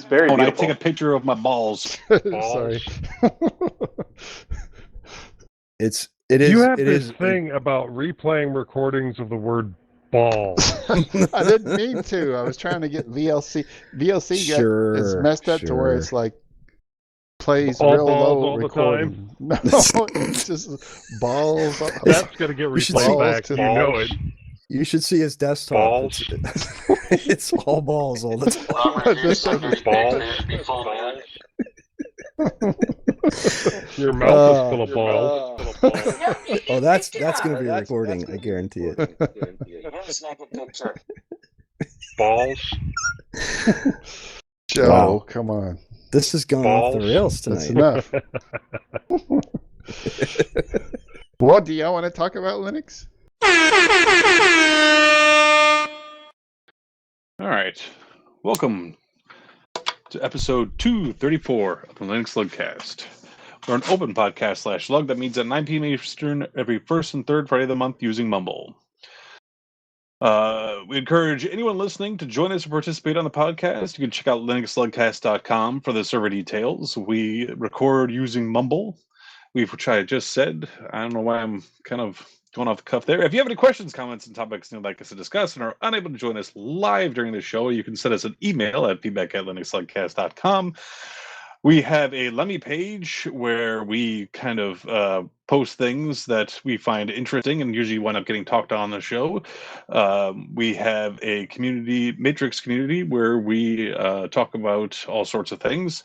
Very When I beautiful. take a picture of my balls. Sorry. It You have is this thing about replaying recordings of the word balls. I didn't mean to. I was trying to get VLC. VLC is messed up to where it's like plays all real balls low all recording. the time? No, it's just balls. That's going to get replayed back. You know it. You should see his desktop. Balls. It's all balls all the Balls. Your mouth is full of balls. Oh, that's going to be a recording. I guarantee it. Balls. Joe, Wow. come on. This has gone off the rails tonight. That's enough. Well, do y'all want to talk about Linux? All right. Welcome to episode 234 of the LinuxLUGcast. We're an open podcast /lug that meets at 9 p.m. Eastern every first and third Friday of the month using Mumble. We encourage anyone listening to join us and participate on the podcast. You can check out linuxlugcast.com for the server details. We record using Mumble, which I just said. I don't know why I'm kind of going off the cuff there. If you have any questions, comments, and topics you'd like us to discuss and are unable to join us live during the show, you can send us an email at feedback@linuxlugcast.com. We have a Lemmy page where we kind of post things that we find interesting and usually wind up getting talked on the show. We have a community, Matrix community, where we talk about all sorts of things.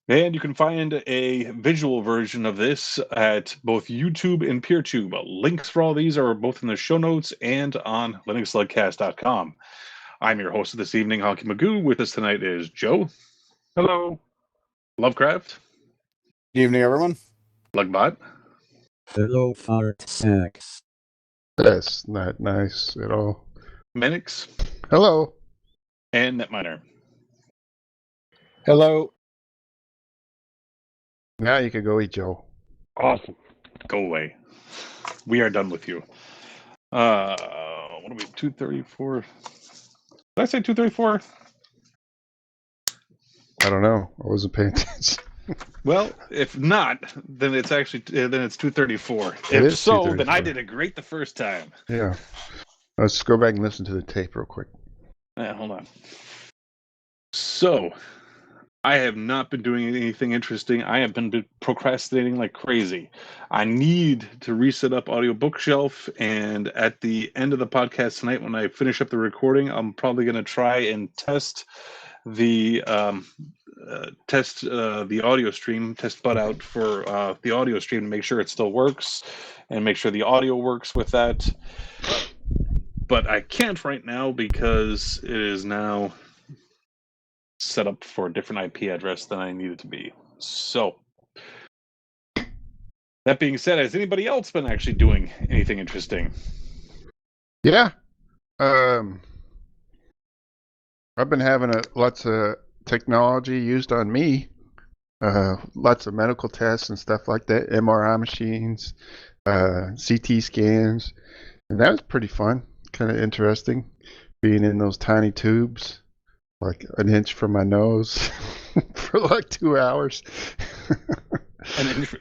And you can find a visual version of this at both YouTube and Peertube. Links for all these are both in the show notes and on linuxlugcast.com. I'm your host this evening, Honky Magoo. With us tonight is Joe. Hello. Lovecraft. Good evening, everyone. Lugbot. Hello, fart sacks. That's not nice at all. Minnix. Hello. And Netminer. Hello. Now you can go eat Joe. Awesome. Go away. We are done with you. What are we, 234? Did I say 234? I don't know. I wasn't paying attention. Well, if not, then it's actually then it's 234. It If is so, 234. then I did it great the first time. Yeah. Let's go back and listen to the tape real quick. Hold on. So, I have not been doing anything interesting. I have been procrastinating like crazy. I need to reset up Audio Bookshelf, and at the end of the podcast tonight, when I finish up the recording, I'm probably going to try and test the audio stream, test butt out for the audio stream to make sure it still works, and make sure the audio works with that. But I can't right now because it is now set up for a different IP address than I need it to be. So, that being said, has anybody else been actually doing anything interesting? Yeah. I've been having lots of technology used on me. Lots of medical tests and stuff like that. MRI machines, CT scans. And that was pretty fun. Kind of interesting. Being in those tiny tubes. Like an inch from my nose for like 2 hours.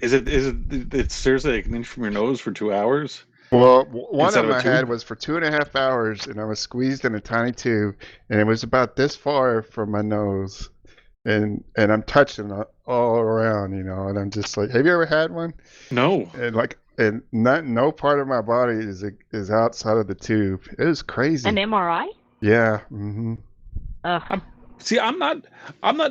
Is it seriously like an inch from your nose for 2 hours? Well, one Inside of them of a I had tube? was for 2.5 hours, and I was squeezed in a tiny tube, and it was about this far from my nose, and I'm touching all around, and I'm just like, have you ever had one? No. And no part of my body is outside of the tube. It was crazy. An MRI? Yeah. Mm-hmm. See, I'm not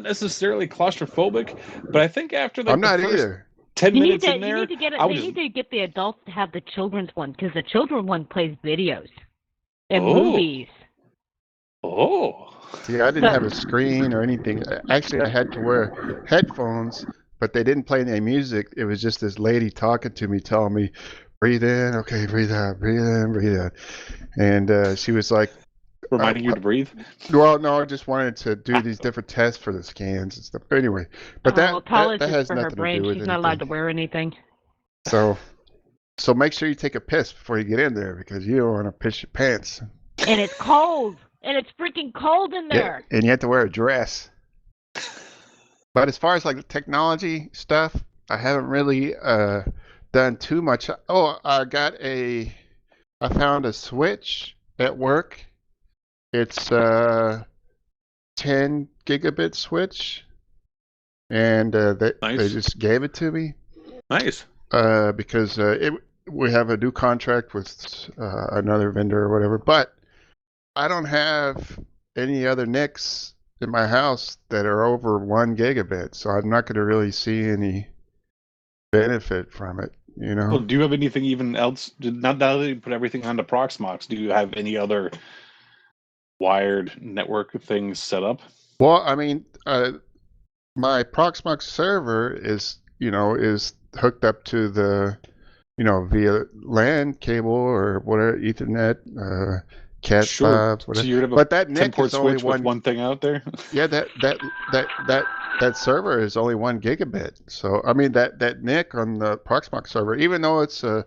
necessarily claustrophobic, but I think after I'm not the first either. 10 You need minutes to, in there, you need to get it. I They was need to get the adults to have the children's one because the children one plays videos and Oh. movies. Oh. See, I didn't have a screen or anything. Actually, I had to wear headphones, but they didn't play any music. It was just this lady talking to me, telling me, breathe in, okay, breathe out, breathe in, breathe out. And she was like, Reminding you to breathe? well, no, I just wanted to do these different tests for the scans and stuff. Anyway, but that has for her nothing to brain. do with She's not allowed to anything. wear anything. So make sure you take a piss before you get in there because you don't want to piss your pants. And it's cold. And it's freaking cold in there. Yeah, and you have to wear a dress. But as far as like the technology stuff, I haven't really done too much. Oh, I found a switch at work. It's 10 gigabit switch, and they Nice. just gave it to me Nice. because we have a new contract with another vendor or whatever. But I don't have any other NICs in my house that are over 1 gigabit, so I'm not going to really see any benefit from it. You know. Well, do you have anything even else? Not now that you put everything onto Proxmox, do you have any other wired network things set up? Well, I mean, my Proxmox server is hooked up to the, via LAN cable or whatever, Ethernet, Cat 5, whatever. So you're gonna have But that a NIC 10-port is only switch with one thing out there? Yeah, that server is only 1 gigabit. So I mean that NIC on the Proxmox server, even though it's a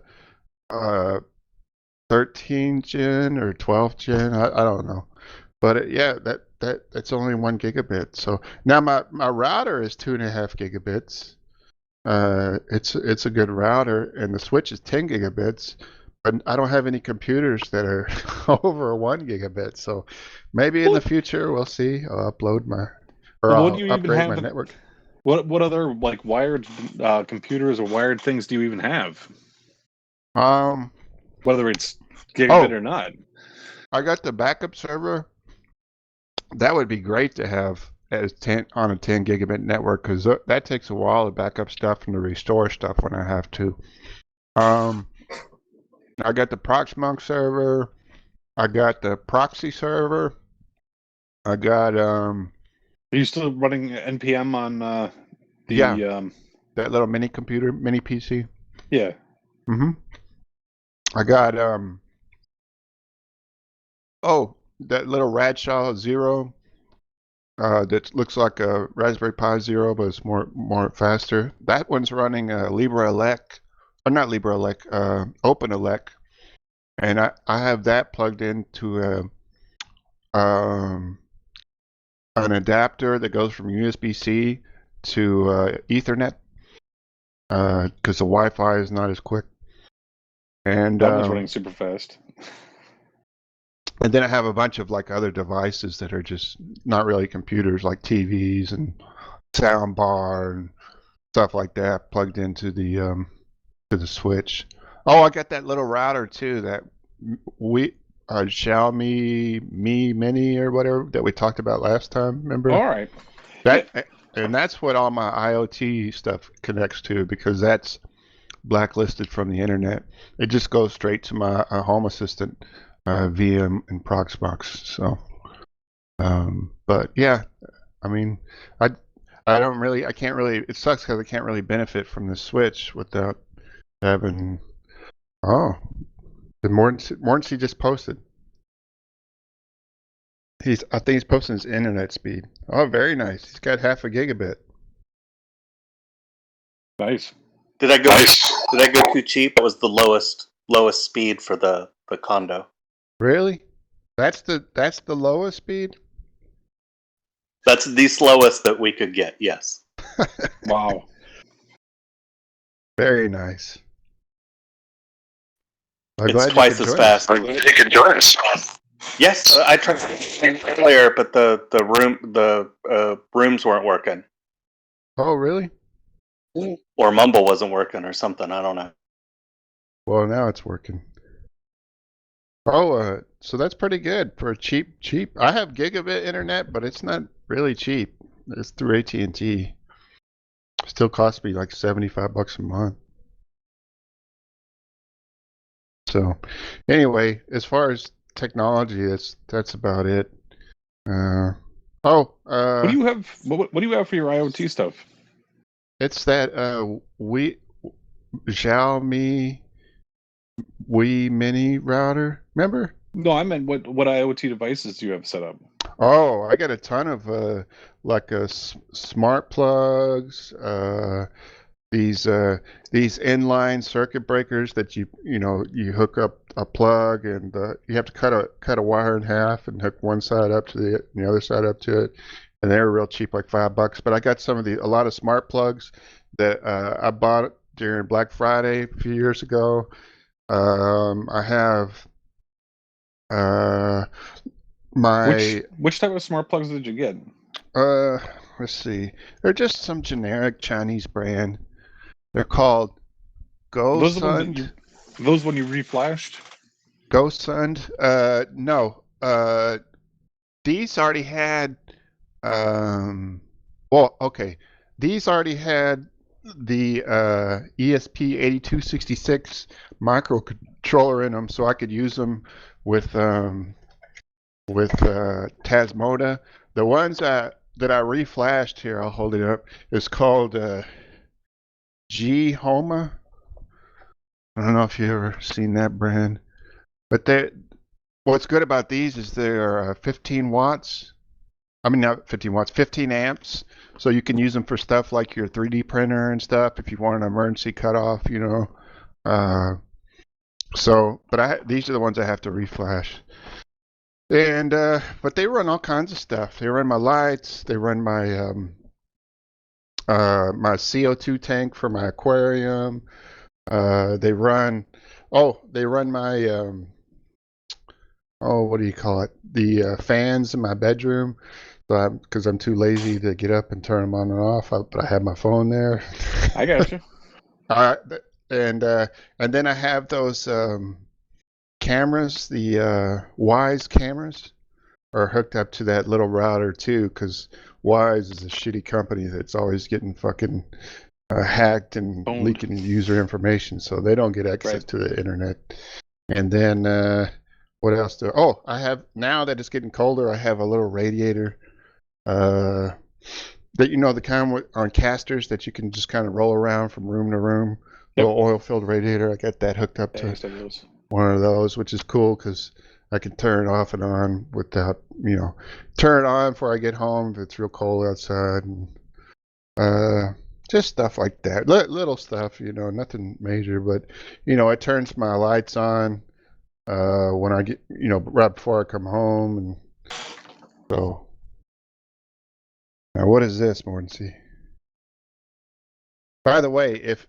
13 gen or 12 gen, I don't know, but that's only 1 gigabit. So now my router is 2.5 gigabits. It's a good router, and the switch is 10 gigabits. But I don't have any computers that are over 1 gigabit. So maybe in the future we'll see. I'll upload I'll upgrade my network. What other like wired computers or wired things do you even have? Whether it's gigabit or not. I got the backup server. That would be great to have as on a 10 gigabit network, because that takes a while to back up stuff and to restore stuff when I have to. I got the Proxmox server. I got the proxy server. I got Are you still running NPM on that little mini computer, mini PC? Yeah. Mm-hmm. I got that little Radshaw Zero. That looks like a Raspberry Pi Zero, but it's more faster. That one's running LibreElec, or not LibreElec, OpenElec, and I have that plugged into an adapter that goes from USB-C to Ethernet, because the Wi-Fi is not as quick. And that one's running super fast. And then I have a bunch of like other devices that are just not really computers, like TVs and sound bar and stuff like that, plugged into the switch. Oh, I got that little router too, that Xiaomi Mi Mini or whatever that we talked about last time. Remember? All right. And that's what all my IoT stuff connects to, because that's blacklisted from the internet. It just goes straight to my Home Assistant VM and Proxmox. So, but yeah, I mean, I can't really. It sucks because I can't really benefit from the switch without having. Oh, the Mordancy just posted. I think he's posting his internet speed. Oh, very nice. He's got 0.5 gigabit. Nice. Did I go too cheap? It was the lowest speed for the condo. Really? That's the lowest speed? That's the slowest that we could get, yes. Wow. Very nice. It's twice as fast. I'm glad you could join us. Yes, I tried earlier, but the rooms weren't working. Oh, really? Or Mumble wasn't working or something, I don't know. Well, now it's working. Oh, so that's pretty good for cheap. I have gigabit internet, but it's not really cheap. It's through AT&T. Still costs me like $75 a month. So, anyway, as far as technology, that's about it. What do you have? What do you have for your IoT stuff? It's that Xiaomi Wii Mini router. Remember? No, I meant what IoT devices do you have set up? Oh, I got a ton of smart plugs, these inline circuit breakers that you hook up a plug, and you have to cut a wire in half and hook one side up to the other side up to it, and they were real cheap, like $5. But I got a lot of smart plugs that I bought during Black Friday a few years ago. I have my which type of smart plugs did you get? let's see. They're just some generic Chinese brand. They're called GoSund. Those when you reflashed? GoSund? No. These already had These already had the ESP8266 microcontroller in them, so I could use them with Tasmoda. The ones that I reflashed here, I'll hold it up, is called G-Homa. I don't know if you've ever seen that brand. But what's good about these is they're 15 watts. I mean, not 15 watts, 15 amps. So you can use them for stuff like your 3D printer and stuff if you want an emergency cutoff, you know. But these are the ones I have to reflash. And but they run all kinds of stuff. They run my lights. They run my my CO2 tank for my aquarium. They run my what do you call it? The fans in my bedroom. Because I'm too lazy to get up and turn them on and off, but I have my phone there. I got you. And then I have those cameras, the Wise cameras, are hooked up to that little router too. Because Wise is a shitty company that's always getting fucking hacked and leaking user information, so they don't get access to the internet. And then what else? I have, now that it's getting colder, I have a little radiator. That the kind on casters that you can just kind of roll around from room to room. Yep. Little oil-filled radiator. I got that hooked up to one of those, which is cool because I can turn it off and on without, turn it on before I get home if it's real cold outside, and just stuff like that. Little stuff, nothing major, but it turns my lights on when I get, right before I come home, and so. Now, what is this, Mordancy? By the way, if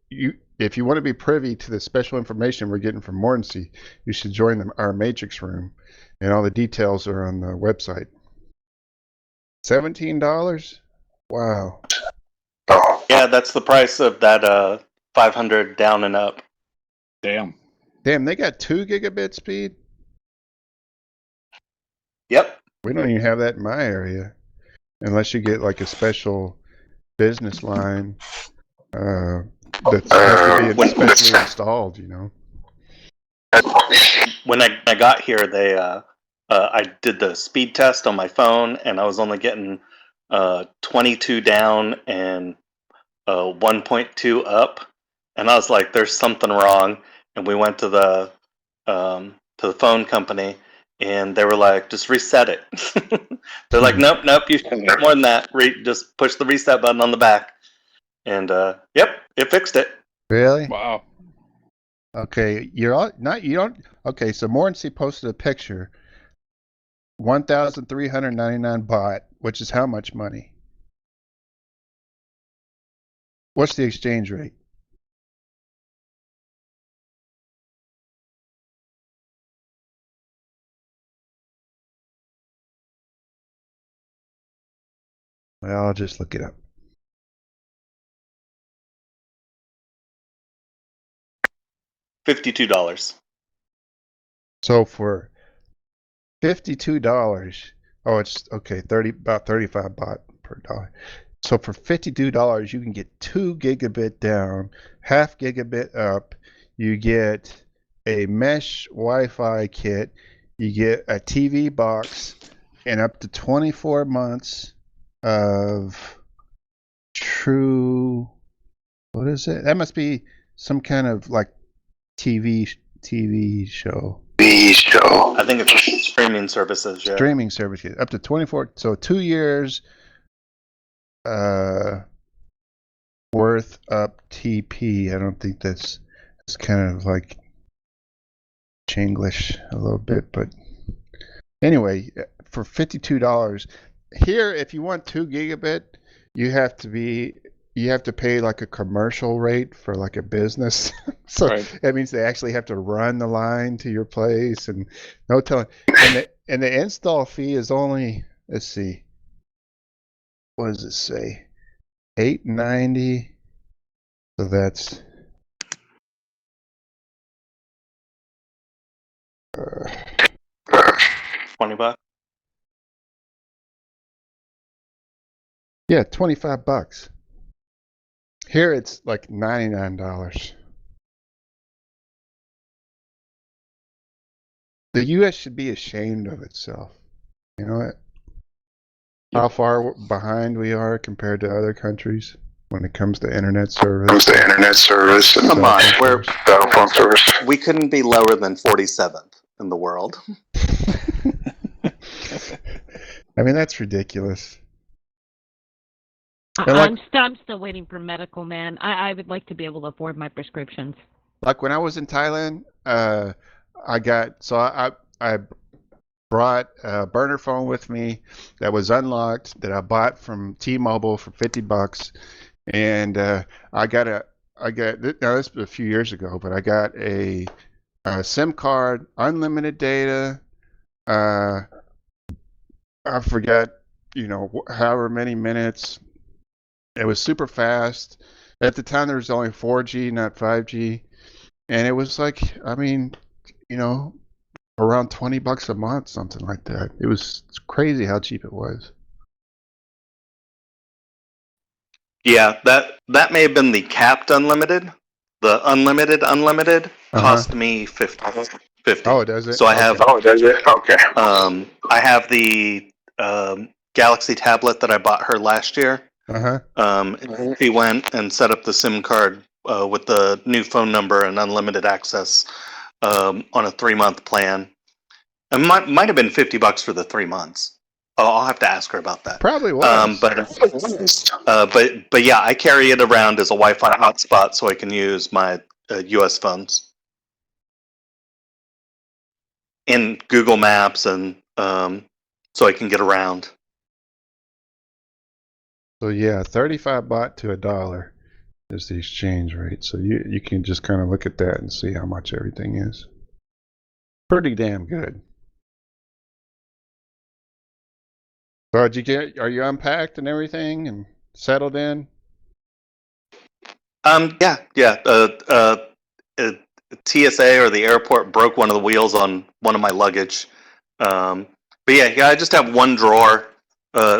you want to be privy to the special information we're getting from Mordancy, you should join our Matrix room, and all the details are on the website. $17? Wow. Yeah, that's the price of that 500 down and up. Damn, they got 2 gigabit speed? Yep. We don't even have that in my area, unless you get like a special business line that's supposed to be specially installed, When I got here, I did the speed test on my phone, and I was only getting 22 down and 1.2 up, and I was like, "There's something wrong." And we went to the phone company. And they were like, just reset it. They're like, nope, you should get more than that. Just push the reset button on the back. And yep, it fixed it. Really? Wow. Okay, okay, so Mordancy posted a picture. 1,399 baht, which is how much money? What's the exchange rate? Well, I'll just look it up. $52. So for $52, it's okay, about 35 baht per dollar. So for $52, you can get 2 gigabit down, half gigabit up. You get a mesh Wi-Fi kit. You get a TV box, and up to 24 months of true. What is it? That must be some kind of like TV show. I think it's streaming services. Yeah. Streaming services up to 24. So 2 years worth up TP. I don't think it's kind of like Chinglish a little bit, but anyway, for $52. Here, if you want 2 gigabit, you have to pay like a commercial rate for like a business. So Right. that means they actually have to run the line to your place, and no telling. And the install fee is only, let's see, what does it say? $8.90. So that's 20 bucks. yeah, $25. Here it's like $99. The U.S. should be ashamed of itself. You know how far behind we are compared to other countries when it comes to internet service. Come on, Cell we're phone service. we couldn't be lower than 47th in the world. I mean, that's ridiculous. And like- I'm still waiting for medical, man. I would like to be able to afford my prescriptions. Like when I was in Thailand, I brought a burner phone with me that was unlocked that I bought from T-Mobile for $50, and now this was a few years ago, but I got a SIM card, unlimited data. I forget, however many minutes. It was super fast. At the time, there was only 4G, not 5G. And it was like, around $20 a month, something like that. It's crazy how cheap it was. Yeah, that may have been the capped unlimited. The unlimited cost me 50. Oh, does it? So I have. Okay. Oh, does it? Okay. I have the Galaxy tablet that I bought her last year. She went and set up the SIM card with the new phone number and unlimited access on a 3-month plan. It might have been $50 for the 3 months. I'll have to ask her about that. Probably was. But yeah, I carry it around as a Wi-Fi hotspot so I can use my U.S. phones and Google Maps, and so I can get around. So yeah, 35 baht to $1 is the exchange rate. So you can just kind of look at that and see how much everything is. Pretty damn good. So are you unpacked and everything and settled in? Yeah. TSA or the airport broke one of the wheels on one of my luggage. But yeah, I just have one drawer.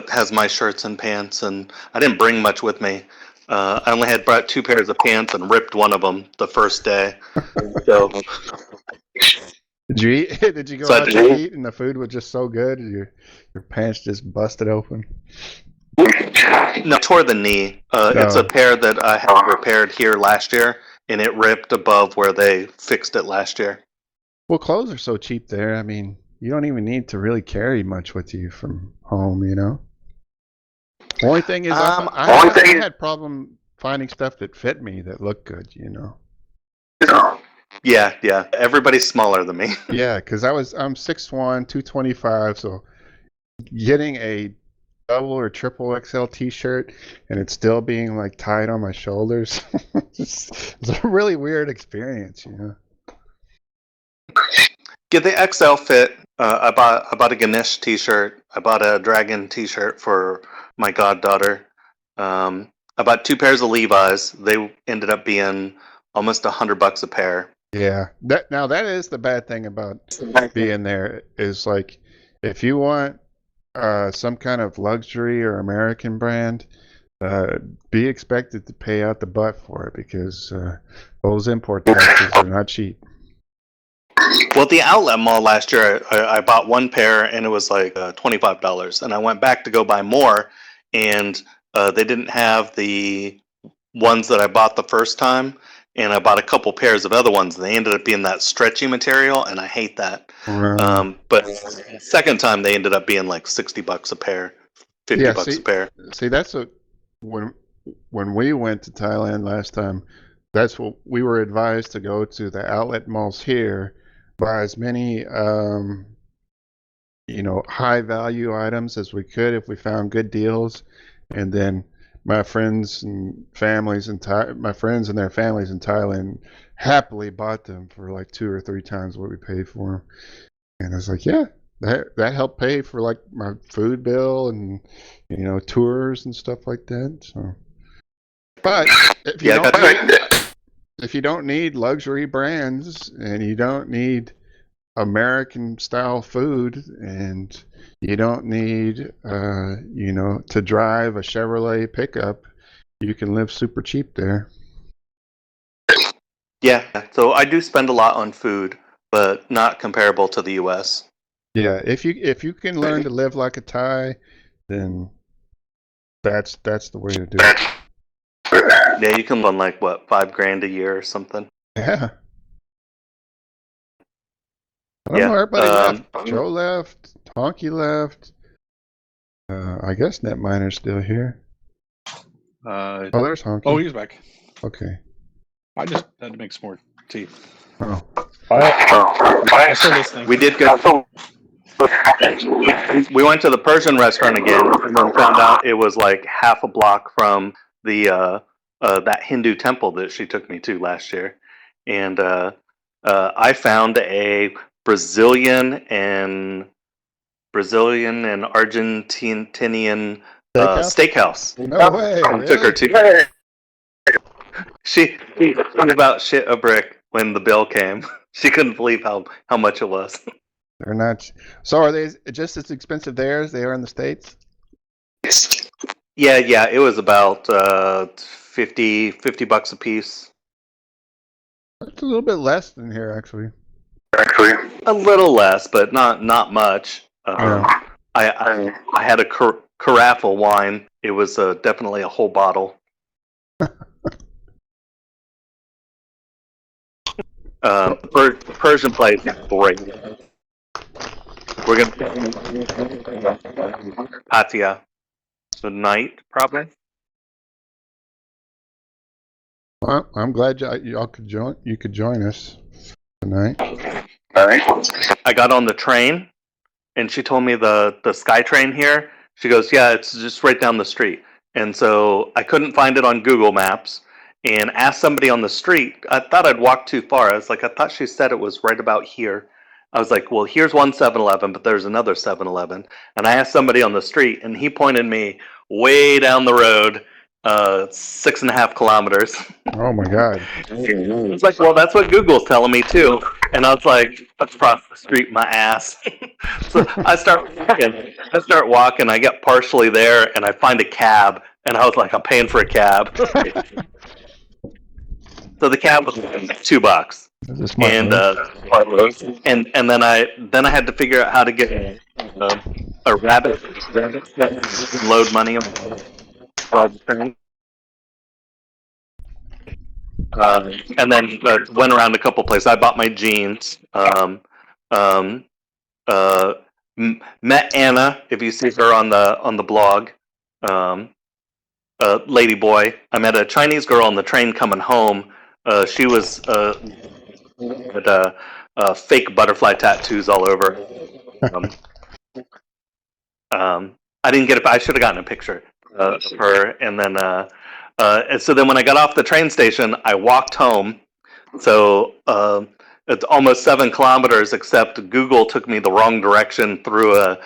Has my shirts and pants, and I didn't bring much with me. I only had brought 2 pairs of pants and ripped one of them the first day. So, Did you eat? Did you go out to eat and the food was just so good? Your pants just busted open? No, tore the knee. It's a pair that I had repaired here last year, and it ripped above where they fixed it last year. Well, clothes are so cheap there. I mean, you don't even need to really carry much with you from home, The only thing is, I had problem finding stuff that fit me that looked good, Yeah. Everybody's smaller than me. Yeah, because I'm 6'1", 225, so getting a double or triple XL T-shirt and it's still being like tied on my shoulders, it's a really weird experience, Get the XL fit. I bought a Ganesh T-shirt. I bought a Dragon T-shirt for my goddaughter. I bought 2 pairs of Levi's. They ended up being almost $100 a pair. Yeah, that is the bad thing about being there is like if you want some kind of luxury or American brand, be expected to pay out the butt for it because those import taxes are not cheap. Well, at the outlet mall last year, I bought 1 pair and it was like $25, and I went back to go buy more, and they didn't have the ones that I bought the first time, and I bought a couple pairs of other ones, and they ended up being that stretchy material, and I hate that. But second time they ended up being like $60 a pair, $50 a pair. See, that's when we went to Thailand last time. That's what we were advised to go to the outlet malls here, buy as many high value items as we could if we found good deals, and then my friends and families in my friends and their families in Thailand happily bought them for like 2 or 3 times what we paid for them. And I was like, yeah, that helped pay for like my food bill and tours and stuff like that. So, but if you don't need luxury brands and you don't need American style food and you don't need to drive a Chevrolet pickup, you can live super cheap there. Yeah, so I do spend a lot on food, but not comparable to the US. Yeah, if you can learn to live like a Thai, then that's the way to do it. Yeah, you can run like what, $5,000 a year or something. Yeah. I don't know, everybody left. Joe left. Honky left. I guess Netminer's still here. Oh, there's Honky. Oh, he's back. Okay. I just had to make some more tea. Oh. I'm still listening. We did go. We went to the Persian restaurant again, and then found out it was like half a block from the that Hindu temple that she took me to last year, and I found a Brazilian and Argentinian steakhouse. No way. I took her to. She talked about shit a brick when the bill came. She couldn't believe how much it was. They're not. So are they just as expensive there as they are in the States? Yeah. It was about $50 a piece. It's a little bit less than here, actually. A little less, but not much. Yeah. I had a carafe of wine. It was definitely a whole bottle. Persian place is great. We're gonna Patia tonight, probably. Well, I'm glad y'all could join. You could join us tonight. All right. I got on the train, and she told me the SkyTrain here. She goes, "Yeah, it's just right down the street." And so I couldn't find it on Google Maps, and asked somebody on the street. I thought I'd walked too far. I was like, I thought she said it was right about here. I was like, well, here's one 7-Eleven, but there's another 7-Eleven. And I asked somebody on the street, and he pointed me way down the road, 6.5 kilometers. Oh my God. It's like, well, that's what Google's telling me too. And I was like, across the street, my ass. So I start walking. I get partially there, and I find a cab, and I was like, I'm paying for a cab. So the cab was $2. And and then I had to figure out how to get a rabbit load money and then went around a couple places. I bought my jeans. Met Anna, if you see her on the blog. Lady boy. I met a Chinese girl on the train coming home. She was had fake butterfly tattoos all over. I didn't get it. I should have gotten a picture of her. And then, and so then when I got off the train station, I walked home. So it's almost 7 kilometers. Except Google took me the wrong direction through a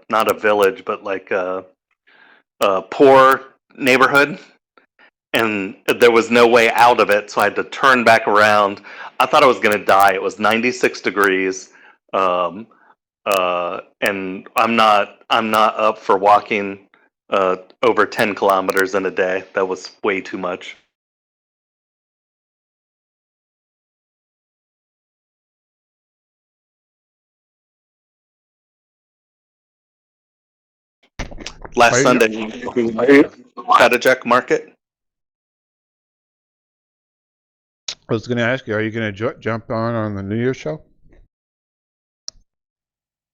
not a village, but like a poor neighborhood. And there was no way out of it, so I had to turn back around. I thought I was going to die. It was 96 degrees, and I'm not up for walking over 10 kilometers in a day. That was way too much. Last Sunday, Patajack Market. I was going to ask you, are you going to jump on the New Year's show?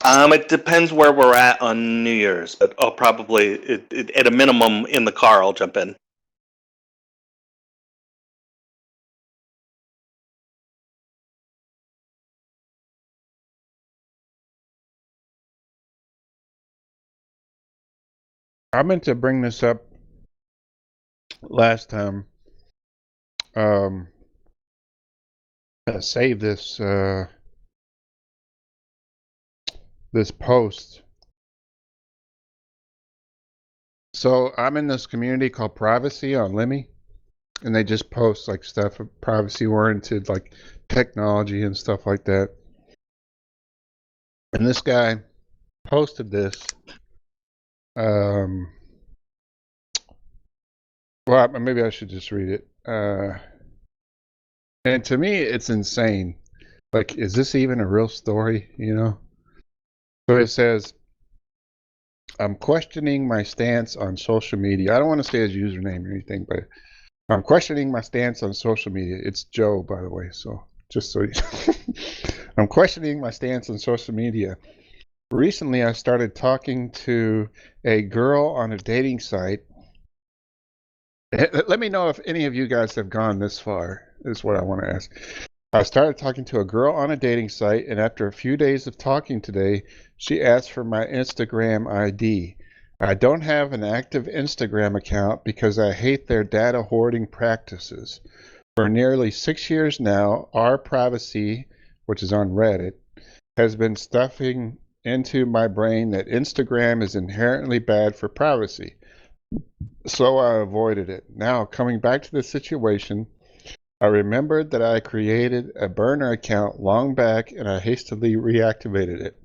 It depends where we're at on New Year's, but I'll probably, at a minimum, in the car, I'll jump in. I meant to bring this up last time. Save this this post. So I'm in this community called Privacy on Lemmy, and they just post like stuff privacy oriented, like technology and stuff like that. And this guy posted this. Well, maybe I should just read it. And to me, it's insane. Like, is this even a real story? You know? So it says, I'm questioning my stance on social media. I don't want to say his username or anything, but I'm questioning my stance on social media. It's Joe, by the way. So just so you I'm questioning my stance on social media. Recently, I started talking to a girl on a dating site. Let me know if any of you guys have gone this far, is what I want to ask. I started talking to a girl on a dating site, and after a few days of talking today, she asked for my Instagram ID. I don't have an active Instagram account because I hate their data hoarding practices. For nearly 6 years now, our privacy, which is on Reddit, has been stuffing into my brain that Instagram is inherently bad for privacy. So I avoided it. Now, coming back to the situation, I remembered that I created a burner account long back and I hastily reactivated it.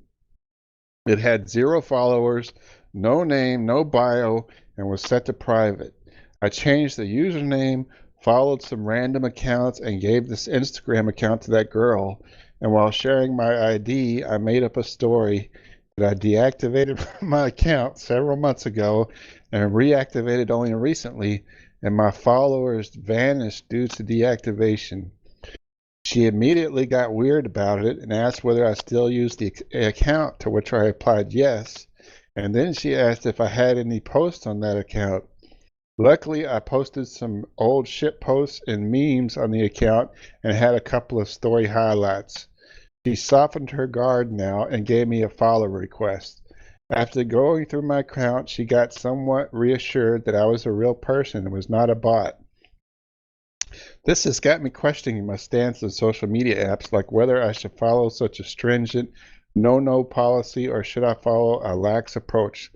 It had 0 followers, no name, no bio, and was set to private. I changed the username, followed some random accounts, and gave this Instagram account to that girl. And while sharing my ID, I made up a story that I deactivated my account several months ago and reactivated only recently, and my followers vanished due to deactivation. She immediately got weird about it and asked whether I still used the account, to which I replied yes, and then she asked if I had any posts on that account. Luckily, I posted some old shit posts and memes on the account and had a couple of story highlights. She softened her guard now and gave me a follow request. After going through my account, she got somewhat reassured that I was a real person and was not a bot. This has got me questioning my stance on social media apps, like whether I should follow such a stringent no policy or should I follow a lax approach.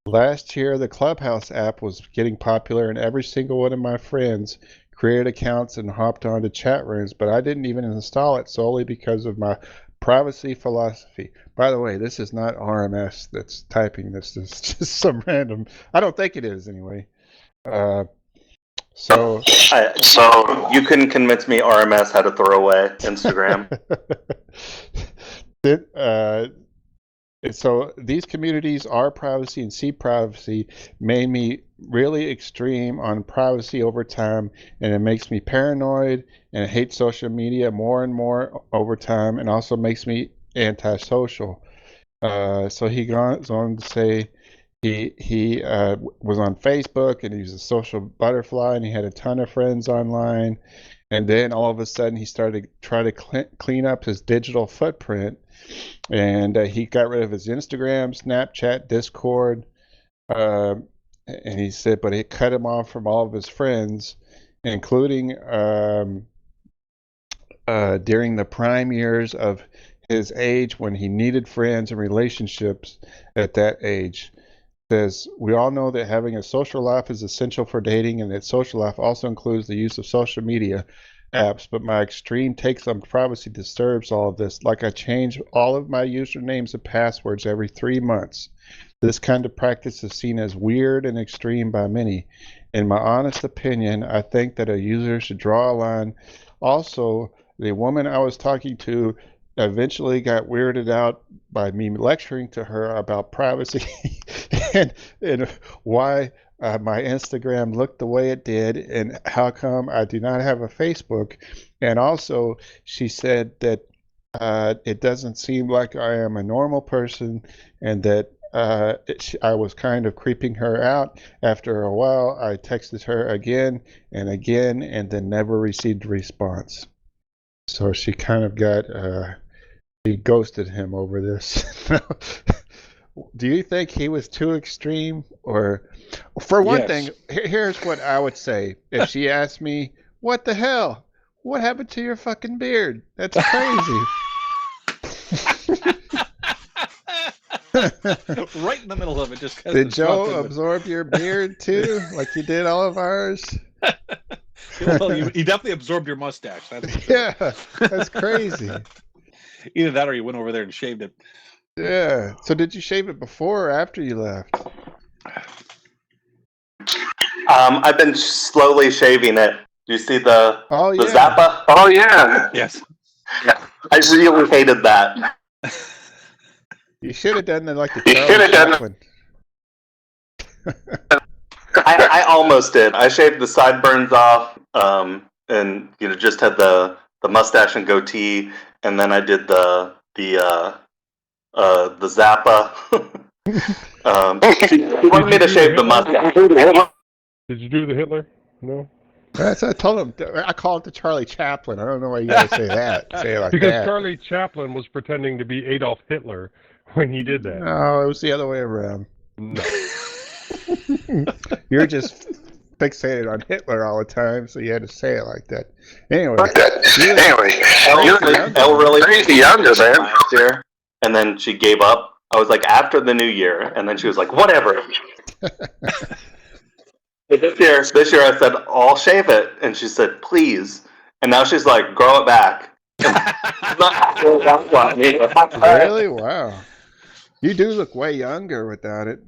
Last year, the Clubhouse app was getting popular, and every single one of my friends created accounts and hopped onto chat rooms, but I didn't even install it solely because of my privacy philosophy. By the way, this is not RMS that's typing this. This is just some random. I don't think it is anyway. So you couldn't convince me RMS had to throw away Instagram. So these communities, R privacy and C privacy, made me really extreme on privacy over time, and it makes me paranoid and I hate social media more and more over time, and also makes me antisocial. So he goes on to say he was on Facebook and he was a social butterfly and he had a ton of friends online, and then all of a sudden he started trying to clean up his digital footprint. And he got rid of his Instagram, Snapchat, Discord, and he said, but it cut him off from all of his friends, including during the prime years of his age when he needed friends and relationships at that age. Says, we all know that having a social life is essential for dating, and that social life also includes the use of social media apps, but my extreme takes on privacy disturbs all of this. Like, I change all of my usernames and passwords every 3 months. This kind of practice is seen as weird and extreme by many. In my honest opinion, I think that a user should draw a line. Also, the woman I was talking to eventually got weirded out by me lecturing to her about privacy and why my Instagram looked the way it did and how come I do not have a Facebook. And also she said that it doesn't seem like I am a normal person, and that I was kind of creeping her out. After a while, I texted her again and again and then never received a response. So she kind of got, she ghosted him over this. do you think he was too extreme? Or, for one Yes. thing, here's what I would say. If she asked me, what the hell? What happened to your fucking beard? That's crazy. Right in the middle of it, just because Did Joe absorb your beard too, like he did all of ours? Well, he definitely absorbed your mustache. That's for sure. Yeah, that's crazy. Either that or you went over there and shaved it. Yeah. So did you shave it before or after you left? I've been slowly shaving it. Do you see the yeah. Zappa? Oh yeah. Yes. Yeah. I really hated that. You should have done like the You Charlie should have done- Chaplin. I almost did. I shaved the sideburns off, and just had the mustache and goatee, and then I did the Zappa. He wanted me to shave the mustache. Did you do the Hitler? No. That's I told him. I call it the Charlie Chaplin. I don't know why you gotta say that. Say it like Because that. Charlie Chaplin was pretending to be Adolf Hitler when he did that. No, it was the other way around. No. You're just fixated on Hitler all the time, so you had to say it like that. Anyway, Elle really crazy younger man last year, and then she gave up. I was like, after the new year, and then she was like, whatever. This year I said, I'll shave it, and she said, please. And now she's like, grow it back. Really? Wow. You do look way younger without it.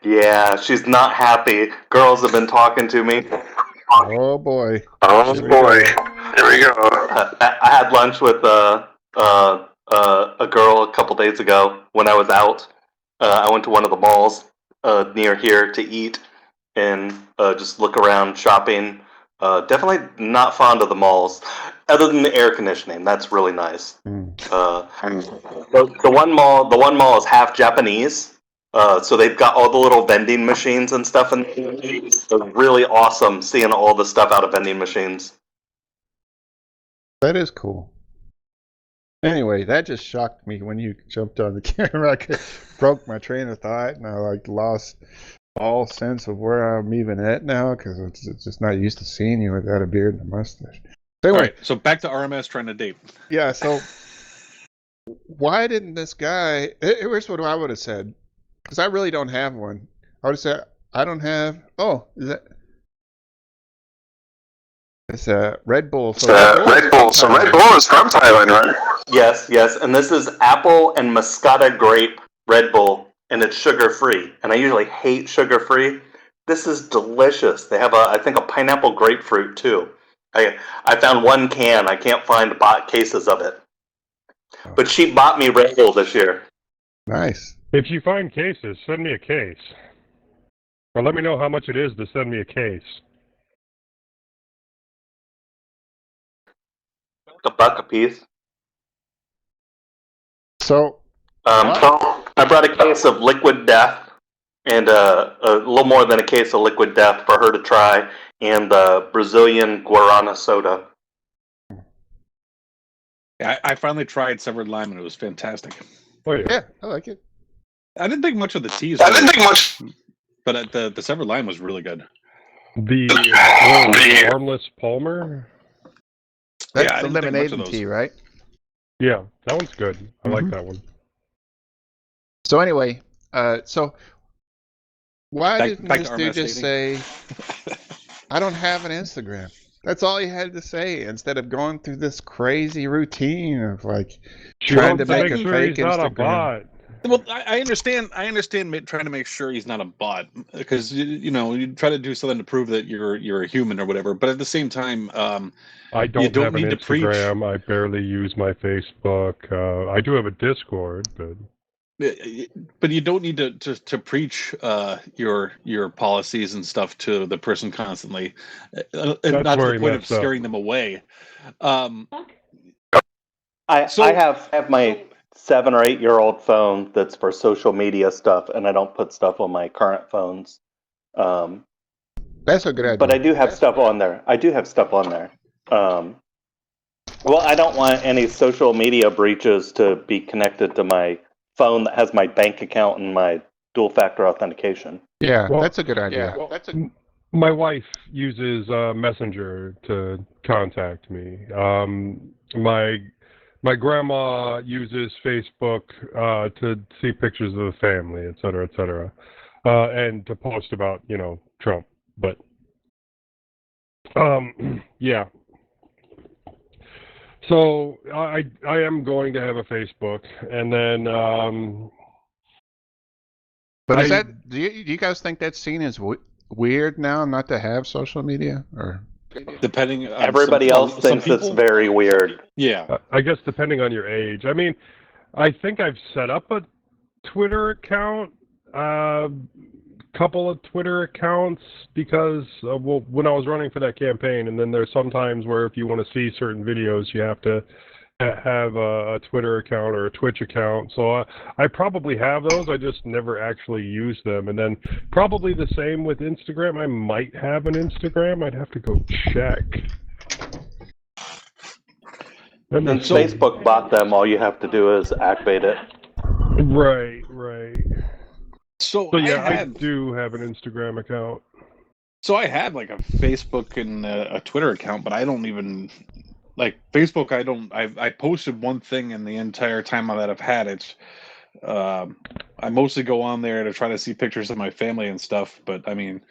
Yeah, she's not happy. Girls have been talking to me. Oh boy. Oh boy. Here we go. I had lunch with a girl a couple days ago when I was out. I went to one of the malls near here to eat and just look around shopping. Definitely not fond of the malls, other than the air conditioning. That's really nice. The one mall is half Japanese. So they've got all the little vending machines and stuff, and it's really awesome seeing all the stuff out of vending machines. That is cool. Anyway, that just shocked me when you jumped on the camera. I broke my train of thought, and I lost all sense of where I'm even at now because it's just not used to seeing you without a beard and a mustache. Anyway, All right, so back to RMS trying to date. Yeah. So why didn't this guy? Here's what I would have said. Because I really don't have one. I would have said, I don't have... Oh, is that... It's a Red Bull. So Red Bull is from Thailand, right? Yes. And this is apple and Moscata grape Red Bull, and it's sugar-free. And I usually hate sugar-free. This is delicious. They have, I think, a pineapple grapefruit, too. I found one can. I can't find cases of it. But she bought me Red Bull this year. Nice. If you find cases, send me a case. Or let me know how much it is to send me a case. $1 a piece. So, I brought a case of Liquid Death and a little more than a case of Liquid Death for her to try, and the Brazilian Guarana soda. I finally tried Severed Lime, and it was fantastic. Oh, yeah. yeah, I like it. I didn't think much of the teas. But the Severed Lime was really good. The Armless Palmer? That's I the didn't think much of lemonade those. tea, right? Yeah, that one's good. I like that one. So anyway, so why Back didn't to this RMS dude just say, I don't have an Instagram? That's all he had to say instead of going through this crazy routine of trying to make a fake Instagram. Well, I understand trying to make sure he's not a bot, because you try to do something to prove that you're a human or whatever. But at the same time, I don't have an need to preach. Instagram. I barely use my Facebook. I do have a Discord, but you don't need to preach your policies and stuff to the person constantly, and not to the point of scaring them away. I have my 7 or 8 year old phone that's for social media stuff, and I don't put stuff on my current phones. That's a good idea. But I do have stuff on there. Well, I don't want any social media breaches to be connected to my phone that has my bank account and my dual factor authentication. Yeah, Well, that's a good idea. My wife uses Messenger to contact me. My grandma uses Facebook to see pictures of the family, et cetera, and to post about, Trump. But yeah. So I am going to have a Facebook, and then But is that do you guys think that's seen as weird now not to have social media, or Depending on Everybody else thinks it's very weird. Yeah. I guess depending on your age. I mean, I think I've set up a Twitter account, couple of Twitter accounts because when I was running for that campaign, and then there's sometimes where if you want to see certain videos, you have to have a Twitter account or a Twitch account. So I probably have those. I just never actually use them. And then probably the same with Instagram. I might have an Instagram. I'd have to go check. And Facebook bought them. All you have to do is activate it. Right. So yeah, I do have an Instagram account. So I have like a Facebook and a Twitter account, but I don't even like Facebook. I posted one thing in the entire time that I've had it. I mostly go on there to try to see pictures of my family and stuff. But I mean,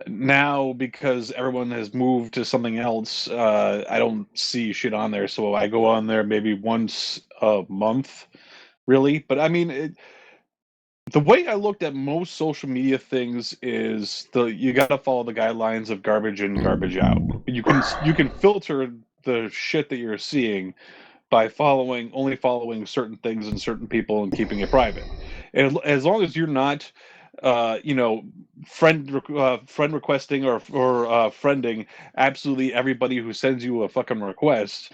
now because everyone has moved to something else, I don't see shit on there. So I go on there maybe once a month, really. But I mean, the way I looked at most social media things is you got to follow the guidelines of garbage in, garbage out. You can filter the shit that you're seeing by only following certain things and certain people and keeping it private. And as long as you're not, friend requesting or friending absolutely everybody who sends you a fucking request.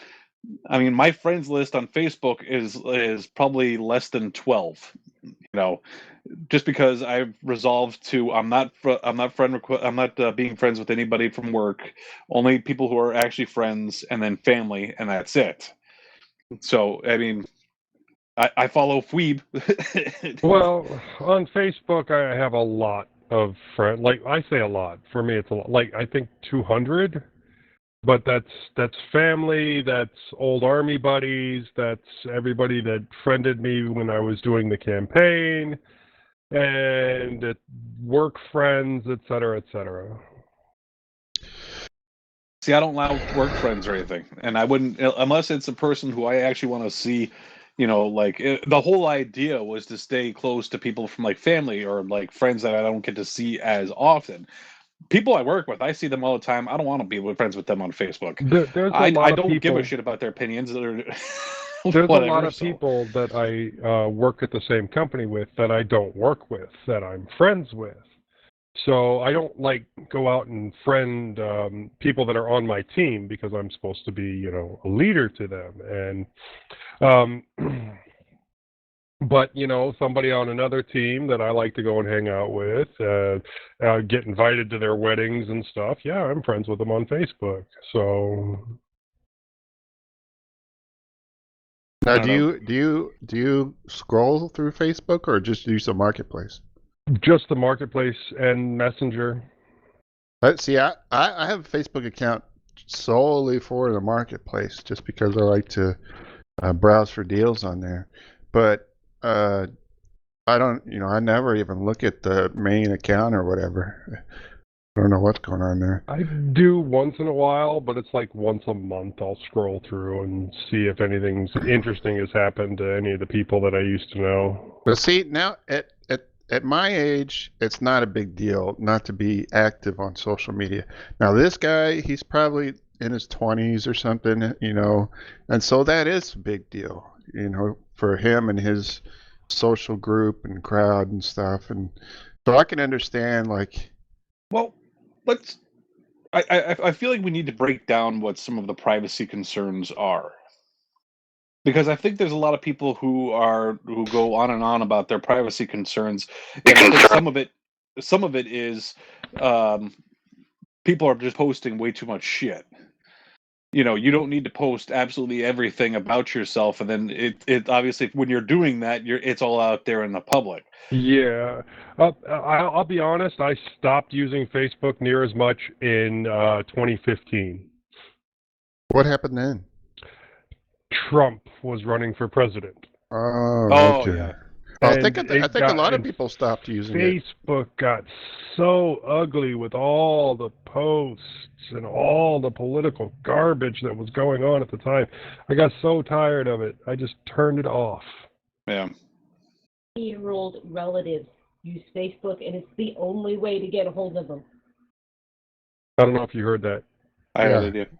I mean, my friends list on Facebook is probably less than 12. Just because I've resolved to, I'm not being friends with anybody from work, only people who are actually friends, and then family, and that's it. So, I mean, I follow Phoebe. Well, on Facebook, I have a lot of friends. Like, I say a lot. For me, it's a lot. Like, I think 200. But that's family, that's old Army buddies, that's everybody that friended me when I was doing the campaign, and work friends, et cetera, et cetera. See, I don't allow work friends or anything, and I wouldn't unless it's a person who I actually want to see. The whole idea was to stay close to people from like family or like friends that I don't get to see as often. People I work with, I see them all the time. I don't want to be friends with them on Facebook. I don't give a shit about their opinions. There's a lot of people that I work at the same company with that I don't work with, that I'm friends with. So I don't go out and friend people that are on my team because I'm supposed to be, a leader to them. And but, somebody on another team that I like to go and hang out with, get invited to their weddings and stuff. Yeah, I'm friends with them on Facebook. So now, do you scroll through Facebook or just use the marketplace? Just the marketplace and Messenger. See, I have a Facebook account solely for the marketplace, just because I like to browse for deals on there. But I don't, I never even look at the main account or whatever. I don't know what's going on there. I do once in a while, but it's like once a month I'll scroll through and see if anything interesting has happened to any of the people that I used to know. But see, now at my age, it's not a big deal not to be active on social media. Now, this guy, he's probably in his 20s or something, and so that is a big deal, for him and his social group and crowd and stuff. And so I can understand, well, I feel like we need to break down what some of the privacy concerns are. Because I think there's a lot of people who go on and on about their privacy concerns, and I think some of it is people are just posting way too much shit. You know, you don't need to post absolutely everything about yourself, and then it obviously when you're doing that, it's all out there in the public. Yeah, I'll be honest. I stopped using Facebook near as much in 2015. What happened then? Trump was running for president. Oh, okay. Yeah. I think a lot of people stopped using it. Facebook got so ugly with all the posts and all the political garbage that was going on at the time. I got so tired of it, I just turned it off. Yeah. 8-year-old relatives use Facebook, and it's the only way to get a hold of them. I don't know if you heard that. I heard it.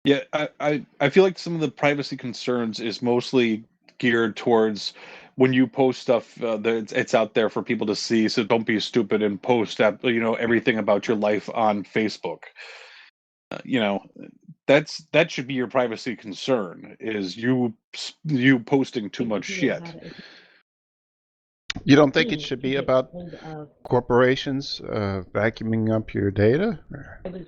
Yeah, I feel like some of the privacy concerns is mostly geared towards when you post stuff, it's out there for people to see. So don't be stupid and post everything about your life on Facebook. That should be your privacy concern, is you posting too much shit. You don't think it should be about corporations vacuuming up your data?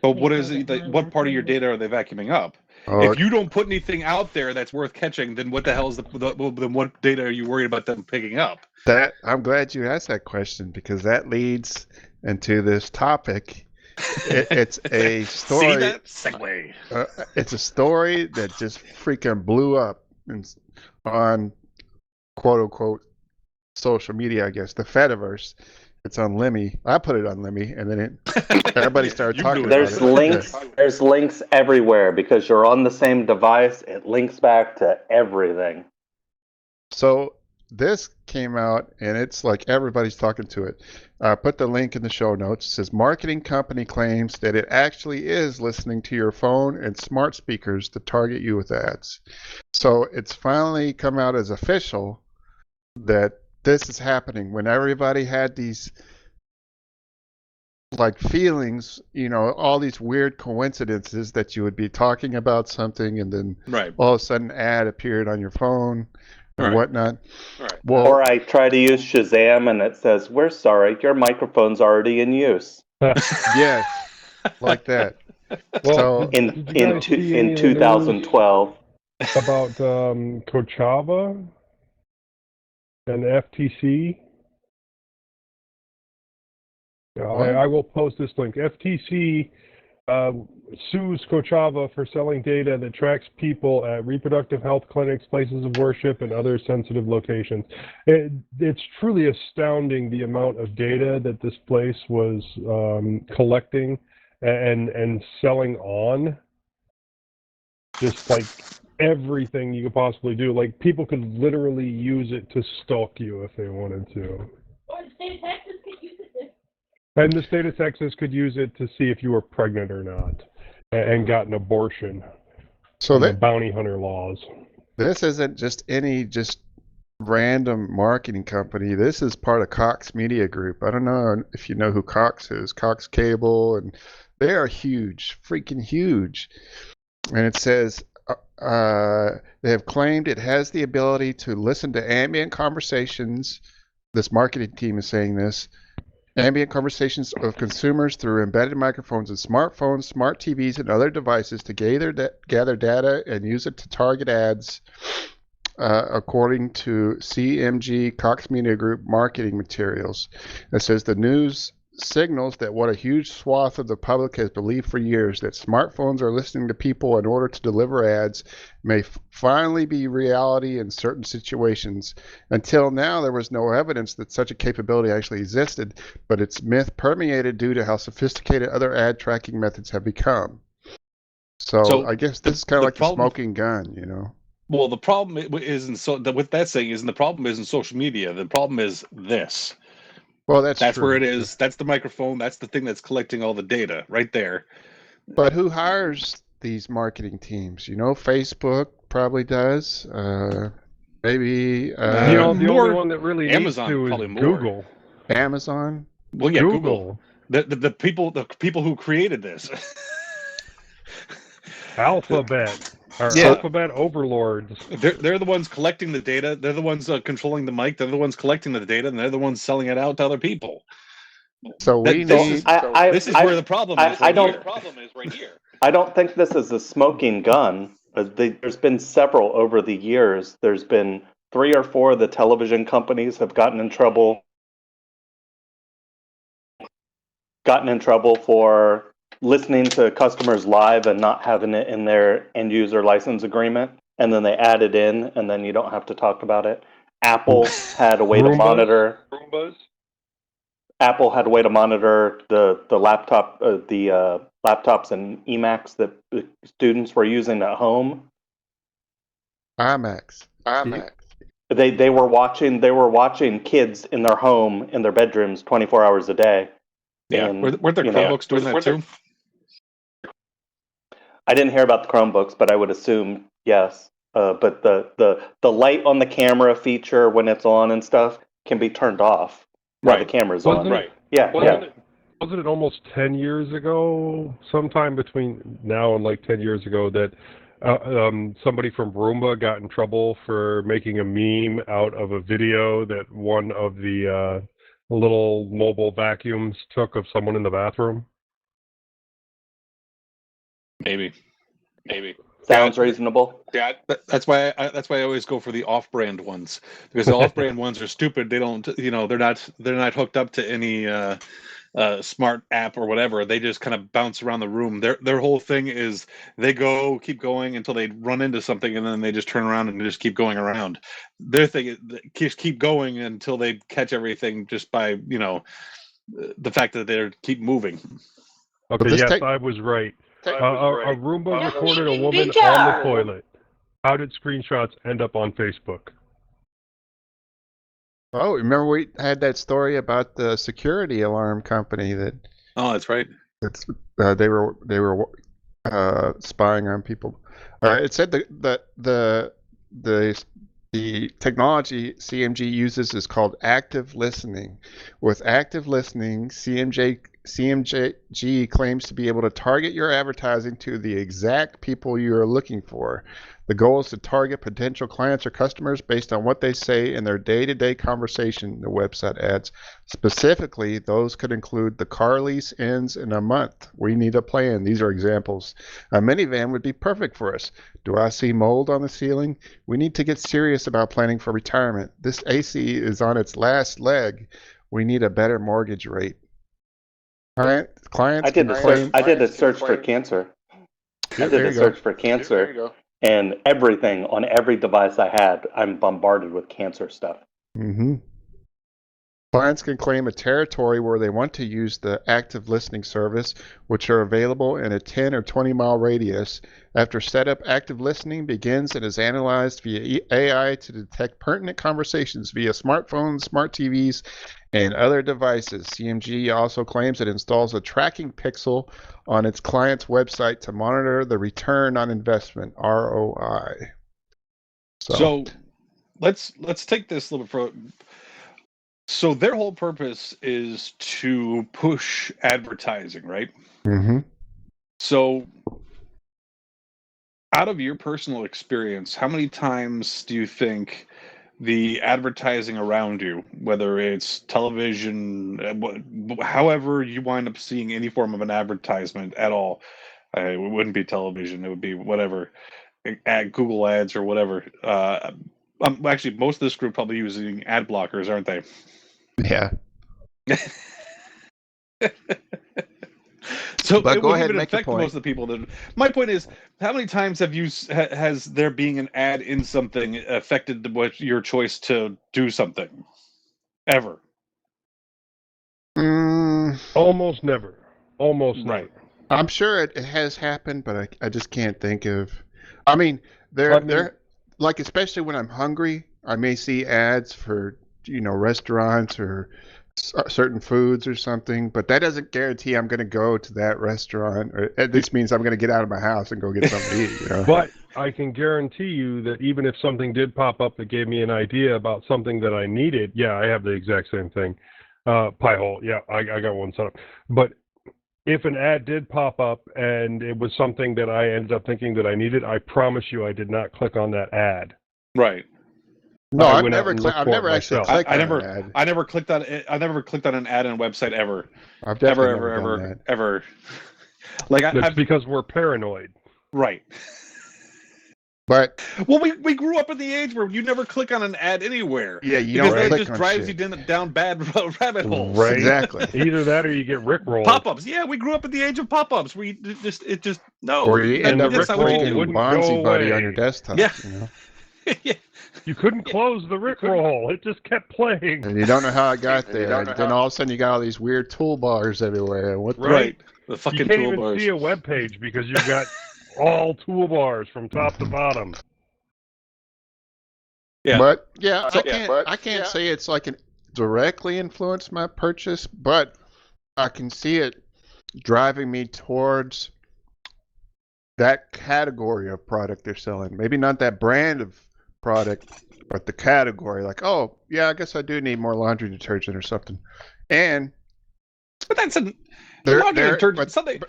But what is it? What part of your data are they vacuuming up? If you don't put anything out there that's worth catching, then what the hell is then what data are you worried about them picking up? I'm glad you asked that question, because that leads into this topic. It's a story. See that segue? It's a story that just freaking blew up on quote unquote social media, I guess, the Fediverse. It's on Lemmy. I put it on Lemmy, and then everybody started talking about it. There's links. Yeah. There's links everywhere because you're on the same device. It links back to everything. So this came out, and it's like everybody's talking to it. Put the link in the show notes. It says marketing company claims that it actually is listening to your phone and smart speakers to target you with ads. So it's finally come out as official that this is happening when everybody had these like feelings, all these weird coincidences that you would be talking about something and then all of a sudden an ad appeared on your phone and whatnot. Right. Well, or I try to use Shazam and it says, "We're sorry, your microphone's already in use." Yes, like that. Well, so in 2012 about Kochava and FTC. I will post this link. FTC sues Kochava for selling data that tracks people at reproductive health clinics, places of worship, and other sensitive locations. It's truly astounding the amount of data that this place was collecting and selling on. Just like everything you could possibly do. Like, people could literally use it to stalk you if they wanted to. Or the state of Texas could use it. And the state of Texas could use it to see if you were pregnant or not and got an abortion. So the bounty hunter laws. This isn't just any random marketing company. This is part of Cox Media Group. I don't know if you know who Cox is. Cox Cable, and they are huge, freaking huge. And it says they have claimed it has the ability to listen to ambient conversations. This marketing team is saying this. Ambient conversations of consumers through embedded microphones in smartphones, smart TVs, and other devices to gather data and use it to target ads, according to CMG Cox Media Group marketing materials. It says the news signals that what a huge swath of the public has believed for years, that smartphones are listening to people in order to deliver ads, may finally be reality in certain situations. Until now, there was no evidence that such a capability actually existed, but its myth permeated due to how sophisticated other ad tracking methods have become. So I guess this is kind of like the smoking gun, Well, the problem isn't with that saying isn't the problem isn't social media. The problem is this. Well, that's true. Where it is. That's the microphone. That's the thing that's collecting all the data right there. But who hires these marketing teams? Facebook probably does. Maybe. The only one that really Amazon needs to probably is more. Google. Amazon. Well, yeah, Google. The people who created this. Alphabet. Alphabet overlords. They're the ones collecting the data. They're the ones controlling the mic. They're the ones collecting the data, and they're the ones selling it out to other people. So this is where the problem is. The problem is right here. I don't think this is a smoking gun. There's been several over the years. There's been 3 or 4 of the television companies have gotten in trouble for listening to customers live and not having it in their end user license agreement, and then they add it in, and then you don't have to talk about it. Apple had a way to monitor. Apple had a way to monitor the laptops and eMacs that the students were using at home. iMacs. They were watching kids in their home in their bedrooms 24 hours a day. Yeah, And, weren't the Chromebooks doing that too? I didn't hear about the Chromebooks, but I would assume yes. But the light on the camera feature when it's on and stuff can be turned off while the camera's on. Right. Yeah. Wasn't it almost 10 years ago, sometime between now and like 10 years ago, that somebody from Roomba got in trouble for making a meme out of a video that one of the little mobile vacuums took of someone in the bathroom? Maybe. Sounds reasonable. Yeah, that's why I always go for the off-brand ones, because the off-brand ones are stupid. They don't, they're not hooked up to any smart app or whatever. They just kind of bounce around the room. Their whole thing is they keep going until they run into something, and then they just turn around and just keep going around. Their thing is just keep going until they catch everything just by the fact that they keep moving. Okay, yes, I was right. A Roomba recorded a woman on the toilet. How did screenshots end up on Facebook? Oh, remember we had that story about the security alarm company that? Oh, that's right. They were spying on people. It said the technology CMG uses is called active listening. With active listening, CMG claims to be able to target your advertising to the exact people you are looking for. The goal is to target potential clients or customers based on what they say in their day-to-day conversation, the website adds. Specifically, those could include the car lease ends in a month. We need a plan. These are examples. A minivan would be perfect for us. Do I see mold on the ceiling? We need to get serious about planning for retirement. This AC is on its last leg. We need a better mortgage rate. Clients I did a search for cancer. And everything on every device I had, I'm bombarded with cancer stuff. Mm-hmm. Clients can claim a territory where they want to use the active listening service, which are available in a 10 or 20 mile radius. After setup, active listening begins and is analyzed via AI to detect pertinent conversations via smartphones, smart TVs, and other devices. CMG also claims it installs a tracking pixel on its client's website to monitor the return on investment, ROI. So let's take this a little bit further. So their whole purpose is to push advertising, right? Mm-hmm. So out of your personal experience, how many times do you think the advertising around you, whether it's television, however you wind up seeing any form of an advertisement at all, it wouldn't be television, it would be whatever, Google ads or whatever. Actually, most of this group probably using ad blockers, aren't they? Yeah. So but it go wouldn't ahead even and make affect your point. most of the people. My point is, how many times has there being an ad in something affected your choice to do something? Ever? Almost never. Almost right. never. I'm sure it has happened, but I just can't think of. I mean, they're like, especially when I'm hungry, I may see ads for restaurants or certain foods or something, but that doesn't guarantee I'm going to go to that restaurant, or at least means I'm going to get out of my house and go get something to eat. But I can guarantee you that even if something did pop up that gave me an idea about something that I needed, yeah, I have the exact same thing. Pi-hole, yeah, I got one set up. But if an ad did pop up and it was something that I ended up thinking that I needed, I promise you I did not click on that ad. Right. No, I've never actually clicked on an ad. I never clicked on an ad on a website ever. I've definitely never done that. Ever. Like That's because we're paranoid. right. But Well, we grew up in the age where you never click on an ad anywhere. yeah, you because don't then it click just on drives shit. you down bad rabbit holes. Right. Exactly. Either that or you get rickrolled. Pop-ups. Yeah, we grew up in the age of pop-ups. Or you end up the that's not what you rickroll do. wouldn't Bonzi go Buddy away. on your desktop. Yeah. You know? Yeah. You couldn't close the rickroll. It just kept playing. And you don't know how it got there. And then all of a sudden you got all these weird toolbars everywhere. What the Right. The fucking you can't even toolbars. see a web page because you've got all toolbars from top to bottom. Yeah. But yeah, I can't say it's like an directly influenced my purchase, but I can see it driving me towards that category of product they're selling. Maybe not that brand of product, but the category. Like, oh yeah, I guess I do need more laundry detergent or something. And but that's laundry detergent.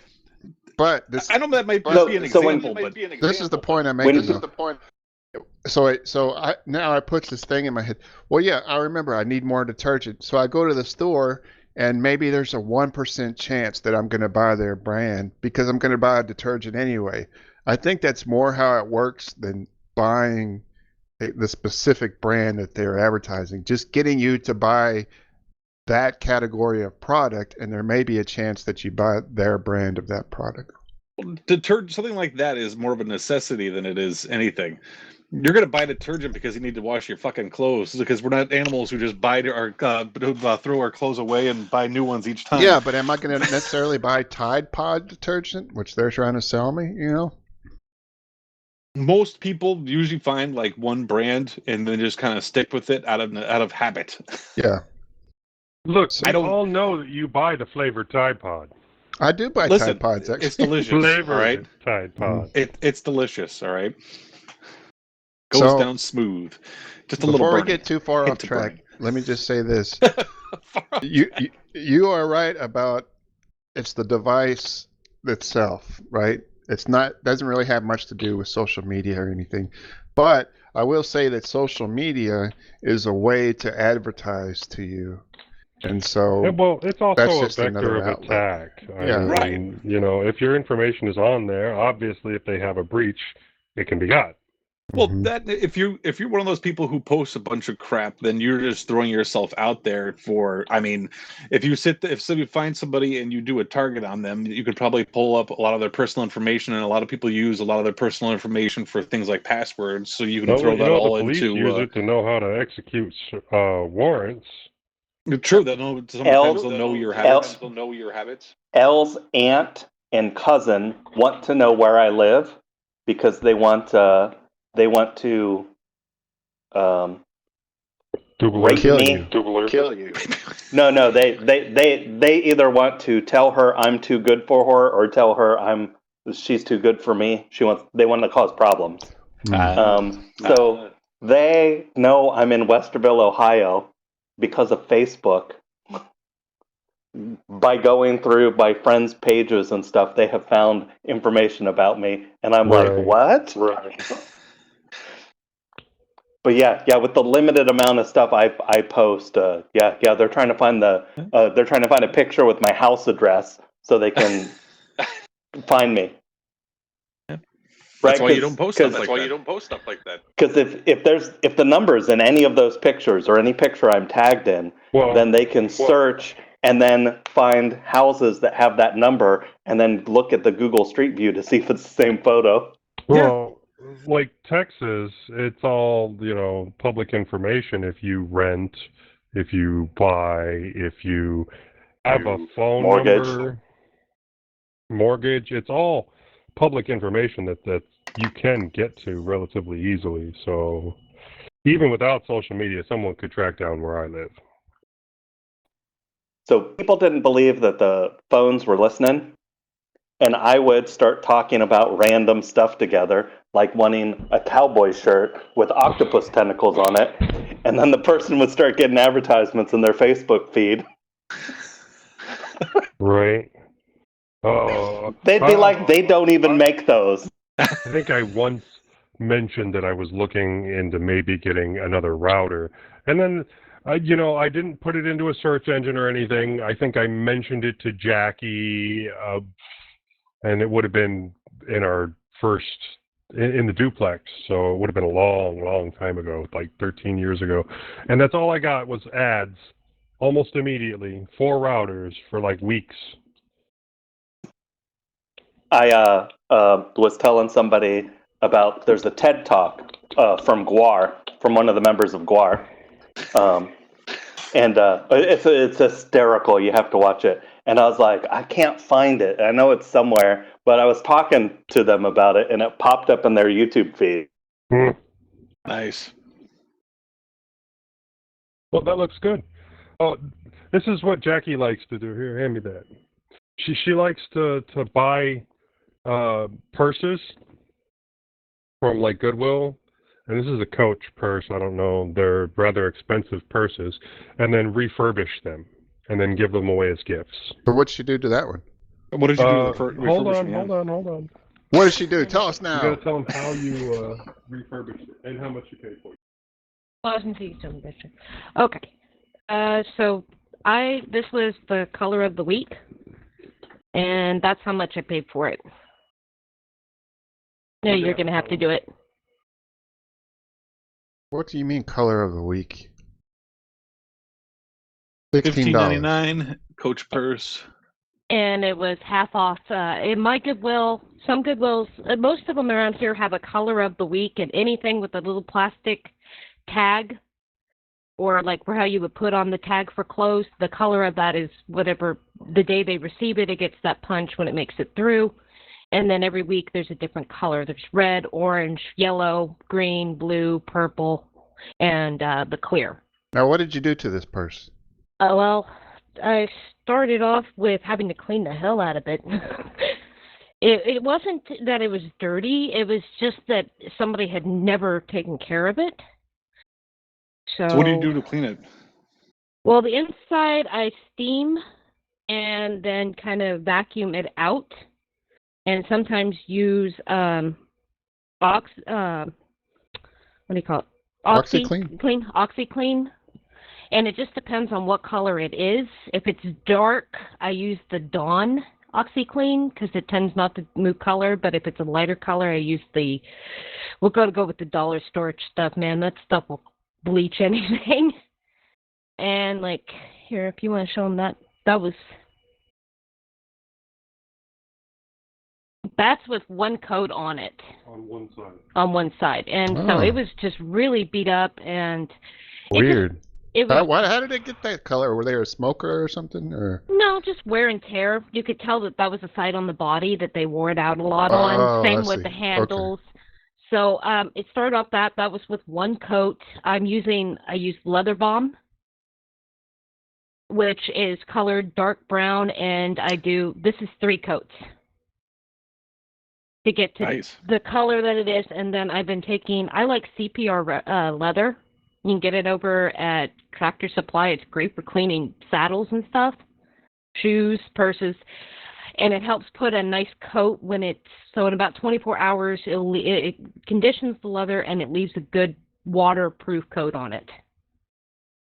But this, I know that might be an example, but this is the point I'm making. So now I put this thing in my head. Well, yeah, I remember I need more detergent. So I go to the store, and maybe there's a 1% chance that I'm going to buy their brand because I'm going to buy a detergent anyway. I think that's more how it works than buying the specific brand that they're advertising. Just getting you to buy that category of product, and there may be a chance that you buy their brand of that product. Detergent, something like that, is more of a necessity than it is anything. You're going to buy detergent because you need to wash your fucking clothes, because we're not animals who just buy throw our clothes away and buy new ones each time. Yeah, but am I going to necessarily buy Tide Pod detergent, which they're trying to sell me, you know? Most people usually find like one brand and then just kind of stick with it out of habit. Yeah. Look, I don't all know that you buy the flavored Tide Pod. I do buy Tide Pods, actually. It's delicious. Flavored all right? Tide Pod. It's delicious, all right? Goes down smooth. Just a little Before we burning. get too far off track, let me just say this. You are right about it's the device itself, right? It's not doesn't really have much to do with social media or anything. But I will say that social media is a way to advertise to you. And so yeah, well, it's also that's a just vector another of outlet. attack. Yeah. Right. You know, if your information is on there, obviously if they have a breach, it can be got. Well, that if you're one of those people who posts a bunch of crap, then you're just throwing yourself out there for. I mean, if you find somebody and you do a target on them, you could probably pull up a lot of their personal information, and a lot of people use a lot of their personal information for things like passwords. So you can throw that all the police into. Use it to know how to execute warrants. True, sometimes they'll know your habits. Elle's aunt and cousin want to know where I live because they want to rape me. Kill you. No, they either want to tell her I'm too good for her or tell her she's too good for me. They want to cause problems. So they know I'm in Westerville, Ohio, because of Facebook. By going through my friends' pages and stuff, they have found information about me, and I'm like, what? Right. But yeah, with the limited amount of stuff I post, they're trying to find a picture with my house address so they can find me. That's why you don't post stuff like that. Because if the number's in any of those pictures or any picture I'm tagged in, then they can search and then find houses that have that number and then look at the Google Street View to see if it's the same photo. Well, like Texas, it's all, public information. If you rent, if you buy, if you have a phone number, mortgage, it's all public information that you can get to relatively easily. So even without social media, someone could track down where I live. So people didn't believe that the phones were listening, and I would start talking about random stuff together, like wanting a cowboy shirt with octopus tentacles on it, and then the person would start getting advertisements in their Facebook feed. Right. They'd be like, they don't even make those. I think I once mentioned that I was looking into maybe getting another router, and then I didn't put it into a search engine or anything. I think I mentioned it to Jackie and it would have been in our first in the duplex, so it would have been a long time ago, like 13 years ago, and that's all I got was ads almost immediately, 4 routers for like weeks. I was telling somebody about there's a TED talk from Guar, from one of the members of Guar, and it's hysterical. You have to watch it. And I was like, I can't find it. I know it's somewhere, but I was talking to them about it, and it popped up in their YouTube feed. Nice. Well, that looks good. Oh, this is what Jackie likes to do. Here, hand me that. She likes to buy purses from like Goodwill, and this is a Coach purse. I don't know. They're rather expensive purses, and then refurbish them, and then give them away as gifts. So what'd she do to that one? What did you do for Hold refurbishing? on. What did she do? Tell us now. You gotta tell them how you refurbished it and how much you paid for it. Okay. So this was the color of the week, and that's how much I paid for it. No, you're gonna have to do it. What do you mean color of the week? $15.99 Coach purse. And it was half off. In my Goodwill, some Goodwills, most of them around here have a color of the week, and anything with a little plastic tag, or like how you would put on the tag for clothes, the color of that is whatever, the day they receive it, it gets that punch when it makes it through. And then every week there's a different color. There's red, orange, yellow, green, blue, purple, and the clear. Now, what did you do to this purse? Well, I started off with having to clean the hell out of it. It wasn't that it was dirty. It was just that somebody had never taken care of it. So what do you do to clean it? Well, the inside I steam and then kind of vacuum it out, and sometimes use what do you call it? OxyClean. And it just depends on what color it is. If it's dark, I use the Dawn OxyClean because it tends not to move color. But if it's a lighter color, I use we're going to go with the dollar store stuff, man. That stuff will bleach anything. And like, here, if you want to show them that's with one coat on it. On one side. On one side. And so it was just really beat up and... Weird. How did it get that color? Were they a smoker or something? Or no, just wear and tear. You could tell that was a side on the body that they wore it out a lot on. Same with the handles. Okay. So it started off that was with one coat. I use Leather Balm, which is colored dark brown, and this is 3 coats to get to the color that it is. And then I've been I like CPR leather. You can get it over at Tractor Supply. It's great for cleaning saddles and stuff, shoes, purses, and it helps put a nice coat so in about 24 hours, it conditions the leather and it leaves a good waterproof coat on it.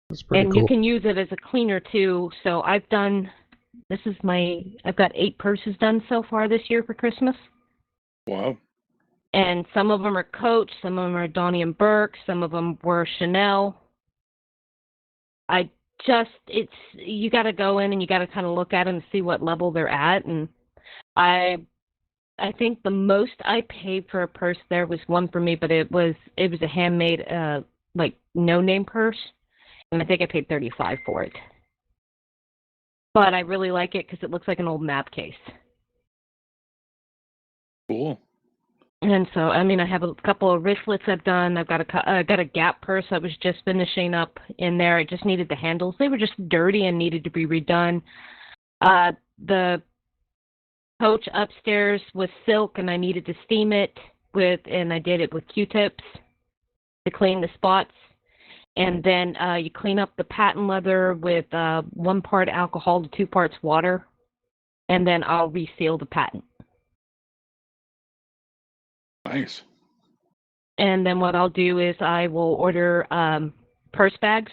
That's pretty cool. You can use it as a cleaner too. So I've got 8 purses done so far this year for Christmas. Wow. And some of them are Coach, some of them are Donnie and Burke, some of them were Chanel. You got to go in and you got to kind of look at them and see what level they're at. And I think the most I paid for a purse there was one for me, but it was a handmade, like no-name purse, and I think I paid $35 for it. But I really like it because it looks like an old map case. Cool. And so, I have a couple of wristlets I've done. I've got a Gap purse I was just finishing up in there. I just needed the handles. They were just dirty and needed to be redone. The Coach upstairs was silk, and I needed to steam it and I did it with Q-tips to clean the spots. And then you clean up the patent leather with 1 part alcohol to 2 parts water, and then I'll reseal the patent. Nice. And then what I'll do is I will order purse bags,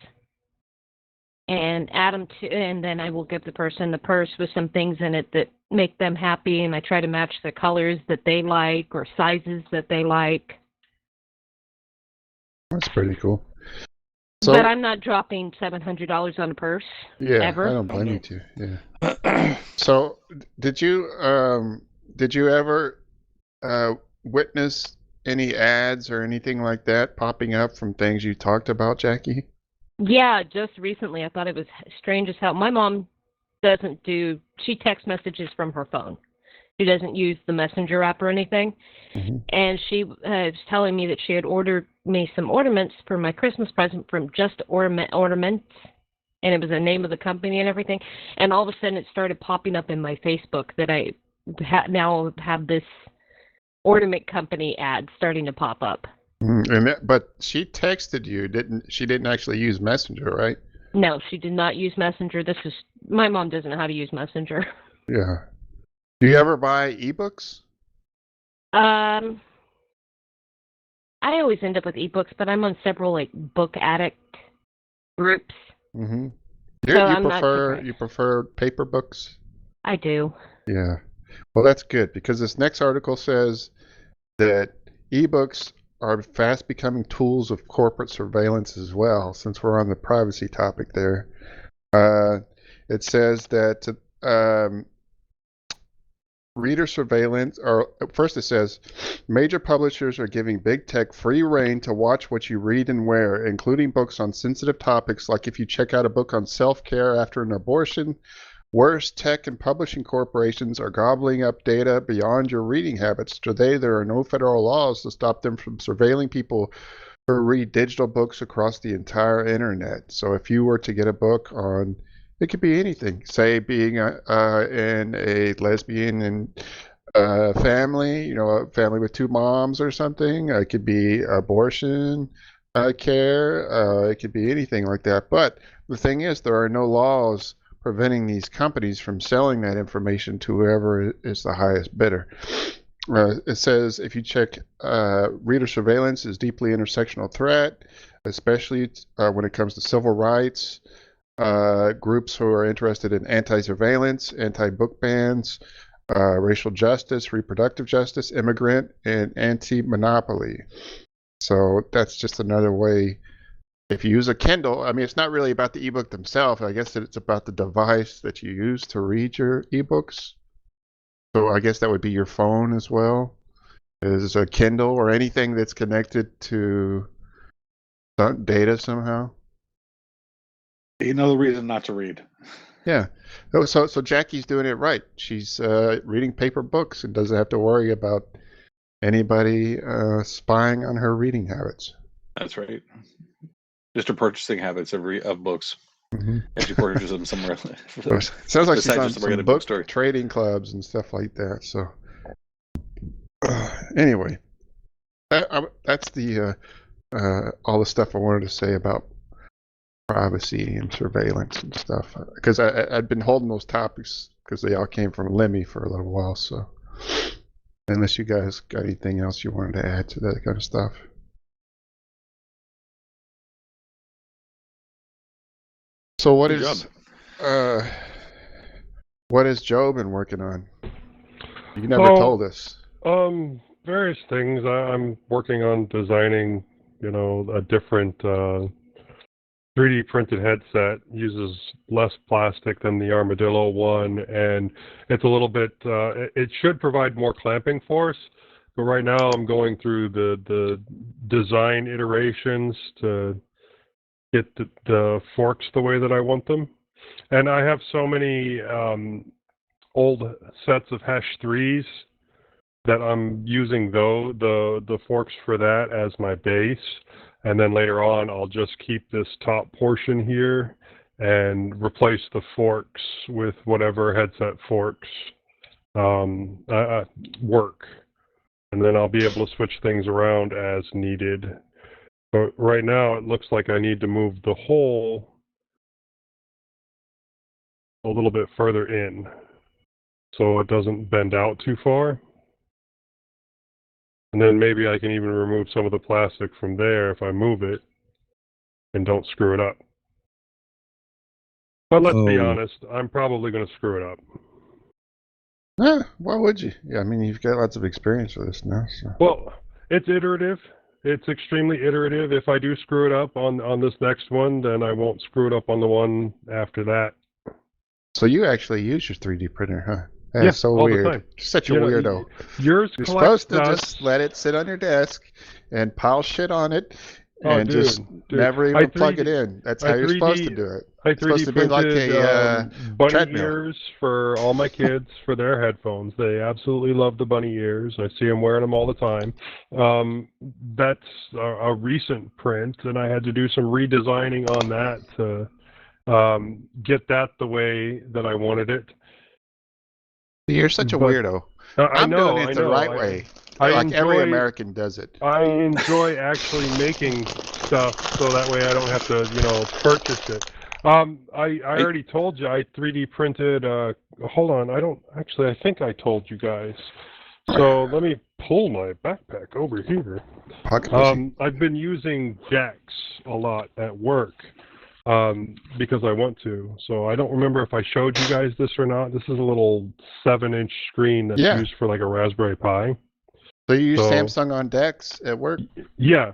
and add them to, and then I will give the person the purse with some things in it that make them happy, and I try to match the colors that they like or sizes that they like. That's pretty cool. So, but I'm not dropping $700 on a purse. Yeah, ever. I don't blame you to. Yeah. So, did you ever witness any ads or anything like that popping up from things you talked about, Jackie? Yeah, just recently. I thought it was strange as hell. My mom doesn't do, she text messages from her phone. She doesn't use the messenger app or anything. Mm-hmm. And she was telling me that she had ordered me some ornaments for my Christmas present from Just Ornaments, and it was the name of the company and everything. And all of a sudden it started popping up in my Facebook that I now have this ornament company ad starting to pop up. But she texted you, she didn't actually use Messenger, right? No, she did not use Messenger. My mom doesn't know how to use Messenger. Yeah. Do you ever buy ebooks? I always end up with ebooks, but I'm on several book addict groups. Mm-hmm. So you prefer paper books? I do. Yeah. Well, that's good, because this next article says that ebooks are fast becoming tools of corporate surveillance as well, since we're on the privacy topic there. It says that reader surveillance, or first it says, major publishers are giving big tech free rein to watch what you read and where, including books on sensitive topics, like if you check out a book on self-care after an abortion. Worse, tech and publishing corporations are gobbling up data beyond your reading habits. Today, there are no federal laws to stop them from surveilling people who read digital books across the entire internet. So if you were to get a book on, it could be anything, say being in a lesbian and family, a family with two moms or something. It could be abortion care. It could be anything like that. But the thing is, there are no laws preventing these companies from selling that information to whoever is the highest bidder. It says if you check reader surveillance is deeply intersectional threat, especially when it comes to civil rights, groups who are interested in anti-surveillance, anti-book bans, racial justice, reproductive justice, immigrant, and anti-monopoly. So that's just another way. If you use a Kindle, I mean, it's not really about the ebook themselves. I guess it's about the device that you use to read your ebooks. So I guess that would be your phone as well. Is a Kindle or anything that's connected to data somehow. Another reason not to read. Yeah. So Jackie's doing it right. She's reading paper books and doesn't have to worry about anybody spying on her reading habits. That's right. Just her purchasing habits of books. Mm-hmm. If she purchases them somewhere. Sounds like she's on some book bookstore. trading clubs and stuff like that. So anyway, that's the all the stuff I wanted to say about privacy and surveillance and stuff. Because I'd been holding those topics because they all came from Lemmy for a little while. So unless you guys got anything else you wanted to add to that kind of stuff. So what has Joe been working on? You never told us. Various things. I'm working on designing, a different 3D printed headset. Uses less plastic than the Armadillo one, and it's a little bit. It should provide more clamping force, but right now I'm going through the design iterations to get the forks the way that I want them. And I have so many old sets of Hash 3s that I'm using the forks for that as my base. And then later on, I'll just keep this top portion here and replace the forks with whatever headset forks work. And then I'll be able to switch things around as needed. But right now, it looks like I need to move the hole a little bit further in so it doesn't bend out too far. And then maybe I can even remove some of the plastic from there if I move it and don't screw it up. But let's be Oh. honest, I'm probably going to screw it up. Why would you? Yeah, I mean, you've got lots of experience with this now. So. Well, it's iterative. It's extremely iterative. If I do screw it up on this next one, then I won't screw it up on the one after that. So you actually use your 3D printer, huh? Yeah, That's so all the weird. time. You're such a You know, weirdo. Yours You're collects supposed to dust. just let it sit on your desk and pile shit on it Oh, and dude, just dude. never I even plug 3D it in. That's I how you're 3D supposed to do it. I It's supposed 3D to be like printed a bunny treadmill. ears for all my kids for their headphones. They absolutely love the bunny ears. I see them wearing them all the time. That's a recent print, and I had to do some redesigning on that to get that the way that I wanted it. You're such a But weirdo. I I'm know, doing I it the know. right way. I Like every enjoy- American does it. I enjoy actually making stuff, so that way I don't have to, purchase it. I already told you I 3D printed. Hold on, I think I told you guys. So let me pull my backpack over here. Pocket pussy. I've been using jacks a lot at work because I want to. So I don't remember if I showed you guys this or not. This is a little 7-inch screen that's Yeah. used for like a Raspberry Pi. So you use so- Samsung on decks at work? Yeah.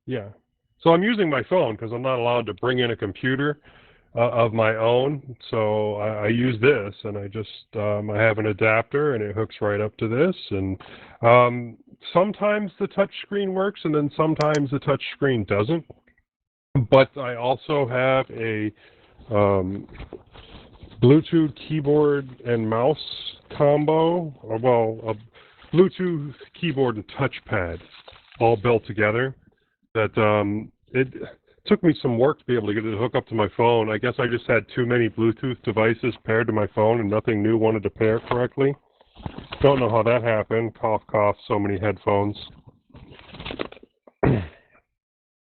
So I'm using my phone because I'm not allowed to bring in a computer of my own. So I use this, and I just I have an adapter, and it hooks right up to this. And sometimes the touch screen works, and then sometimes the touch screen doesn't. But I also have a Bluetooth keyboard and mouse combo. A Bluetooth keyboard and touchpad all built together. That it took me some work to be able to get it to hook up to my phone. I guess I just had too many Bluetooth devices paired to my phone, and nothing new wanted to pair correctly. Don't know how that happened. Cough, cough, so many headphones.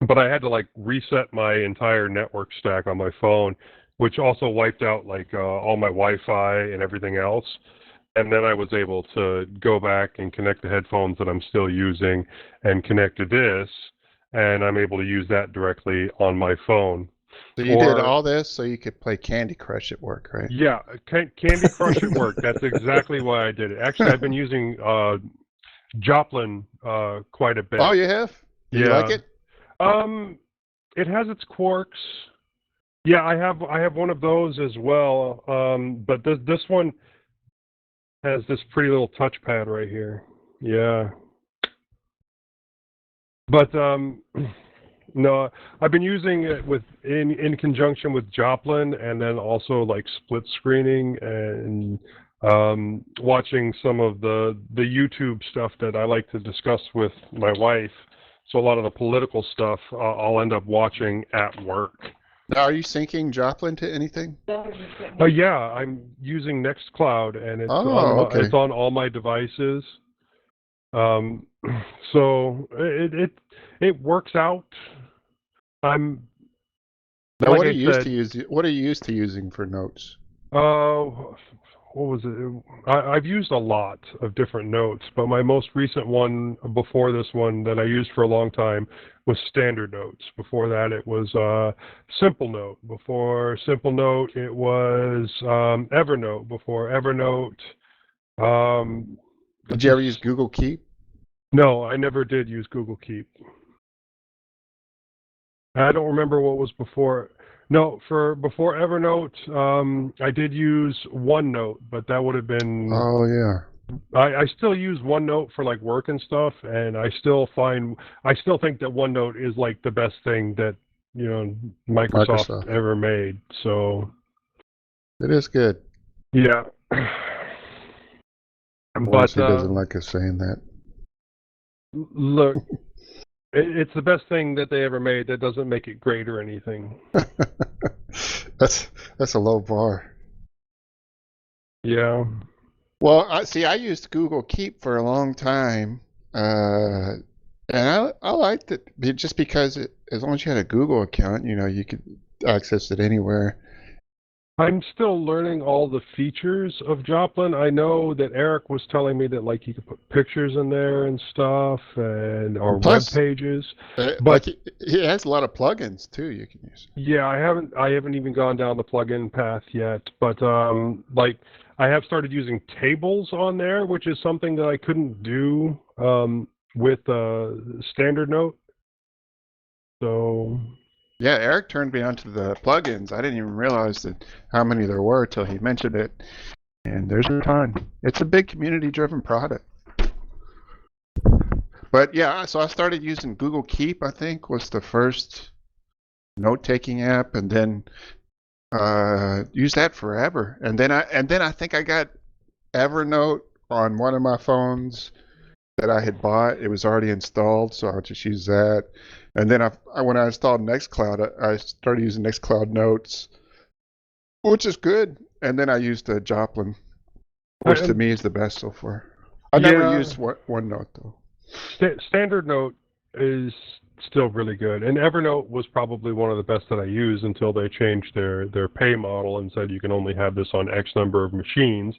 But I had to like reset my entire network stack on my phone, which also wiped out like all my Wi-Fi and everything else. And then I was able to go back and connect the headphones that I'm still using and connect to this, and I'm able to use that directly on my phone. So you did all this so you could play Candy Crush at work, right? Yeah, Candy Crush at work. That's exactly why I did it. Actually, I've been using Joplin quite a bit. Oh, you have? Do you like it? It has its quirks. Yeah, I have one of those as well. But this one has this pretty little touchpad right here. Yeah. But no, I've been using it in conjunction with Joplin, and then also like split screening and watching some of the YouTube stuff that I like to discuss with my wife. So a lot of the political stuff I'll end up watching at work. Now, are you syncing Joplin to anything? Yeah, I'm using NextCloud, and it's it's on all my devices. So it works out. Now, like what are you used to using for notes? What was it? I've used a lot of different notes, but my most recent one before this one that I used for a long time was Standard Notes. Before that, it was Simple Note. Before Simple Note, it was Evernote. Before Evernote, did you ever use Google Keep? No, I never did use Google Keep. I don't remember what was before. No, before Evernote, I did use OneNote, but that would have been. Oh yeah. I still use OneNote for like work and stuff, and I still think that OneNote is like the best thing that Microsoft ever made. So it is good. Yeah. But he doesn't like us saying that. Look, it's the best thing that they ever made. That doesn't make it great or anything. That's a low bar. Yeah. Well, I used Google Keep for a long time, and I liked it just because as long as you had a Google account, you could access it anywhere. I'm still learning all the features of Joplin. I know that Eric was telling me that like you could put pictures in there and stuff, and or web pages. But like he has a lot of plugins too you can use. Yeah, I haven't even gone down the plugin path yet, but like I have started using tables on there, which is something that I couldn't do with standard note. So. Yeah, Eric turned me onto the plugins. I didn't even realize that how many there were till he mentioned it. And there's a ton. It's a big community-driven product. But yeah, so I started using Google Keep, I think, was the first note-taking app, and then used that forever. And then I think I got Evernote on one of my phones that I had bought. It was already installed, so I'll just use that. And then when I installed NextCloud, I started using NextCloud Notes, which is good. And then I used Joplin, which to me is the best so far. I never used OneNote though. Standard Note is still really good, and Evernote was probably one of the best that I used until they changed their pay model and said you can only have this on X number of machines,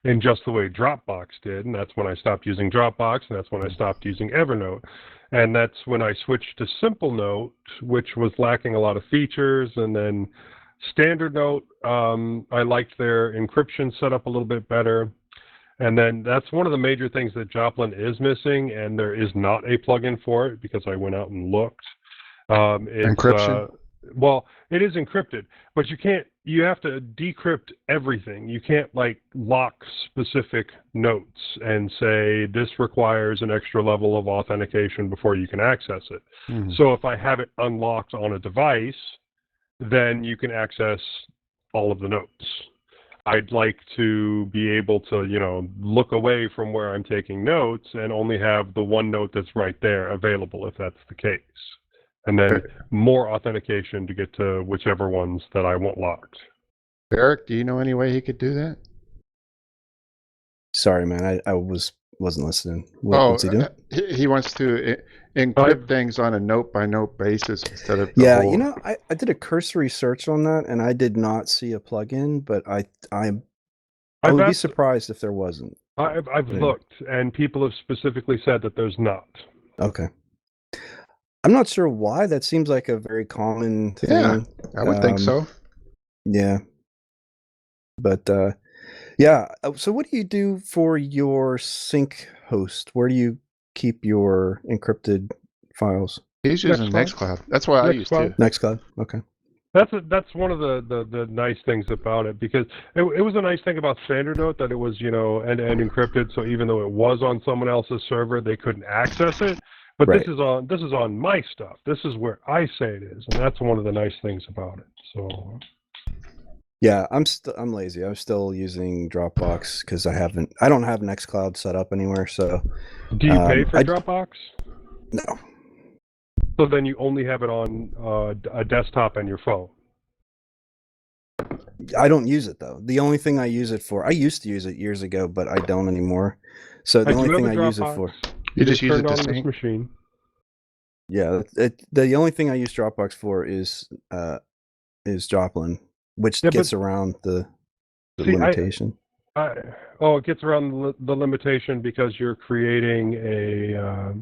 in just the way Dropbox did. And that's when I stopped using Dropbox, and that's when I stopped using Evernote. And that's when I switched to Simple Note, which was lacking a lot of features. And then Standard Note, I liked their encryption setup a little bit better. And then that's one of the major things that Joplin is missing, and there is not a plugin for it because I went out and looked. Encryption? Well, it is encrypted, but you have to decrypt everything. You can't like lock specific notes and say this requires an extra level of authentication before you can access it. Mm-hmm. So if I have it unlocked on a device, then you can access all of the notes. I'd like to be able to, look away from where I'm taking notes and only have the one note that's right there available if that's the case. And then more authentication to get to whichever ones that I want locked. Eric, do you know any way he could do that? Sorry, man, I wasn't listening. What's he doing? He wants to encrypt things on a note-by-note basis instead of I did a cursory search on that, and I did not see a plugin, but I would be surprised if there wasn't. I've looked, and people have specifically said that there's not. Okay. I'm not sure why. That seems like a very common thing. Yeah, I would think so. Yeah. But, yeah. So what do you do for your sync host? Where do you keep your encrypted files? He's using NextCloud. That's what I used to. NextCloud. Okay. That's one of the nice things about it, because it was a nice thing about Standard Note that it was, end-to-end encrypted. So even though it was on someone else's server, they couldn't access it. But this is on my stuff. This is where I say it is, and that's one of the nice things about it. So, yeah, I'm lazy. I'm still using Dropbox because I don't have NextCloud set up anywhere. So, do you pay for Dropbox? No. So then you only have it on a desktop and your phone. I don't use it though. The only thing I use it for, I used to use it years ago, but I don't anymore. So the only thing I use it for. You just use it to sync? This machine. Yeah, the only thing I use Dropbox for is Joplin, which gets around the limitation. It gets around the limitation because you're creating a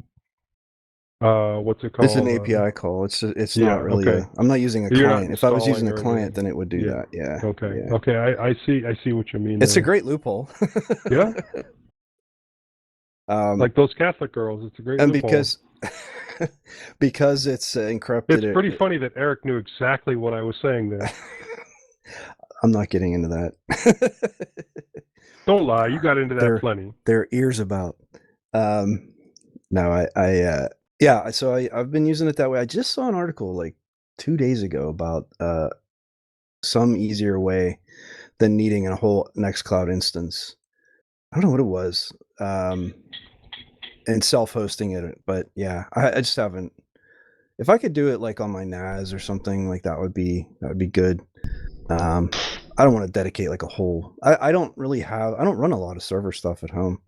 what's it called? It's an API call. It's not really. I'm not using a client. If I was using a client, then it would do that. Yeah. Okay. Yeah. Okay. I see what you mean. It's a great loophole. Yeah. Like those Catholic girls, it's a great loophole. Because it's encrypted. It's pretty funny that Eric knew exactly what I was saying there. I'm not getting into that. Don't lie, you got into that plenty. There are ears about. No, so I've been using it that way. I just saw an article like 2 days ago about some easier way than needing a whole NextCloud instance. I don't know what it was. And self-hosting it, but yeah, I just haven't. If I could do it like on my NAS or something like that would be good. I don't want to dedicate like a whole. I don't run a lot of server stuff at home.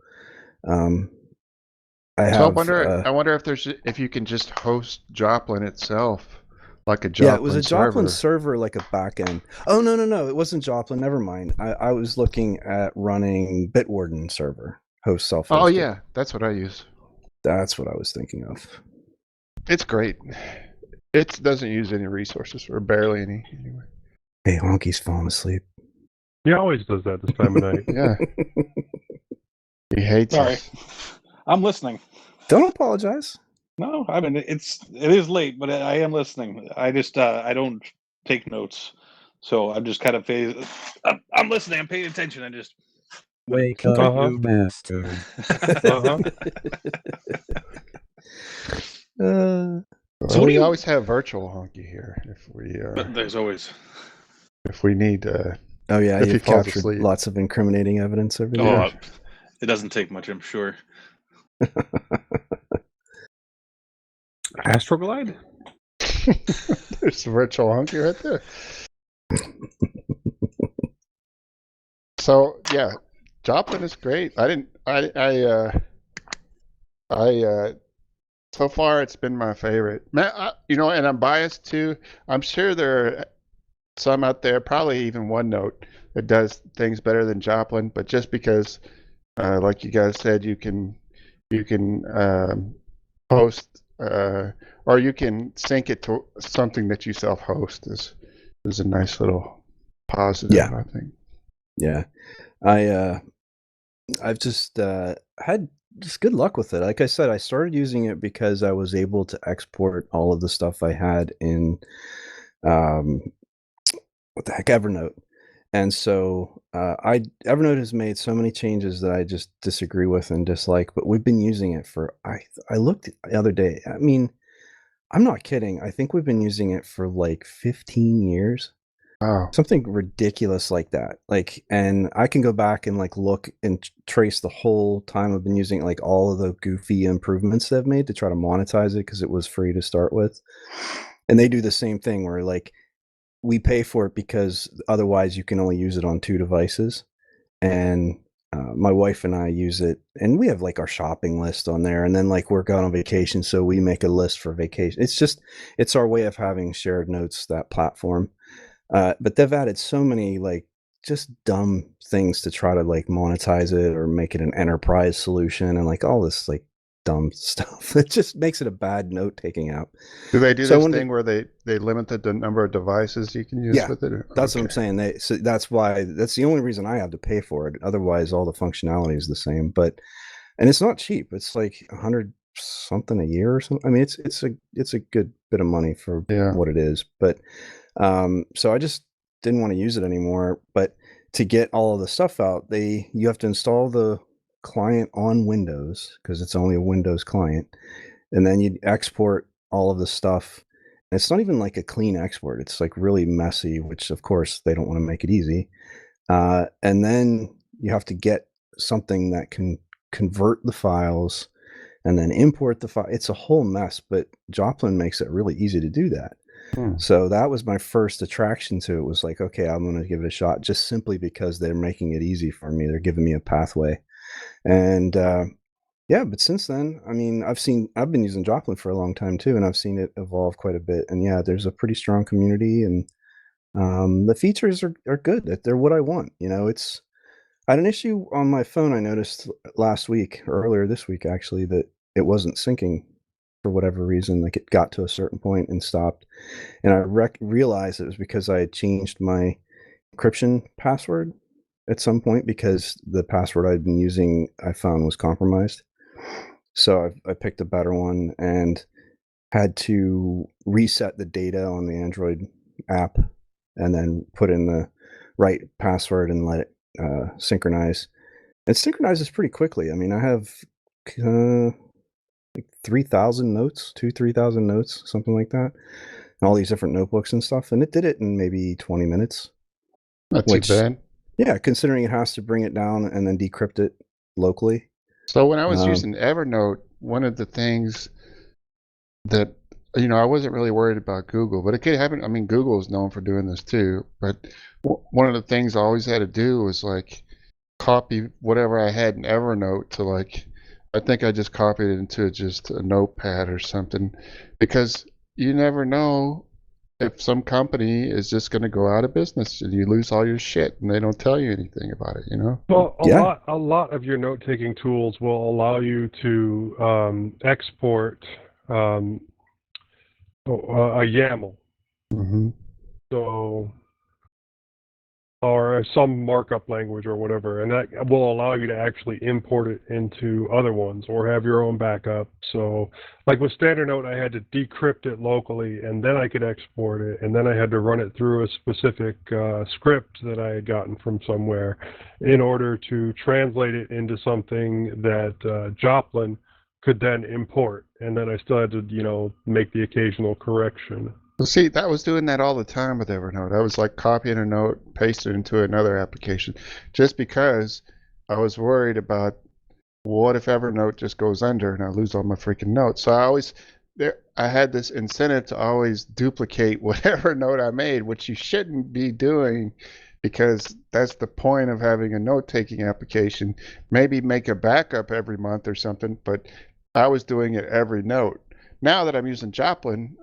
I wonder if you can just host Joplin itself Like a Joplin Yeah, it was a Joplin server. server, like a backend. Oh no, it wasn't Joplin. Never mind. I was looking at running Bitwarden server, host self-hosted. Oh yeah, that's what I use. That's what I was thinking of. It's great. It doesn't use any resources, or barely any anyway. Hey, Honky's falling asleep. He always does that this time of night. Yeah. He hates Sorry, us. I'm listening. Don't apologize. No, I mean it is late, but I am listening. I just I don't take notes, so I'm just kind of I'm listening. I'm paying attention. I just Wake up, Uh-huh. you bastard. Uh-huh. Uh, So Well, what do we you- always have virtual Honky here but there's always. if we need. oh yeah, If he you've falls captured asleep. lots of incriminating evidence over Oh, there. it doesn't take much, I'm sure. Astroglide? There's virtual Honky right there. So yeah, Joplin is great. So far it's been my favorite. Man, and I'm biased too. I'm sure there are some out there, probably even OneNote, that does things better than Joplin. But just because, like you guys said, you can host or you can sync it to something that you self-host is a nice little positive. Yeah. I think. Yeah, I've just had just good luck with it. Like I said, I started using it because I was able to export all of the stuff I had in Evernote. And so Evernote has made so many changes that I just disagree with and dislike, but we've been using it for I looked the other day. I mean, I'm not kidding. I think we've been using it for like 15 years. Oh, Something ridiculous like that. Like, and I can go back and like look and trace the whole time I've been using like all of the goofy improvements they've made to try to monetize it because it was free to start with. And they do the same thing where like we pay for it because otherwise you can only use it on 2 devices. And my wife and I use it, and we have like our shopping list on there, and then like we're going on vacation, so we make a list for vacation. It's our way of having shared notes, that platform. But they've added so many like just dumb things to try to like monetize it or make it an enterprise solution and like all this like dumb stuff. It just makes it a bad note-taking app. do they do So I this wanted- thing where they limited the number of devices you can use Yeah, with it? That's what I'm saying. So that's the only reason I have to pay for it. Otherwise, all the functionality is the same. And it's not cheap. It's like $100 something a year or something. I mean, it's a good bit of money for Yeah. what it is. But so I just didn't want to use it anymore. But to get all of the stuff out, you have to install the client on Windows because it's only a Windows client, and then you export all of the stuff. And it's not even like a clean export. It's like really messy, which of course they don't want to make it easy. And then you have to get something that can convert the files and then import the file. It's a whole mess, but Joplin makes it really easy to do that. So that was my first attraction to it, was like, okay, I'm going to give it a shot just simply because they're making it easy for me. They're giving me a pathway. And yeah, but since then, I mean, I've been using Joplin for a long time too, and I've seen it evolve quite a bit. And yeah, there's a pretty strong community, and the features are good. They're what I want. I had an issue on my phone I noticed last week, or earlier this week actually, that it wasn't syncing for whatever reason. Like it got to a certain point and stopped. And I realized it was because I had changed my encryption password at some point because the password I'd been using I found was compromised. So I picked a better one and had to reset the data on the Android app and then put in the right password and let it synchronize. It synchronizes pretty quickly. I mean, I have like 3,000 notes, 3,000 notes, something like that. And all these different notebooks and stuff. And it did it in maybe 20 minutes. Not too bad. Yeah, considering it has to bring it down and then decrypt it locally. So when I was using Evernote, one of the things that, I wasn't really worried about Google, but it could happen. I mean, Google is known for doing this too. But one of the things I always had to do was like copy whatever I had in Evernote to like, I think I just copied it into just a notepad or something, because you never know if some company is just going to go out of business and you lose all your shit and they don't tell you anything about it, you know? Well, a lot of your note-taking tools will allow you to export a YAML. Mm-hmm. So, or some markup language or whatever, and that will allow you to actually import it into other ones or have your own backup. So, like with Standard Note, I had to decrypt it locally, and then I could export it, and then I had to run it through a specific script that I had gotten from somewhere in order to translate it into something that Joplin could then import, and then I still had to, make the occasional correction. Well, see, that was doing that all the time with Evernote. I was like copying a note, pasting it into another application, just because I was worried about what if Evernote just goes under and I lose all my freaking notes. So I had this incentive to always duplicate whatever note I made, which you shouldn't be doing, because that's the point of having a note-taking application. Maybe make a backup every month or something, but I was doing it every note. Now that I'm using Joplin,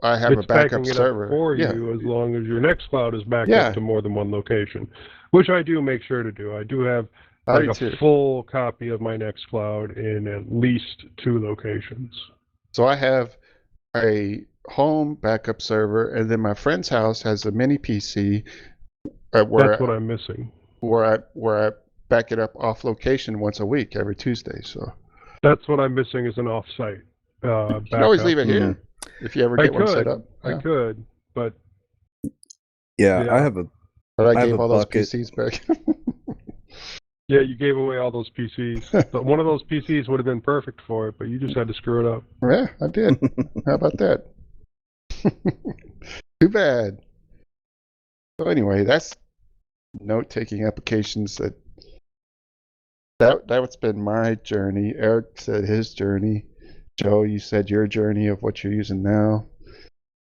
I have a backup server for you as long as your Nextcloud is backed up to more than one location, which I do make sure to do. I do have a full copy of my Nextcloud in at least 2 locations. So I have a home backup server, and then my friend's house has a mini PC. That's what I'm missing. Where I back it up off location once a week, every Tuesday. So that's what I'm missing is an off-site you can always leave it here. If you ever get one set up. I could, but... Yeah, I have a But I gave all bucket. those PCs back. Yeah, you gave away all those PCs. But one of those PCs would have been perfect for it, but you just had to screw it up. Yeah, I did. How about that? Too bad. So anyway, that's note-taking applications. That's been my journey. Eric said his journey. Joe, you said your journey of what you're using now.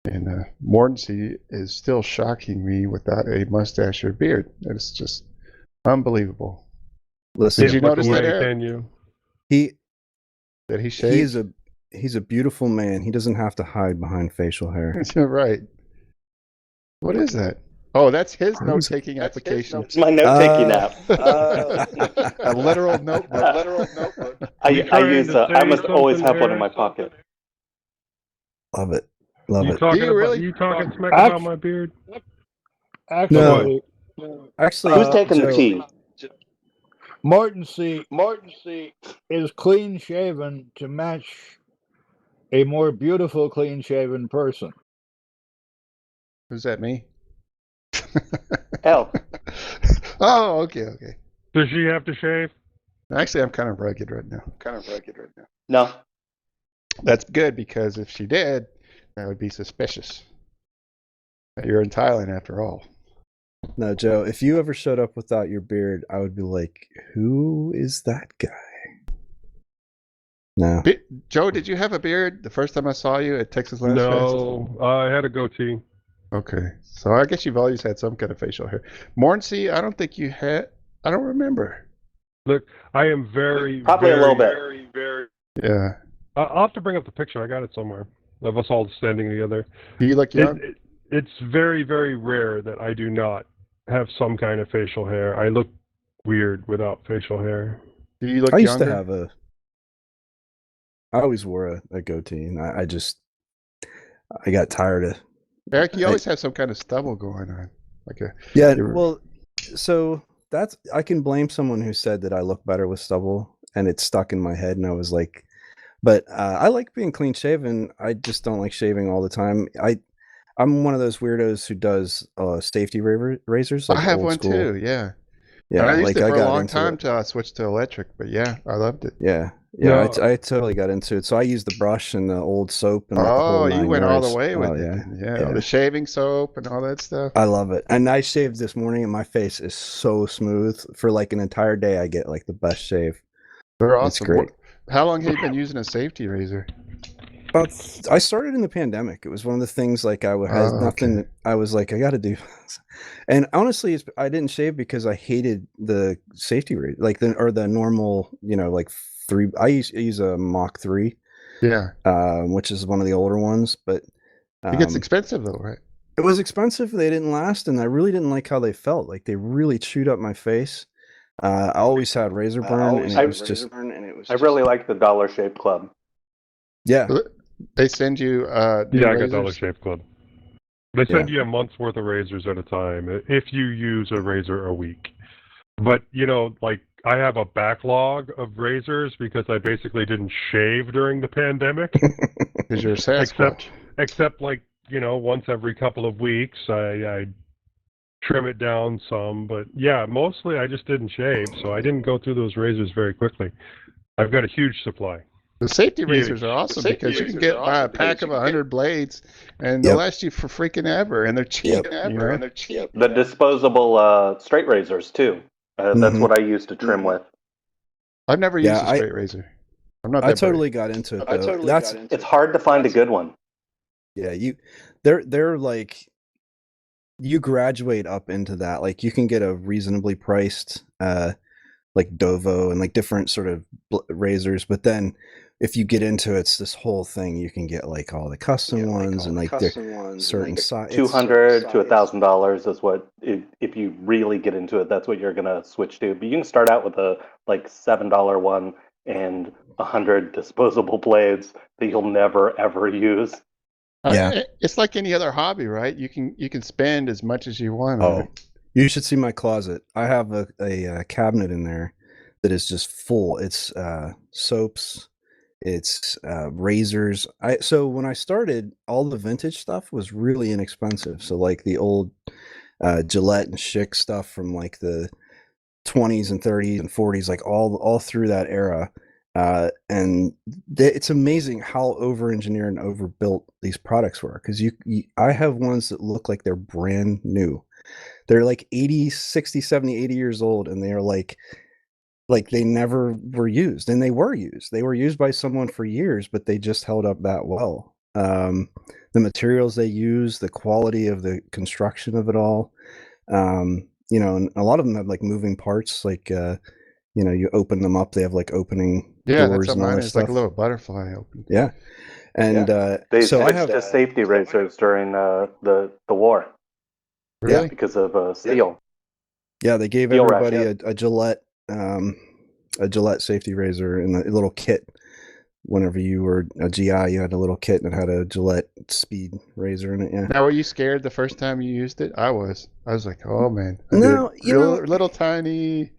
And mordancy is still shocking me without a mustache or beard. It's just unbelievable. Listen, did you notice that, Eric? Can you? Did he shave? He's a beautiful man. He doesn't have to hide behind facial hair. You're right. What is that? Oh, that's his note-taking application. It's my note-taking app. A literal notebook. I must always have one in my pocket. Love it. Do you really? You talking smack about my beard? Actually, who's taking the tea? Mordancy is clean shaven to match a more beautiful clean shaven person. Who's that, me? L. Oh, okay. Does she have to shave? Actually, I'm kind of rugged right now. No. That's good, because if she did, that would be suspicious. You're in Thailand after all. No, Joe, if you ever showed up without your beard, I would be like, who is that guy? No. Joe, did you have a beard the first time I saw you at Texas Last No, I had a goatee. Okay, so I guess you've always had some kind of facial hair. Mordancy, I don't think you had. I don't remember. Look, I am very, probably very, a little bit. Very, very. Yeah. I'll have to bring up the picture. I got it somewhere of us all standing together. Do you look young? It's very, very rare that I do not have some kind of facial hair. I look weird without facial hair. Do you look I used younger? to have I always wore a goatee, and I got tired of. Eric, you always have some kind of stubble going on. Well, so I can blame someone who said that I look better with stubble, and it stuck in my head, and I was like, but I like being clean shaven. I just don't like shaving all the time. I'm one of those weirdos who does safety razors. Like I have old one school. too. Yeah. Yeah. I used it for a long time it. till I switched to electric, but yeah, I loved it. Yeah. No. I totally got into it. So I used the brush and the old soap. And you went all the way with it. Yeah. The shaving soap and all that stuff. I love it. And I shaved this morning, and my face is so smooth. For like an entire day, I get like the best shave. They're awesome. It's great. How long have you been using a safety razor? I started in the pandemic. It was one of the things like I had nothing. Okay. I was like, I got to do this. And honestly, I didn't shave because I hated the safety razor, like the normal, like 3. I use a Mach 3. Yeah. Which is one of the older ones, but It gets expensive though, right? It was expensive. They didn't last, and I really didn't like how they felt. Like they really chewed up my face. I always had razor burn, and it was just. I really like the Dollar Shave Club. Yeah. They send you. I got Dollar razors? Shave Club. They send you a month's worth of razors at a time if you use a razor a week. But like I have a backlog of razors because I basically didn't shave during the pandemic. Because you're a Sasquatch. Except like once every couple of weeks, I trim it down some. But yeah, mostly I just didn't shave, so I didn't go through those razors very quickly. I've got a huge supply. The safety razors are awesome because you can get buy a pack of 100 blades, and they'll last you for freaking ever, and they're cheap. The disposable straight razors too. That's what I used to trim with. I've never used a straight razor. I'm not. I totally got into it though. It's hard to find a good one. Yeah, they're like you graduate up into that. Like you can get a reasonably priced like Dovo and like different sort of razors, but then if you get into it, it's this whole thing. You can get like all the custom ones and like certain size. $200 to $1,000 is what if you really get into it, that's what you're gonna switch to. But you can start out with a like $7 one and 100 disposable blades that you'll never ever use. Yeah, it's like any other hobby, right? You can spend as much as you want. Oh, you should see my closet. I have a cabinet in there that is just full. It's soaps. It's razors. So when I started, all the vintage stuff was really inexpensive. So like the old Gillette and Schick stuff from like the 20s and 30s and 40s, like all through that era. And it's amazing how over-engineered and overbuilt these products were. Because I have ones that look like they're brand new. They're like 80, 60, 70, 80 years old, and they are like they never were used, and they were used. They were used by someone for years, but they just held up that well. The materials they use, the quality of the construction of it all, and a lot of them have like moving parts, like you open them up, they have like opening doors and all that stuff. Like a little butterfly open. Yeah, and so I have the safety razors during the war. Really? Yeah, because of steel. Yeah, they gave steel everybody rack, a Gillette safety razor in a little kit. Whenever you were a GI, you had a little kit and it had a Gillette speed razor in it. Yeah. Now, were you scared the first time you used it? I was like, oh man. No, little tiny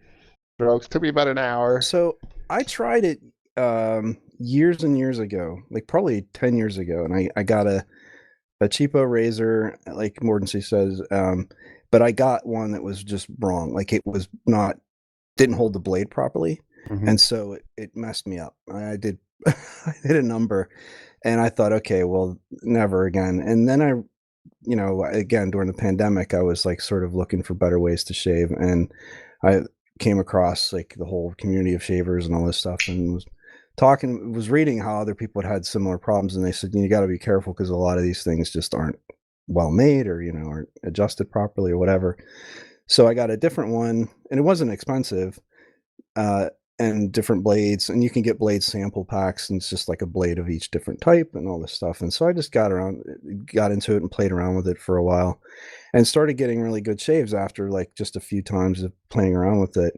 strokes. Took me about an hour. So I tried it years and years ago, like probably 10 years ago, and I got a cheapo razor, like Mordancy says, but I got one that was just wrong. Like it was didn't hold the blade properly, and so it messed me up. I did a number, and I thought, okay, well, never again. And then again during the pandemic, I was like sort of looking for better ways to shave, and I came across like the whole community of shavers and all this stuff, and was reading how other people had similar problems, and they said you got to be careful because a lot of these things just aren't well made, or aren't adjusted properly or whatever. So I got a different one, and it wasn't expensive, and different blades, and you can get blade sample packs, and it's just like a blade of each different type and all this stuff. And so I just got into it and played around with it for a while, and started getting really good shaves after like just a few times of playing around with it,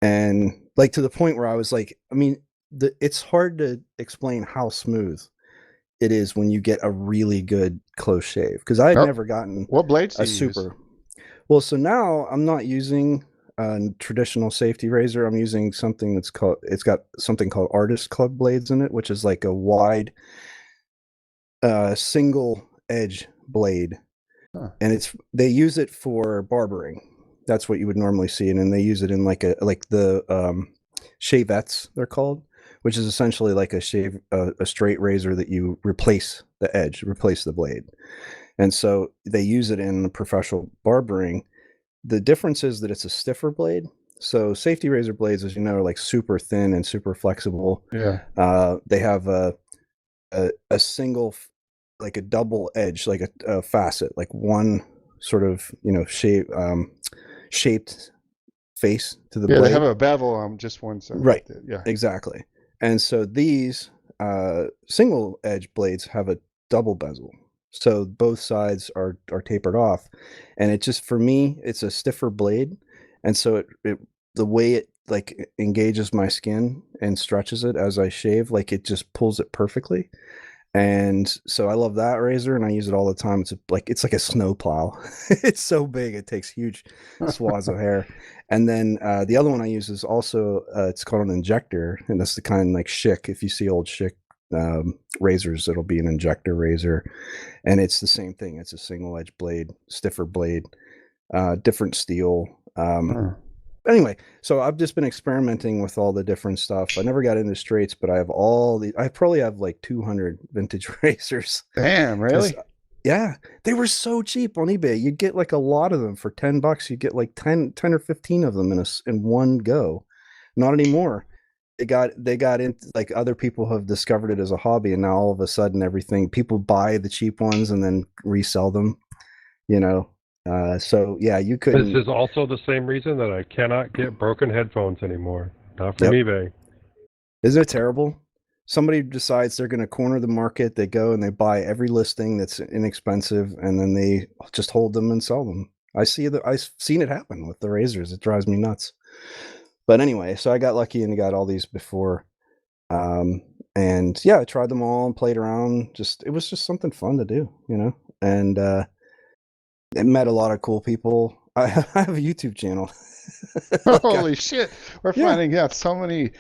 and like to the point where I was like, I mean, it's hard to explain how smooth it is when you get a really good close shave, because I've never gotten what blades a super. Well, so now I'm not using a traditional safety razor. I'm using something it's got something called Artist Club blades in it, which is like a wide single edge blade. And they use it for barbering. That's what you would normally see. And then they use it in like the shavettes, they're called, which is essentially like a straight razor that you replace the edge, replace the blade. And so they use it in professional barbering. The difference is that it's a stiffer blade. So safety razor blades, as you know, are like super thin and super flexible. Yeah. They have a single, like a double edge, like a facet, like one sort of, shaped face to the blade. Yeah, they have a bevel on just one side. Right. Yeah. Exactly. And so these single edge blades have a double bezel. so both sides are tapered off, and it just, for me, it's a stiffer blade, and so it the way it like engages my skin and stretches it as I shave, like it just pulls it perfectly. And so I love that razor, and I use it all the time. It's like a snowplow. It's so big, it takes huge swaths of hair. And then the other one I use is also it's called an injector, and that's the kind like Schick. If you see old Schick razors, it'll be an injector razor, and it's the same thing. It's a single edge blade, stiffer blade, different steel. Anyway, so I've just been experimenting with all the different stuff. I never got into straights, but I have I probably have like 200 vintage razors. Damn, really? Yeah, they were so cheap on eBay. You get like a lot of them for $10. You get like 10 or 15 of them in one go. Not anymore. They got in, like, other people have discovered it as a hobby, and now all of a sudden people buy the cheap ones and then resell them, you know. So yeah, you could. This is also the same reason that I cannot get broken headphones anymore. Not from eBay. Isn't it terrible? Somebody decides they're going to corner the market. They go and they buy every listing that's inexpensive, and then they just hold them and sell them. I've seen it happen with the razors. It drives me nuts. But anyway, so I got lucky and got all these before. And yeah, I tried them all and played around. It was just something fun to do, you know? And I met a lot of cool people. I have a YouTube channel. Holy shit. We're finding out so many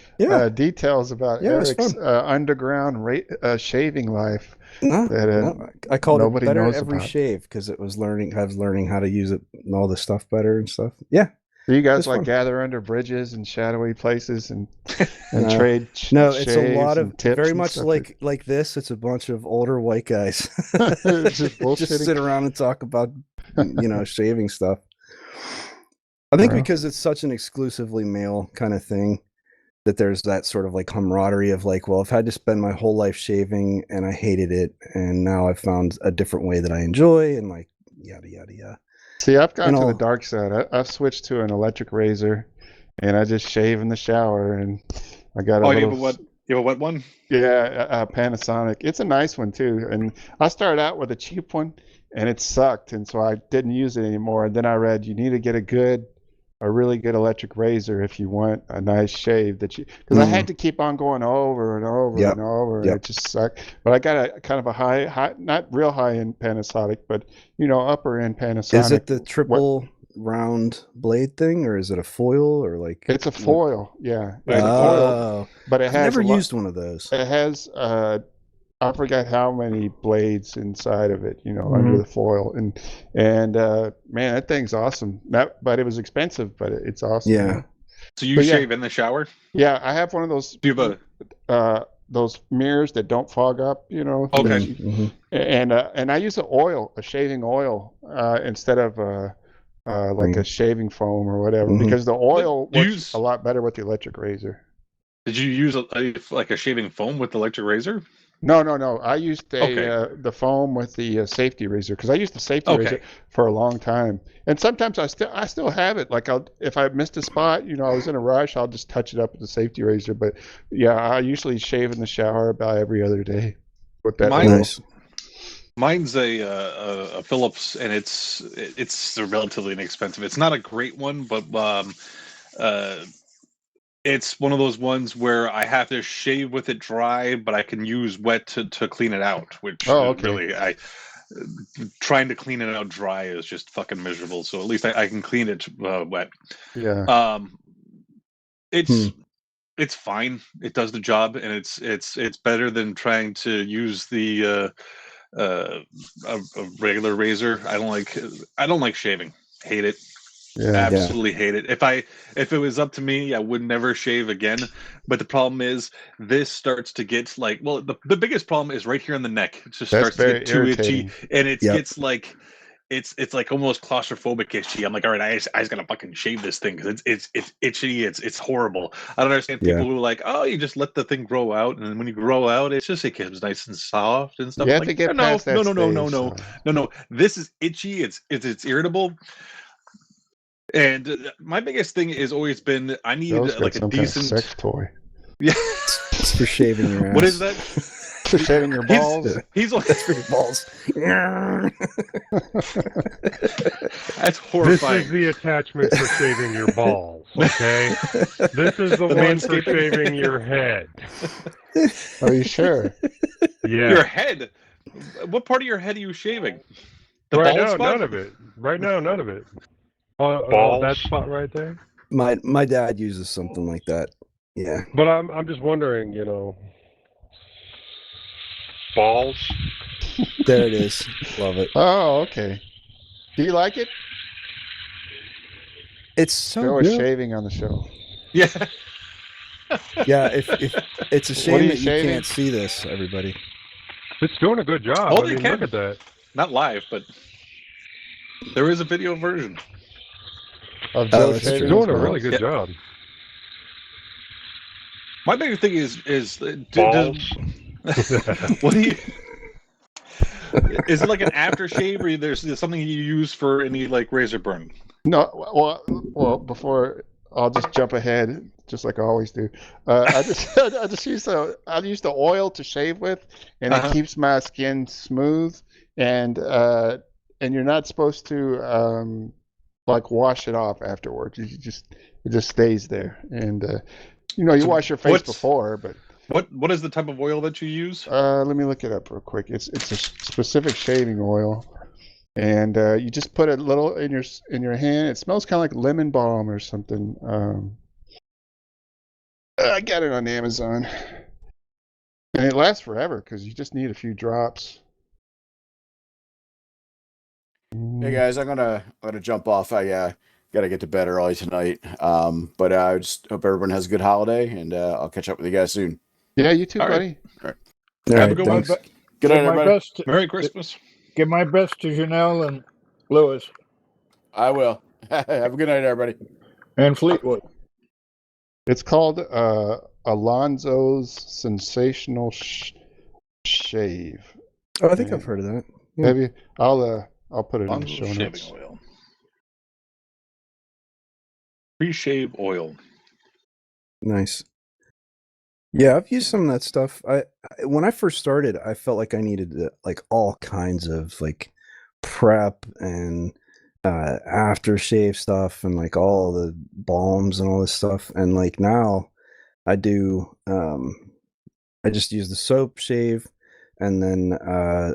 details about Eric's underground shaving life. I called it Better Every about. Shave because it was learning how to use it and all this stuff better and stuff. Yeah. Do you guys like gather under bridges and shadowy places and trade No, it's a lot of tips very much like this. It's a bunch of older white guys just sit around and talk about shaving stuff. I think because it's such an exclusively male kind of thing that there's that sort of like camaraderie of like, well, I've had to spend my whole life shaving and I hated it, and now I've found a different way that I enjoy, and like yada yada yada. See, I've gone to the dark side. I've switched to an electric razor, and I just shave in the shower, and I got a you have a wet one? Yeah, Panasonic. It's a nice one too, and I started out with a cheap one, and it sucked, and so I didn't use it anymore. And then I read you need to get a really good electric razor if you want a nice shave because I had to keep on going over and over and over, and it just sucked. But I got a kind of a high, not real high end Panasonic, but upper end Panasonic. Is it the triple round blade thing, or is it a foil, or like? It's a foil, yeah. It's a foil, but it has. I've never used one of those. It has I forgot how many blades inside of it, under the foil, and man, that thing's awesome. But it was expensive, but it's awesome. Yeah. So you shave in the shower? Yeah, I have one of those. Do you have those mirrors that don't fog up, Okay. And I use a shaving oil, instead of like a shaving foam or whatever, because the oil works a lot better with the electric razor. Did you use a shaving foam with the electric razor? No. I used the foam with the safety razor, because I used the safety razor for a long time, and sometimes I still have it. Like if I missed a spot, I was in a rush, I'll just touch it up with the safety razor. But yeah, I usually shave in the shower about every other day with that. Mine's a Phillips, and it's relatively inexpensive. It's not a great one, but it's one of those ones where I have to shave with it dry, but I can use wet to clean it out, which really, trying to clean it out dry is just fucking miserable. So at least I can clean it wet. Yeah. It's fine. It does the job, and it's better than trying to use the a regular razor. I don't like shaving. Hate it. Absolutely hate it. If it was up to me, I would never shave again. But the problem is, this starts to get the biggest problem is right here on the neck. It just starts to get too itchy, and it gets like it's like almost claustrophobic itchy. I'm like, all right, I just gotta fucking shave this thing because it's itchy. It's horrible. I don't understand people who are like, oh, you just let the thing grow out, and then when you grow out, it gets nice and soft and stuff. You have to get past that stage. No. This is itchy. It's irritable. And my biggest thing has always been I need like a decent kind of sex toy. Yeah, it's for shaving your ass. What is that? Shaving your balls. He's like, That's for your balls. that's This horrifying. is the attachment for shaving your balls, okay? This is the one for manscaping? shaving your head. Are you sure? Yeah. Your head. What part of your head are you shaving? The right bald now, spot? none of it. Right now, none of it. That Balls. spot right there. My dad uses something like that. Yeah. But I'm just wondering, balls. There it is. Love it. Oh, okay. Do you like it? It's so Joe is good. shaving on the show. Yeah. Yeah, if it's a What are shame you that you shaving? can't see this, everybody. It's doing a good job. Holy cow. Look at that. Not live, but there is a video version. Of Joe that's shaving It's true. his doing a really balls? good job. My big thing is Balls. what do you? Is it like an aftershave, or there's something you use for any like razor burn? No, well, before I'll just jump ahead, just like I always do. I just use the oil to shave with, and it keeps my skin smooth. And you're not supposed to like wash it off afterwards. It just stays there. And you So wash your face before, but what is the type of oil that you use? let me look it up real quick. It's a specific shaving oil. And you just put a little in your hand. It smells kind of like lemon balm or something. I got it on Amazon, and it lasts forever because you just need a few drops. Hey guys, I'm gonna jump off. I gotta get to bed early tonight. But I just hope everyone has a good holiday, and I'll catch up with you guys soon. Yeah, you too, All buddy. right. All Have a right, good one. thanks. Good night, everybody. Merry Christmas. Give my best to Janelle and Lewis I will. Have a good night, everybody. and Fleetwood. It's called Alonzo's Sensational Shave. Oh, I think I've heard of that. Yeah. Have you? I'll put it in the show Shaving notes. oil. Pre-shave oil. Nice. Yeah, I've used some of that stuff. When I first started, I felt like I needed like all kinds of like prep and aftershave stuff and like all the balms and all this stuff. And like now, I do. I just use the soap shave, and then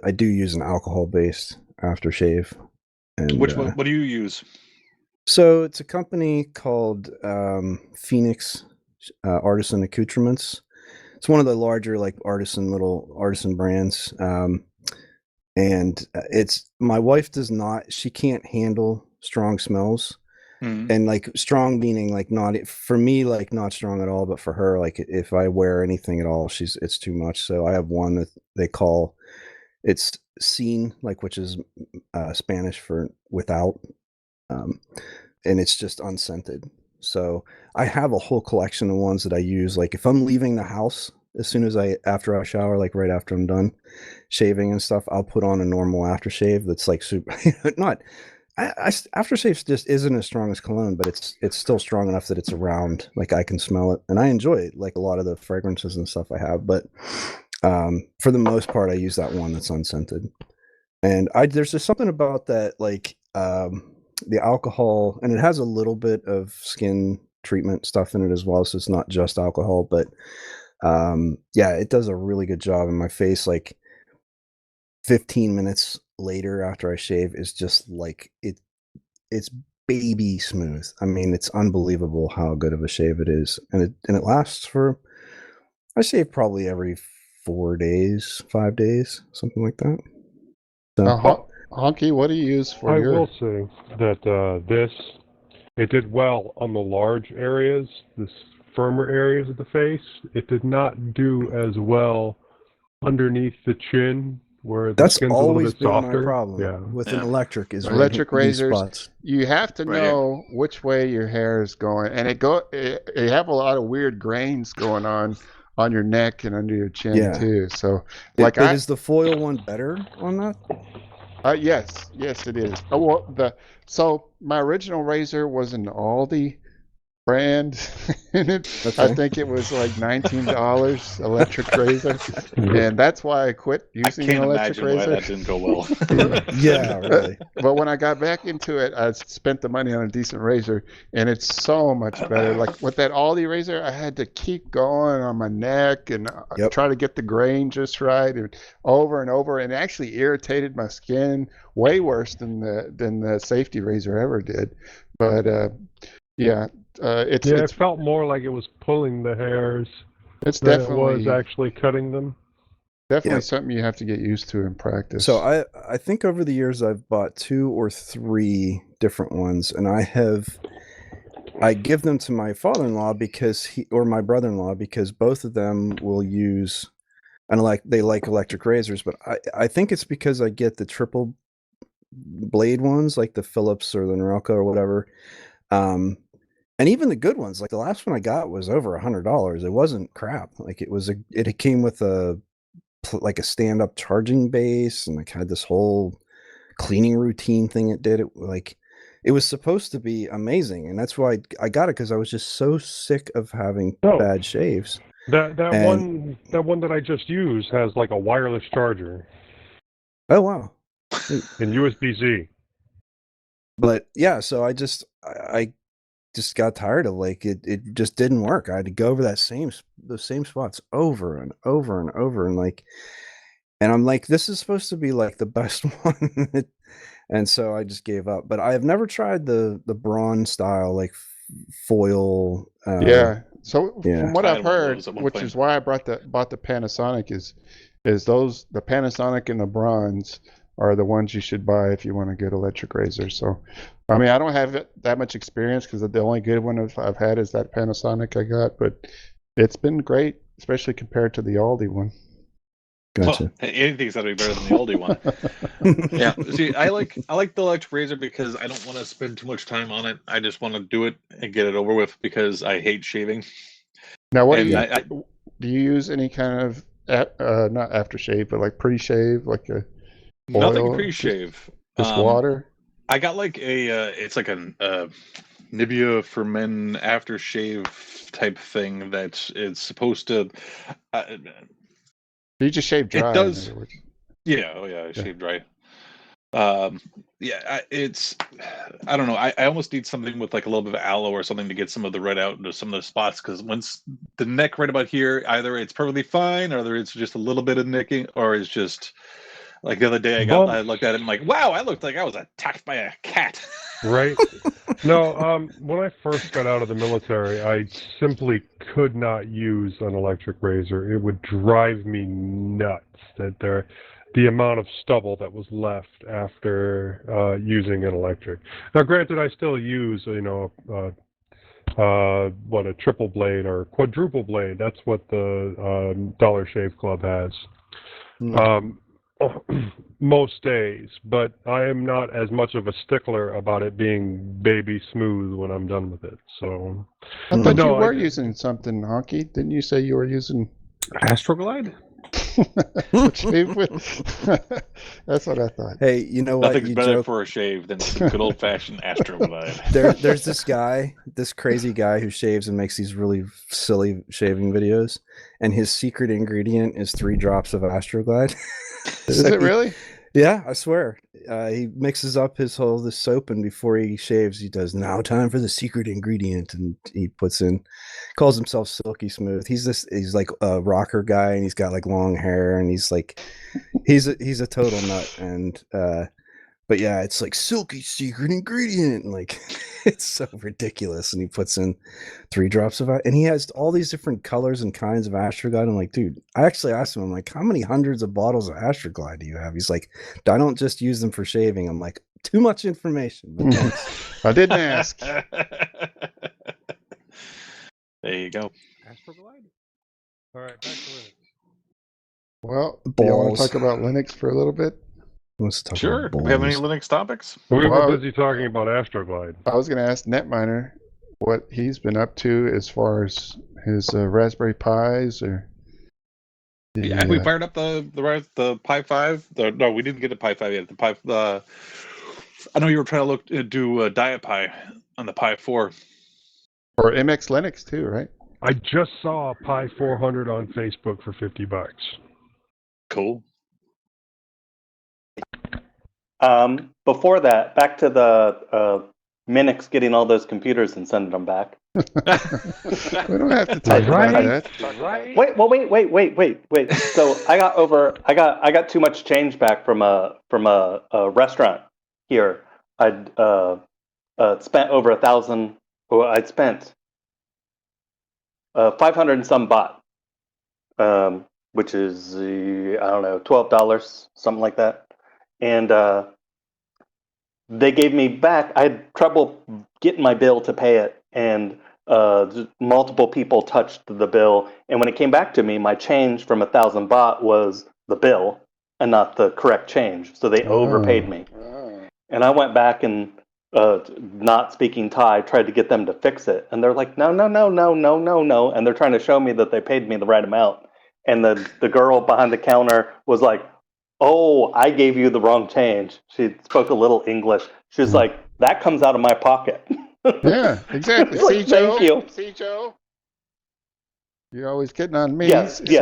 I do use an alcohol-based aftershave. And Which one? What do you use? so it's a company called Phoenix Artisan Accoutrements. It's one of the larger like little artisan brands. And it's my wife she can't handle strong smells. And like strong meaning like not for me, like not strong at all, but for her, like if I wear anything at all, it's too much. So I have one that they call it's Scene, like, which is Spanish for without. And it's just unscented. So I have a whole collection of ones that I use. Like if I'm leaving the house, after I shower, like right after I'm done shaving and stuff, I'll put on a normal aftershave that's like super aftershave just isn't as strong as cologne, but it's still strong enough that it's around, like I can smell it, and I enjoy it, like a lot of the fragrances and stuff I have. But for the most part, I use that one that's unscented. And there's just something about that, like the alcohol, and it has a little bit of skin treatment stuff in it as well, so it's not just alcohol. But yeah, it does a really good job in my face. Like 15 minutes later after I shave is just like it's baby smooth. I mean, it's unbelievable how good of a shave it is, and it lasts for, I shave probably every 4 days, 5 days, something like that. So, Honky, what do you use for I your? will say that it did well on the large areas, the firmer areas of the face. It did not do as well underneath the chin, where the that's skin's a little always bit been softer. my problem Yeah. with an electric is Electric right in these razors. spots. You have to Right here. know which way your hair is going, and you have a lot of weird grains going on your neck and under your chin Yeah. too. So, like, Is the foil one better on that? yes, it is. So my original razor was an Aldi, brand in it. Okay. I think it was like $19 electric razor, and that's why I quit I using can't an electric imagine why razor. that didn't go well. Yeah, really. But when I got back into it, I spent the money on a decent razor, and it's so much better. Like with that Aldi razor, I had to keep going on my neck and Yep. try to get the grain just right, and over, and it actually irritated my skin way worse than the safety razor ever did. But it felt more like it was pulling the hairs it's than it definitely was actually cutting them. definitely something you have to get used to in practice. So I think over the years I've bought 2 or 3 different ones, and I give them to my father-in-law or my brother-in-law because both of them will use, and they like electric razors, but I think it's because I get the triple blade ones like the Philips or the Norelco or whatever. And even the good ones, like the last one I got was over $100. It wasn't crap. Like it came with a stand-up charging base, and like had this whole cleaning routine thing it did. It was supposed to be amazing, and that's why I got it, because I was just so sick of having bad shaves. That one that I just used has like a wireless charger. Oh wow. And USB-C. But yeah, so I just got tired of it just didn't work. I had to go over those same spots over and over and over, and I'm like, this is supposed to be like the best one. And so I just gave up. But I have never tried the Braun style, like foil. So from what I've heard, which is why I bought the Panasonic, is the Panasonic and the Brauns are the ones you should buy if you want to get electric razors. So, I mean, I don't have that much experience because the only good one I've had is that Panasonic I got, but it's been great, especially compared to the Aldi one. Gotcha. Well, anything's got to be better than the Aldi one. Yeah. See, I like the electric razor because I don't want to spend too much time on it. I just want to do it and get it over with because I hate shaving. Now, what do you use any kind of not aftershave, but like pre-shave, like a oil? Nothing pre-shave. Just water. I got like it's like a Nivea for Men aftershave type thing that it's supposed to. You just shave dry. It does. Yeah. Oh yeah. I shave dry. It's. I don't know. I almost need something with like a little bit of aloe or something to get some of the red out into some of the spots, because once the neck right about here, either it's perfectly fine, or either it's just a little bit of nicking, or it's just. Like the other day, I looked at it and I'm like, wow, I looked like I was attacked by a cat. Right. No, when I first got out of the military, I simply could not use an electric razor. It would drive me nuts the amount of stubble that was left after using an electric. Now, granted, I still use, a triple blade or quadruple blade. That's what the Dollar Shave Club has. Most days, but I am not as much of a stickler about it being baby smooth when I'm done with it. So I thought you were using something, Honky. Didn't you say you were using Astroglide? Shave with? That's what I thought. Hey, you know what? Nothing's better for a shave than some good old fashioned Astroglide. There's this crazy guy who shaves and makes these really silly shaving videos, and his secret ingredient is 3 drops of Astroglide. Is it really? Yeah, I swear. He mixes up this soap, and before he shaves, he does, now time for the secret ingredient, and he calls himself Silky Smooth. He's like a rocker guy, and he's got like long hair, and he's a total nut. And but yeah, it's like silky secret ingredient, and like it's so ridiculous. And he puts in 3 drops of it, and he has all these different colors and kinds of Astroglide. I'm like, dude, I actually asked him, I'm like, how many hundreds of bottles of Astroglide do you have? He's like, I don't just use them for shaving. I'm like, too much information. I didn't ask. There you go. Astroglide? All right, back to Linux. Well, do you want to talk about Linux for a little bit? Let's talk Sure. about Do we have any Linux topics? We were busy talking about Astroglide. I was going to ask Netminer what he's been up to as far as his Raspberry Pis, or. Yeah, we fired up the Pi 5. No, we didn't get the Pi 5 yet. I know you were trying to do Diet Pi on the Pi 4. Or MX Linux too, right? I just saw a Pi 400 on Facebook for $50. Cool. Before that, back to the Minnix getting all those computers and sending them back. We don't have to talk about that. Right. Wait. So I got too much change back from a restaurant here. I'd spent over 1,000. Well, I'd spent 500 and some baht, which is I don't know, $12, something like that. And they gave me back. I had trouble getting my bill to pay it, and multiple people touched the bill. And when it came back to me, my change from 1,000 baht was the bill and not the correct change. So they overpaid me. And I went back and, not speaking Thai, tried to get them to fix it. And they're like, no. And they're trying to show me that they paid me the right amount. And the girl behind the counter was like, oh, I gave you the wrong change. She spoke a little English. She was like, that comes out of my pocket. Yeah, exactly. Like, thank you. See, Joe? You're always getting on me. Yes. No.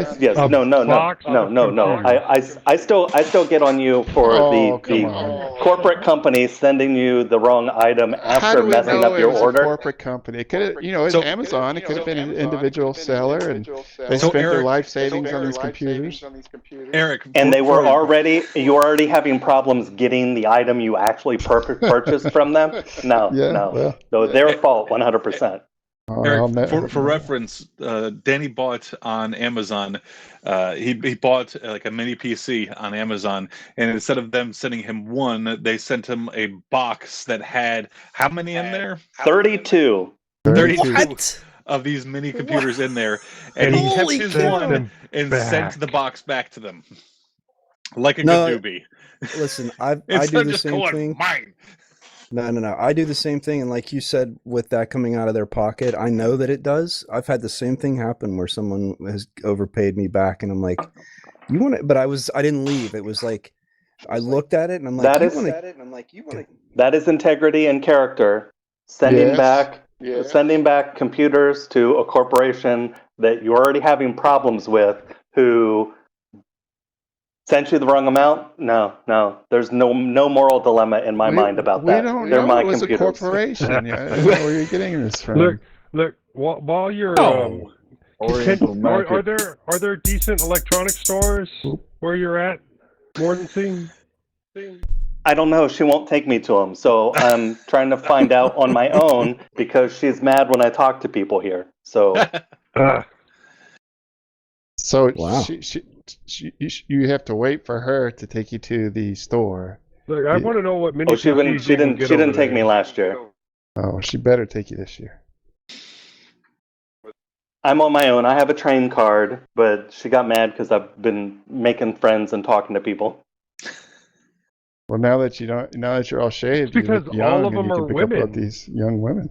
I still get on you for the corporate company sending you the wrong item after messing up your order. A corporate company. It could have, it's Amazon. It could have been an individual seller, and they spent their life savings on these computers. Eric, and you were already having problems getting the item you actually purchased from them. No, their fault, 100%. Eric, for reference, Danny bought on Amazon. He bought like a mini PC on Amazon, and instead of them sending him one, they sent him a box that had how many in there? 32. 32 of these mini computers in there, and he kept his one and sent the box back to them like a good newbie. Listen, I do the same thing. Mine. No. I do the same thing, and like you said, with that coming out of their pocket, I know that it does. I've had the same thing happen where someone has overpaid me back, and I'm like, "You want it?" But I didn't leave. It was like I looked at it, and I'm like, That is integrity and character. Sending back computers to a corporation that you're already having problems with, who sent you the wrong amount? No. There's no moral dilemma in my mind about that. We don't They're know my it was computers. a corporation. I don't know where you're getting this from. Look. While you're are there decent electronic stores where you're at? Mordancy? I don't know. She won't take me to them, so I'm trying to find out on my own because she's mad when I talk to people here. So. So wow. You have to wait for her to take you to the store. Look, I want to know what mini. She didn't take me last year. Oh, she better take you this year. I'm on my own. I have a train card, but she got mad because I've been making friends and talking to people. Well, now that you're all shaved, it's because you look young, all of them and you are can pick women. up these young women.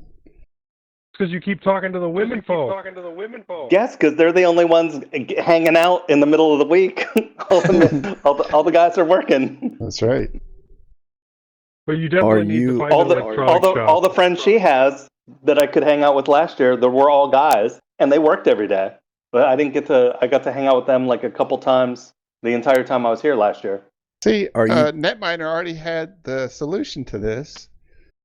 Because you keep talking to the women folk. Yes, because they're the only ones hanging out in the middle of the week. all the guys are working. That's right. But you definitely need to find all the friends she has that I could hang out with last year. They were all guys, and they worked every day. But I didn't get to. I got to hang out with them like a couple times the entire time I was here last year. See, Netminer already had the solution to this.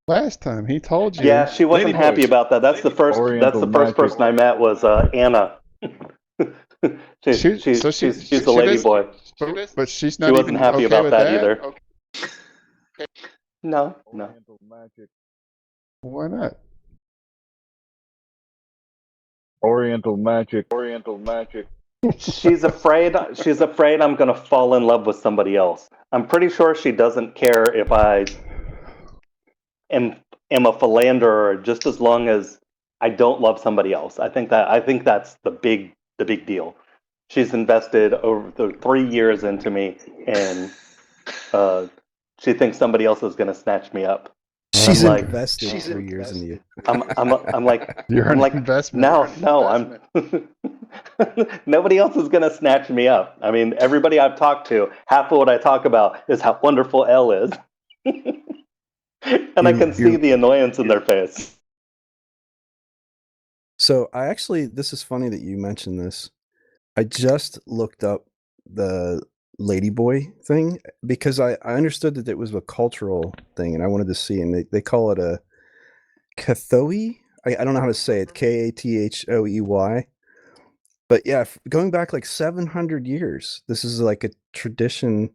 Last time he told you. Yeah, she wasn't happy about that. That's the first person I met was Anna. she's a lady boy. But she's not. She wasn't happy about that either. Okay. No. Why not? Oriental magic. She's afraid I'm gonna fall in love with somebody else. I'm pretty sure she doesn't care if I am a philanderer, just as long as I don't love somebody else. I think that's the big deal. She's invested over the 3 years into me, and she thinks somebody else is gonna snatch me up. She's invested 3 years in you. I'm like You're an investment. No, I'm nobody else is gonna snatch me up. I mean, everybody I've talked to, half of what I talk about is how wonderful Elle is. And I can see the annoyance in their face. So I actually, this is funny that you mentioned this. I just looked up the ladyboy thing because I understood that it was a cultural thing and I wanted to see, and they call it a Kathoey. I don't know how to say it, Kathoey. But yeah, going back like 700 years, this is like a tradition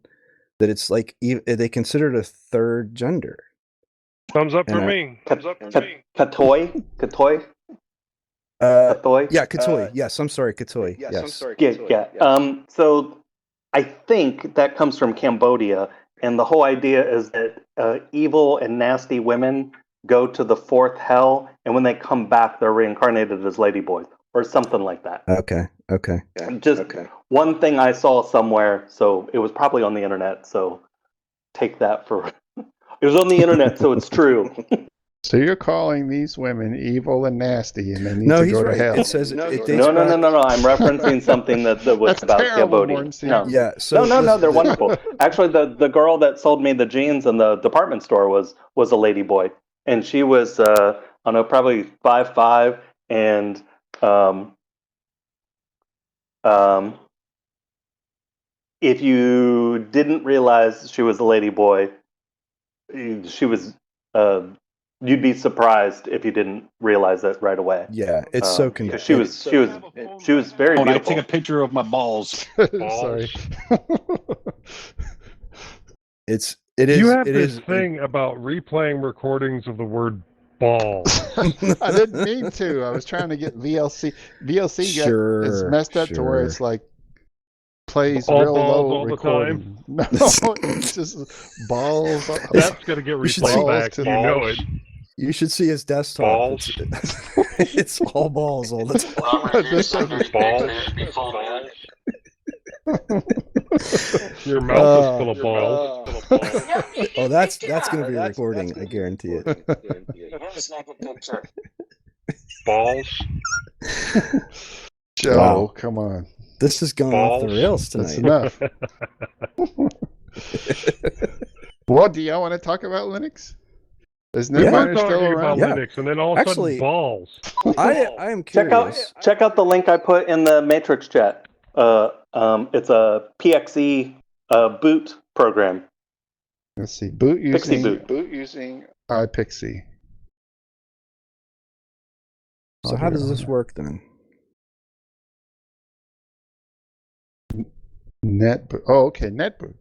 that it's like they consider it a third gender. Thumbs up for And me. Thumbs up for me. Katoi? Yeah, Katoi. Yes, I'm sorry, Katoi. Yes. Yeah. So I think that comes from Cambodia, and the whole idea is that evil and nasty women go to the fourth hell, and when they come back, they're reincarnated as ladyboys or something like that. Okay. Just one thing I saw somewhere, so it was probably on the internet. So take that for it was on the internet, so it's true. So you're calling these women evil and nasty, and they need No, to he's go right. to hell. It says it dates No. back. I'm referencing something that was That's about terrible, Cambodia. Mordancy. No. Yeah. So No, they're wonderful. Actually, the girl that sold me the jeans in the department store was a lady boy, and she was I don't know, probably 5'5", and if you didn't realize she was a lady boy, she was you'd be surprised if you didn't realize that right away. Yeah, it's so because she was very When I beautiful. take a picture of my balls. Sorry. it is. You have it this is thing about replaying recordings of the word balls. I didn't mean to. I was trying to get VLC. VLC is messed up to where it's like plays all real balls low all recording. the time? No, it's just balls. That's going to get replayed back. to You know it. You should see his desktop. Balls. It's all balls all the time. Balls. Your mouth is full of balls. Oh, that's going to be a recording. I guarantee it. Balls. Joe, Wow. come on. This is going off the rails That's tonight. enough. Well, do y'all want to talk about Linux? Is We were Netminer still talking around? about Linux, and then all of a sudden, balls. I am curious. Check out the link I put in the Matrix chat. It's a PXE boot program. Let's see. Boot Pixie using boot. iPXE. So how does this work then? Netboot. Oh, okay. Netboot.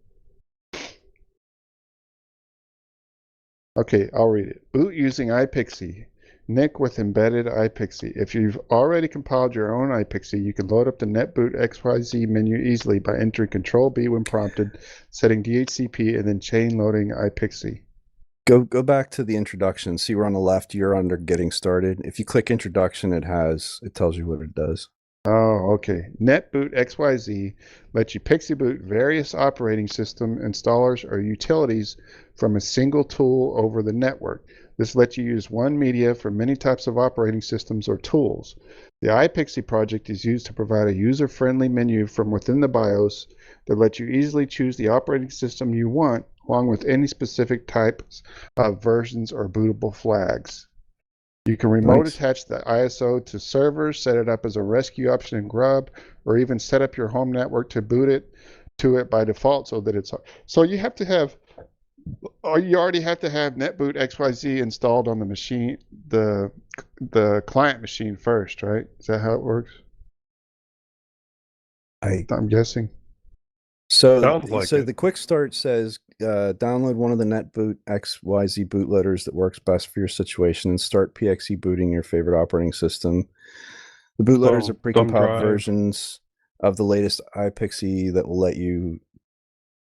Okay, I'll read it. Boot using iPXE. NIC with embedded iPXE. If you've already compiled your own iPXE, you can load up the netboot XYZ menu easily by entering Control-B when prompted, setting DHCP, and then chain loading iPXE. Go back to the introduction. See, we're on the left. You're under getting started. If you click introduction, it tells you what it does. Oh, okay. NetBoot XYZ lets you PXE boot various operating system installers or utilities from a single tool over the network. This lets you use one media for many types of operating systems or tools. The iPXE project is used to provide a user-friendly menu from within the BIOS that lets you easily choose the operating system you want, along with any specific types of versions or bootable flags. You can remote attach the ISO to servers, set it up as a rescue option in Grub, or even set up your home network to boot it to it by default so that it's... So you have to have... Or you already have to have NetBoot XYZ installed on the machine, the client machine first, right? Is that how it works? I'm guessing. So, like the quick start says download one of the NetBoot XYZ bootloaders that works best for your situation and start PXE booting your favorite operating system. The bootloaders are precompiled versions of the latest iPXE that will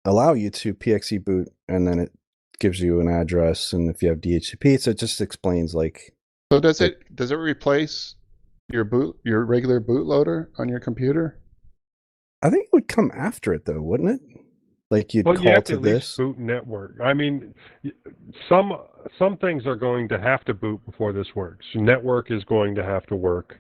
allow you to PXE boot, and then it gives you an address, and if you have DHCP, so it just explains like. So does it replace your regular bootloader on your computer? I think it would come after it though, wouldn't it? Like you'd call you have to to at this. least boot network. I mean, some things are going to have to boot before this works. Network is going to have to work.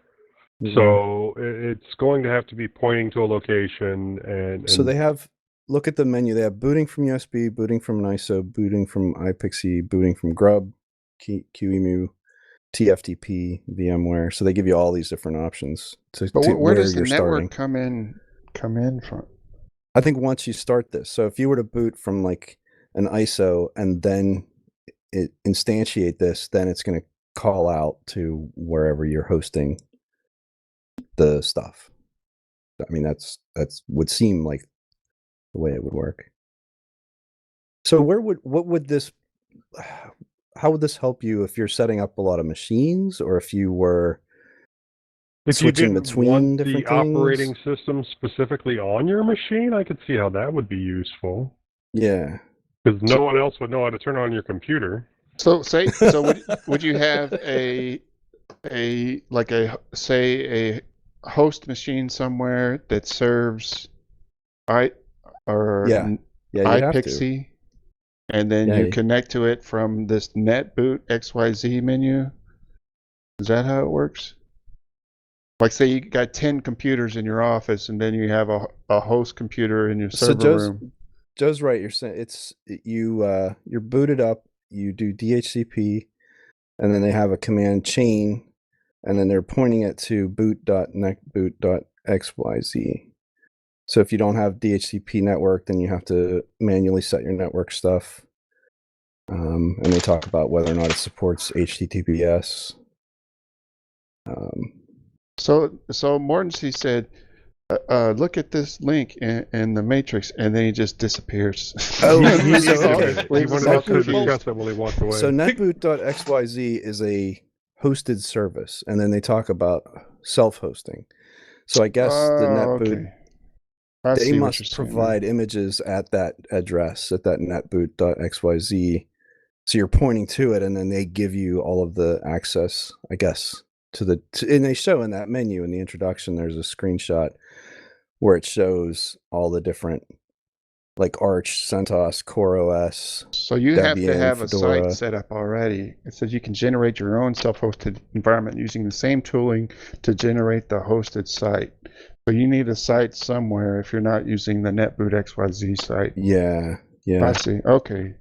Mm-hmm. So it's going to have to be pointing to a location, and so they have. Look at the menu. They have booting from USB, booting from an ISO, booting from iPXE, booting from Grub, QEMU, TFTP, VMware. So they give you all these different options to where does the you're network starting. come in from? I think once you start this, so if you were to boot from like an ISO and then instantiate this, then it's going to call out to wherever you're hosting the stuff. I mean, that's would seem like the way it would work. So how would this help you if you're setting up a lot of machines, or if you were switching between different operating things? system specifically on your machine? I could see how that would be useful. Yeah, because no one else would know how to turn on your computer. So would you have a host machine somewhere that serves iPXE, and then you connect to it from this netboot XYZ menu? Is that how it works? Like, say you got 10 computers in your office, and then you have a host computer in your server room. Joe's right. You're saying you're booted up. You do DHCP, and then they have a command chain, and then they're pointing it to boot.netboot.xyz. So if you don't have DHCP network, then you have to manually set your network stuff. And they talk about whether or not it supports HTTPS. So Mordancy said, look at this link in the matrix, and then he just disappears. Oh, he wanted us to discuss it while he walked away. So netboot.xyz is a hosted service, and then they talk about self-hosting. So I guess the netboot, they must provide images at that address, at that netboot.xyz. So you're pointing to it, and then they give you all of the access, I guess, and they show in that menu in the introduction, there's a screenshot where it shows all the different, like Arch, CentOS, CoreOS. So you have to have Fedora. A site set up already. It says you can generate your own self-hosted environment using the same tooling to generate the hosted site. So you need a site somewhere if you're not using the netboot XYZ site. Yeah. I see. Okay.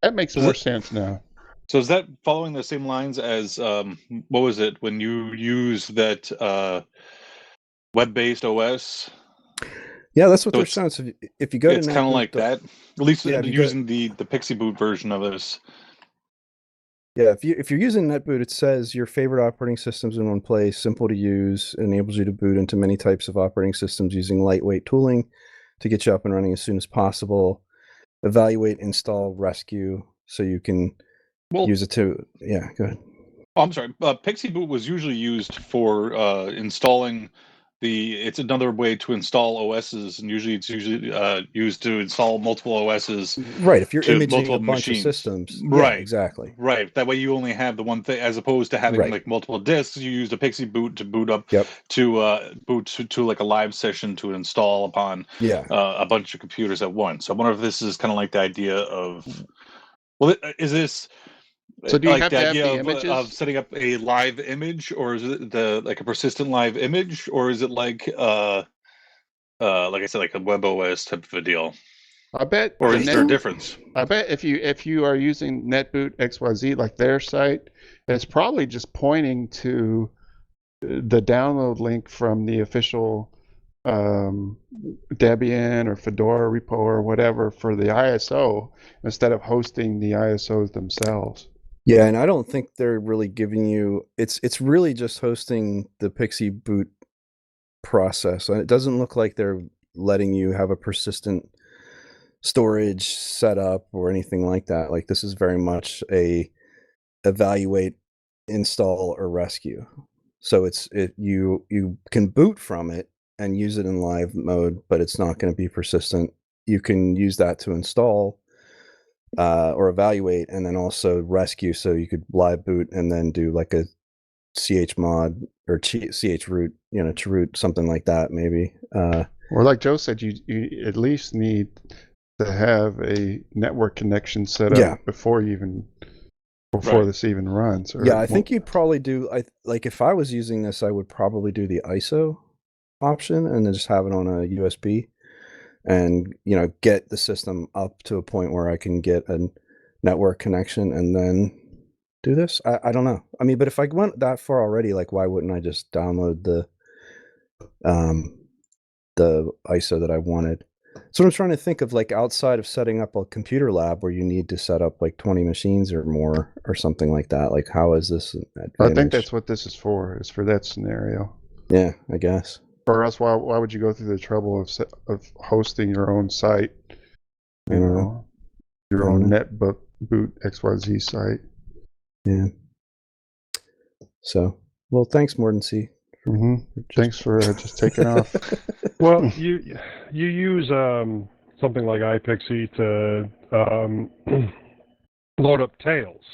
That makes more sense now. So is that following the same lines as, what was it, when you use that web-based OS? Yeah, that's what they're saying. So if you go to it's kind of like that, at least using the Pixie boot version of this. Yeah, if you're using netboot, it says your favorite operating systems in one place, simple to use, enables you to boot into many types of operating systems using lightweight tooling to get you up and running as soon as possible. Evaluate, install, rescue, so you can use it to. Yeah, go ahead. Oh, I'm sorry. Pixie boot was usually used for installing it's another way to install OSs, and usually it's used to install multiple OSs. Right, if you're imaging a bunch of systems. Right, yeah, exactly. Right, that way you only have the one thing, as opposed to having like multiple disks. You use the Pixie boot to boot up to boot to like a live session to install upon a bunch of computers at once. I wonder if this is kind of like the idea of, well, is this? So do you like have the to idea have the images? of setting up a live image, or is it like a persistent live image, or is it like I said, like a web OS type of a deal? I bet. Or is there a difference? I bet if you are using netboot XYZ, like their site, it's probably just pointing to the download link from the official Debian or Fedora repo or whatever for the ISO, instead of hosting the ISOs themselves. Yeah, and I don't think they're really giving you. It's really just hosting the Pixie boot process. It doesn't look like they're letting you have a persistent storage setup or anything like that. Like, this is very much a evaluate, install, or rescue. So you can boot from it and use it in live mode, but it's not going to be persistent. You can use that to install or evaluate, and then also rescue. So you could live boot and then do like a chmod or chroot, to root, something like that, maybe. Or like Joe said, you at least need to have a network connection set up before this even runs. I think you'd probably do. Like if I was using this, I would probably do the ISO option and then just have it on a USB, and get the system up to a point where I can get a network connection, and then do this? I don't know. I mean, but if I went that far already, like, why wouldn't I just download the ISO that I wanted? So I'm trying to think of, like, outside of setting up a computer lab where you need to set up like 20 machines or more or something like that. Like, how is this an advantage? I think that's what this is for. Is for that scenario. Yeah, I guess. Or else, why would you go through the trouble of hosting your own site? You know, your own netboot XYZ site. Yeah. So, well, thanks, mordancy. Thanks for just taking off. Well, you use something like iPXE to load up tails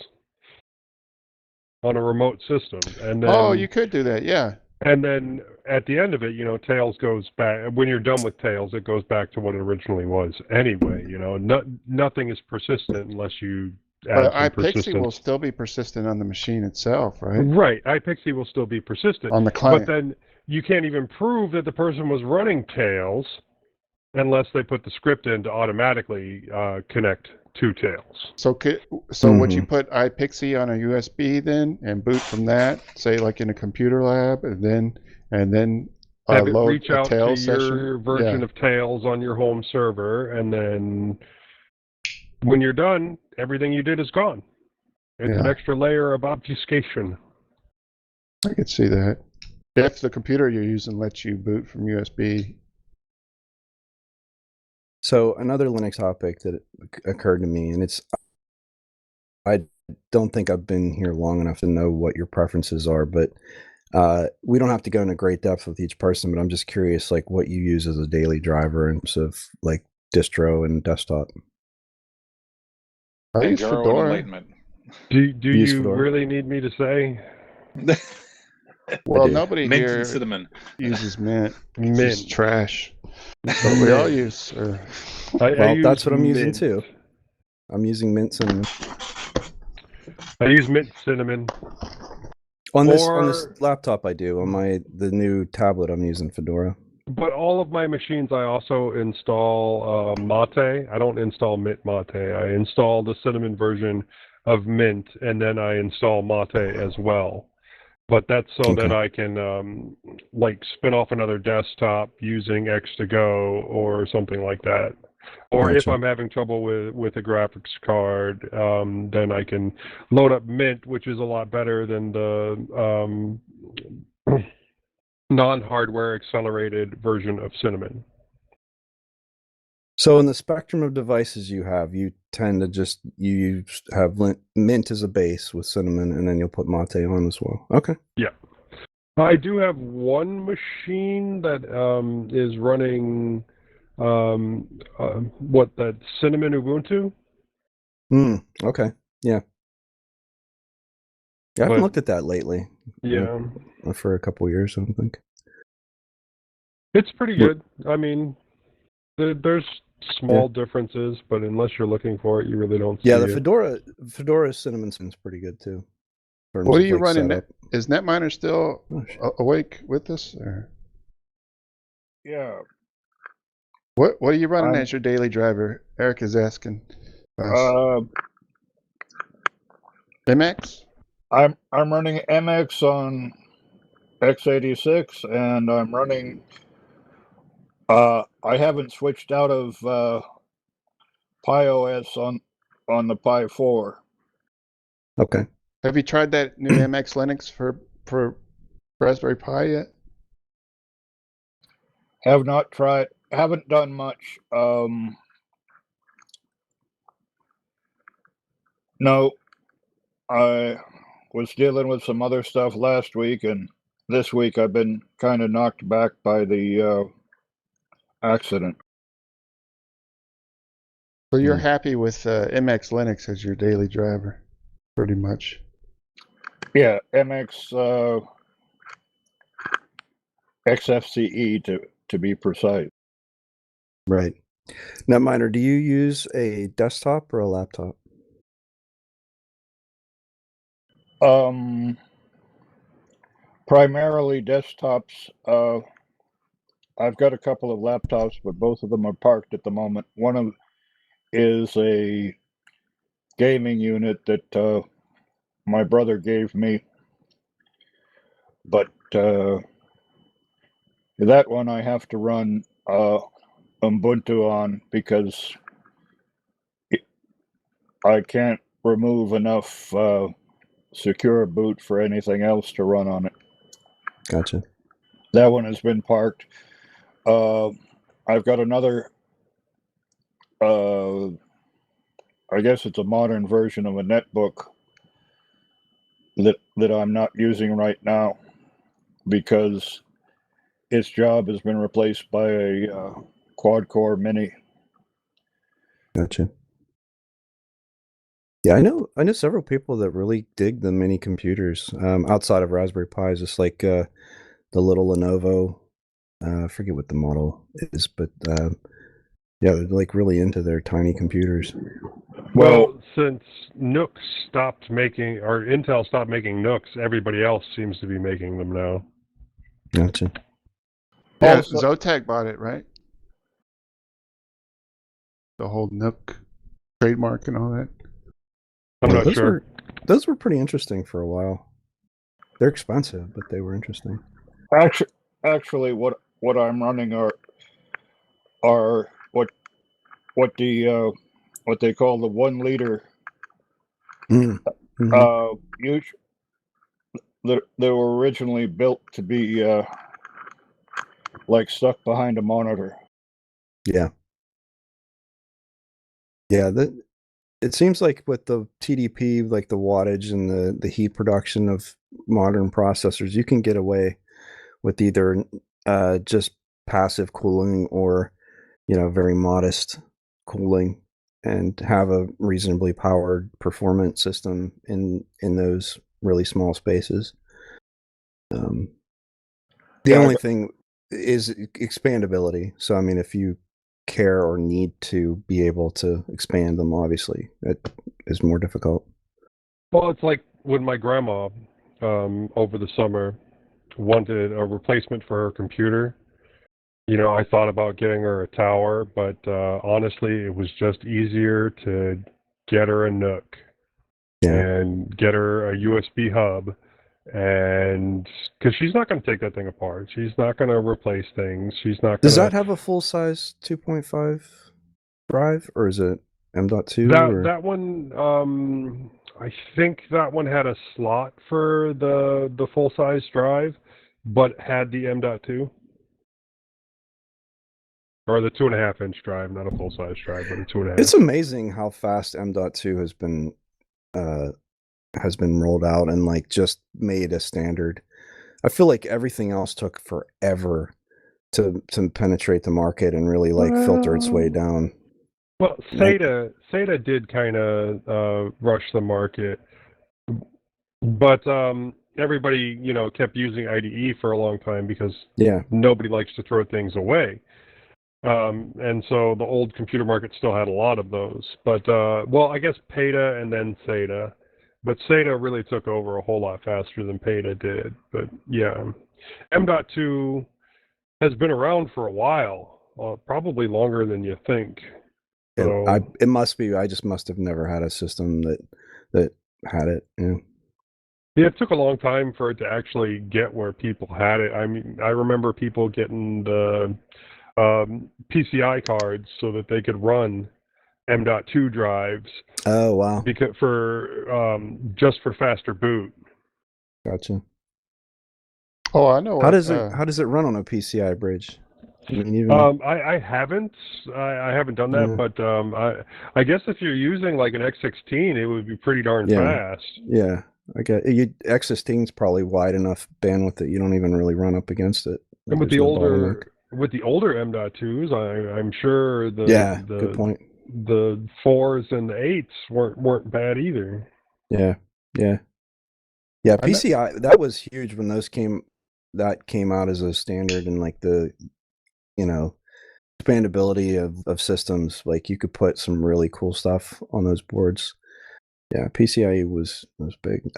on a remote system, and then you could do that, yeah. And then at the end of it, you know, Tails goes back. When you're done with Tails, it goes back to what it originally was. Anyway, you know, nothing is persistent unless you add some iPXE will still be persistent on the machine itself, right? Right. iPXE will still be persistent on the client. But then you can't even prove that the person was running Tails unless they put the script in to automatically connect to Tails. So would you put iPXE on a USB then and boot from that, say like in a computer lab, and then have it load reach a out to Tails your session? version of Tails on your home server, and then when you're done, everything you did is gone. It's an extra layer of obfuscation. I could see that. If the computer you're using lets you boot from USB. So another Linux topic that occurred to me, and I don't think I've been here long enough to know what your preferences are, but we don't have to go into great depth with each person, but I'm just curious, like, what you use as a daily driver in terms of like distro and desktop. I use Fedora. Do you really need me to say? Well, nobody Mint here and cinnamon uses Mint. Mint. It's trash. But we all use. Well, that's what I'm using too. I'm using Mint Cinnamon. I use Mint Cinnamon. On this laptop I do. On the new tablet I'm using Fedora. But all of my machines I also install Mate. I don't install Mint Mate. I install the Cinnamon version of Mint, and then I install Mate as well. But that's so that I can like spin off another desktop using X2Go or something like that. Or if I'm having trouble with a graphics card, then I can load up Mint, which is a lot better than the non-hardware accelerated version of Cinnamon. So in the spectrum of devices you have, you tend to you have Mint as a base with Cinnamon, and then you'll put Mate on as well. Okay. Yeah. I do have one machine that is running that Cinnamon Ubuntu. Okay. Yeah. I haven't looked at that lately. Yeah. For a couple years, I don't think. It's pretty good. I mean, there's small differences, but unless you're looking for it, you really don't see the Fedora Cinnamon sounds pretty good too. What are you running? Is Netminer still awake with us? Or? Yeah. What are you running as your daily driver? Eric is asking. MX? I'm running MX on x86, and I'm running. I haven't switched out of PiOS on the Pi 4. Okay. Have you tried that new MX Linux for Raspberry Pi yet? Have not tried. Haven't done much. No, I was dealing with some other stuff last week, and this week I've been kind of knocked back by the accident. So you're happy with MX Linux as your daily driver, pretty much. Yeah, MX XFCE to be precise. Right. Netminer, do you use a desktop or a laptop? Primarily desktops. I've got a couple of laptops, but both of them are parked at the moment. One of is a gaming unit that my brother gave me, but that one I have to run Ubuntu on because I can't remove enough secure boot for anything else to run on it. Gotcha. That one has been parked. I've got another, I guess it's a modern version of a netbook that I'm not using right now because its job has been replaced by a quad-core mini. Gotcha. Yeah, I know several people that really dig the mini computers outside of Raspberry Pis, just like the little Lenovo. I forget what the model is, but yeah, they're like really into their tiny computers. Well, since NUC stopped making, or Intel stopped making NUCs, everybody else seems to be making them now. Gotcha. Yeah, Also- Zotac bought it, right? The whole Nook trademark and all that. I'm not those sure. those were pretty interesting for a while. They're expensive, but they were interesting. Actually, what I'm running are what they call the 1 liter. Mm-hmm. They were originally built to be like stuck behind a monitor. Yeah. Yeah, it seems like with the TDP, like the wattage and the heat production of modern processors, you can get away with either just passive cooling or, very modest cooling and have a reasonably powered performance system in those really small spaces. The only thing is expandability. So, I mean, if you care or need to be able to expand them, obviously it is more difficult. Well, it's like when my grandma over the summer wanted a replacement for her computer. I thought about getting her a tower, but honestly, it was just easier to get her a NUC and get her a USB hub. And because she's not going to take that thing apart, she's not going to replace things. She's not. Does that have a full size 2.5 drive, or is it M.2? That one, I think that one had a slot for the full size drive, but had the M.2 or the 2.5-inch drive, not a full size drive, but a 2.5. It's amazing how fast M.2 has been rolled out and like just made a standard. I feel like everything else took forever to penetrate the market and really like filter its way down. Well, SATA did kind of rush the market, but everybody kept using IDE for a long time because nobody likes to throw things away. And so the old computer market still had a lot of those. But, I guess PETA and then SATA. But SATA really took over a whole lot faster than PETA did. But, yeah. M.2 has been around for a while, probably longer than you think. So, it must be. I just must have never had a system that had it. Yeah, it took a long time for it to actually get where people had it. I mean, I remember people getting the PCI cards so that they could run M.2 drives. Oh wow! Because just for faster boot. Gotcha. Oh, I know. How does it run on a PCI bridge? I haven't done that, but I guess if you're using like an X16, it would be pretty darn fast. Yeah, I get X16 is probably wide enough bandwidth that you don't even really run up against it. And with the older M.2s, I'm sure good point. The 4s and the 8s weren't bad either. Yeah. PCI, that was huge when those came out as a standard, and like the expandability of systems, like you could put some really cool stuff on those boards. Yeah, PCIe was big.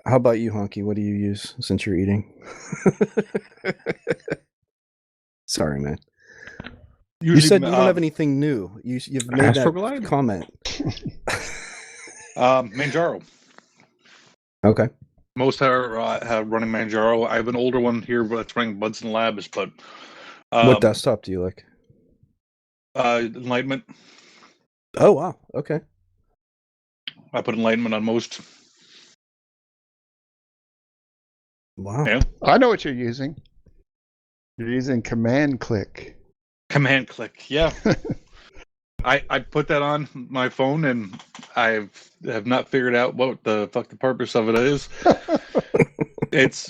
How about you, Honky? What do you use since you're eating? Sorry, man. You said you don't have anything new. You've made that comment. Manjaro. Okay. Most are running Manjaro. I have an older one here that's running Bunsen Labs, but What desktop do you like? Enlightenment. Oh wow. Okay. I put Enlightenment on most. Wow. Yeah. I know what you're using. You're using commandclick. Commandclick. Yeah. I put that on my phone, and I have not figured out what the fuck the purpose of it is. It's.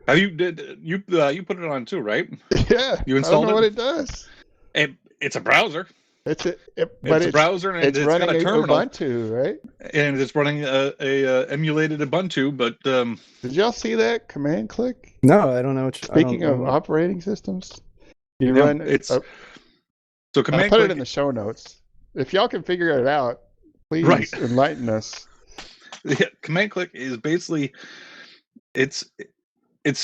Have you put it on too, right? Yeah. You installed I don't know it? what it does. It's a browser. It's a browser, and it's running got a terminal. Ubuntu, right? And it's running a emulated Ubuntu, but Did y'all see that commandclick? No, I don't know. Speaking of operating systems, you yeah, run. it's so I command. put click, it in the show notes. If y'all can figure it out, please enlighten us. Yeah, command click is basically it's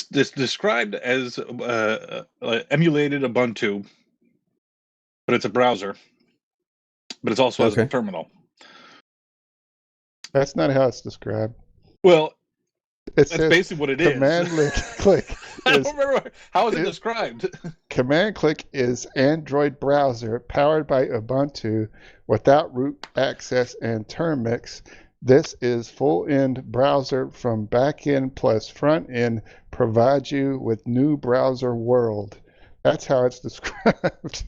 described as emulated Ubuntu, but it's a browser. But it's also has a terminal. That's not how it's described. Well, that's basically what it is. Command click. I don't remember how is it described. Command click is Android browser powered by Ubuntu without root access and term mix. This is full-end browser from back-end plus front-end, provides you with new browser world. That's how it's described.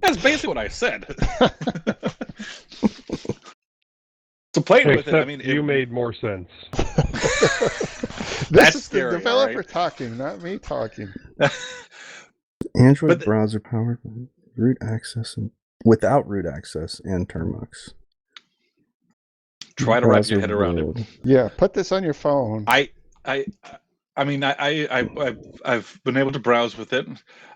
That's basically what I said. So playing with it, I mean, you made more sense. This is scary, the developer right? talking, not me talking. Android browser powered by root access and without root access and termux. Try to wrap your head around it. Yeah, put this on your phone. I mean, I've been able to browse with it.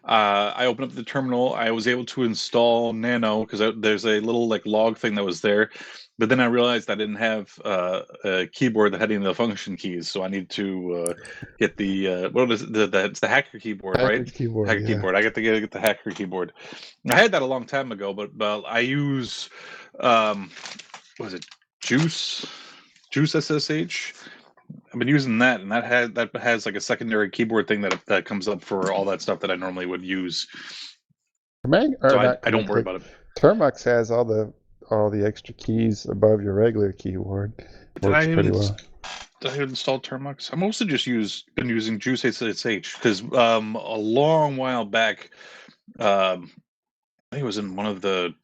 I opened up the terminal. I was able to install Nano because there's a little like log thing that was there. But then I realized I didn't have a keyboard that had any of the function keys, so I need to get the what is it? It's the hacker keyboard, right? Keyboard, hacker keyboard. I got to get the hacker keyboard. I had that a long time ago, but I use what was it? Juice SSH. I've been using that, and that has like a secondary keyboard thing that comes up for all that stuff that I normally would use. I don't worry about it. Termux has all the extra keys above your regular keyboard. Did I install Termux? I mostly just been using Juice SSH because a long while back, I think it was in one of the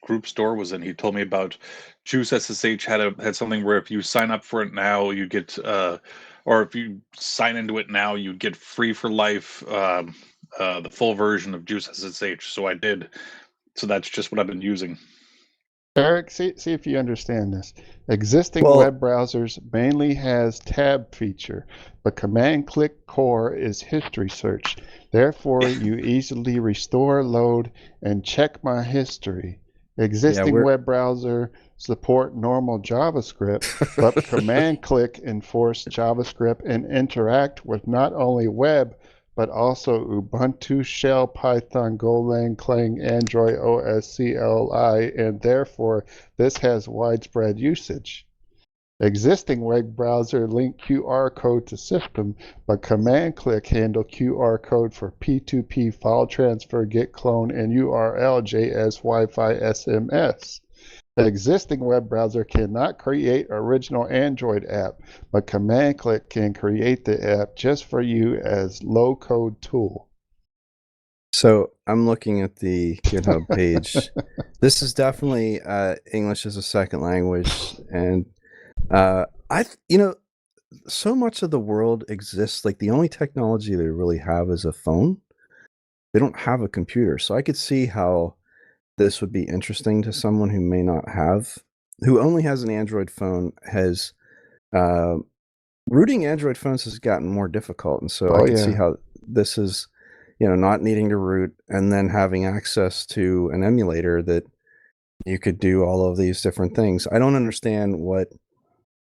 group store was in. He told me about Juice SSH had something where if you sign up for it now, you get or if you sign into it now, you get free for life the full version of Juice SSH. So I did. So that's just what I've been using. Eric, see if you understand this. Existing web browsers mainly has tab feature, but command-click core is history search. Therefore, you easily restore, load, and check my history. Existing web browser support normal JavaScript, but command-click enforce JavaScript and interact with not only web, but also Ubuntu, Shell, Python, Golang, Clang, Android, OS, CLI, and therefore this has widespread usage. Existing web browser link QR code to system, but command-click handle QR code for P2P file transfer, get clone, and URL JS Wi-Fi SMS. The existing web browser cannot create original Android app, but command-click can create the app just for you as low-code tool. So I'm looking at the GitHub page. This is definitely English as a second language, and so much of the world exists. Like the only technology they really have is a phone. They don't have a computer, so I could see how this would be interesting to someone who may not have, who only has an Android phone. Has rooting Android phones has gotten more difficult, and so I can see how this is, not needing to root and then having access to an emulator that you could do all of these different things. I don't understand what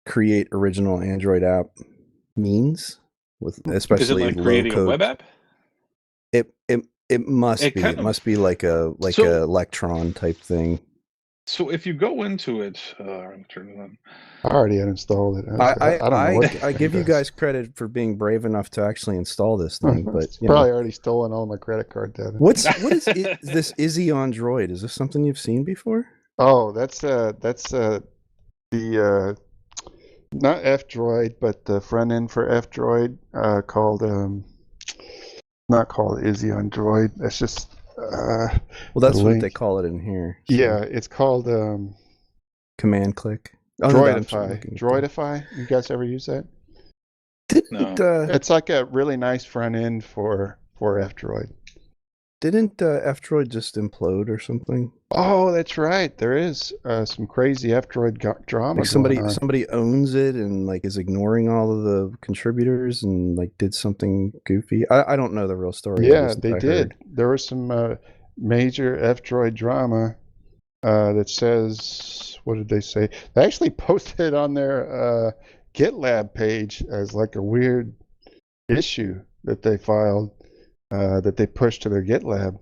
create original Android app means, especially is it like creating a web app? It must be. It must be like a Electron type thing. So if you go into it, I'm turning it on. I already had installed it. I don't know what I give you guys credit for being brave enough to actually install this thing, but it's probably already stolen all my credit card data. what is this Izzy on Droid? Is this something you've seen before? Oh, that's the not fdroid, but the front end for fdroid called not called Izzy on Droid. That's just well, that's what they call it in here. So. Yeah, it's called commandclick. Droidify. You guys ever use that? It's like a really nice front end for fdroid. Didn't fdroid just implode or something? Oh, that's right. There is some crazy fdroid drama. Like somebody owns it and like is ignoring all of the contributors and like did something goofy. I don't know the real story. Yeah, they did. There was some major fdroid drama that says, what did they say? They actually posted it on their GitLab page as like a weird issue that they filed. That they pushed to their GitLab.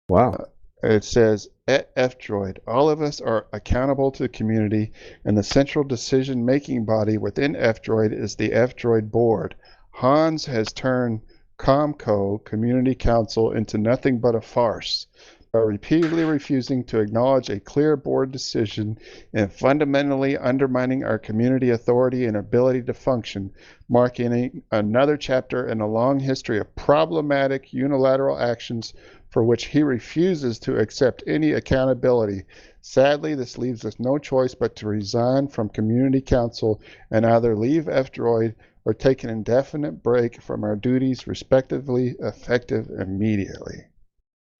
Wow. It says, at fdroid, all of us are accountable to the community, and the central decision-making body within fdroid is the fdroid board. Hans has turned Comco, Community Council, into nothing but a farce by repeatedly refusing to acknowledge a clear board decision and fundamentally undermining our community authority and ability to function, marking another chapter in a long history of problematic unilateral actions for which he refuses to accept any accountability. Sadly, this leaves us no choice but to resign from Community Council and either leave fdroid or take an indefinite break from our duties, respectively, effective immediately.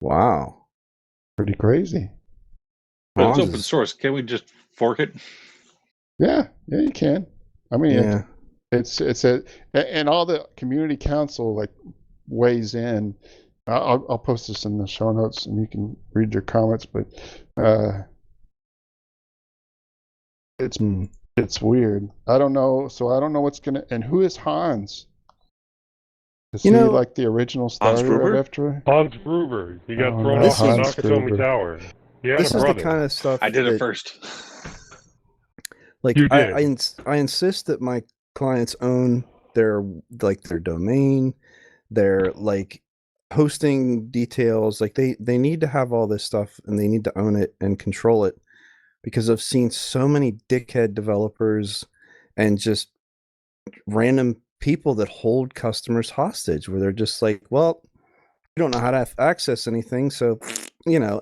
Wow. Pretty crazy. But it's open source. Can't we just fork it? Yeah, you can. I mean, it's and all the community council like weighs in. I'll post this in the show notes and you can read their comments. But it's weird. I don't know. So I don't know what's gonna. And who is Hans? Is he like the original starter of fdroid? Hans Gruber. He got thrown off the Nakatomi Tower. This is the kind of stuff I did it first. Like I insist that my clients own their domain, their like hosting details. Like they need to have all this stuff and they need to own it and control it, because I've seen so many dickhead developers and just random people that hold customers hostage, where they're just like, well, you don't know how to access anything, so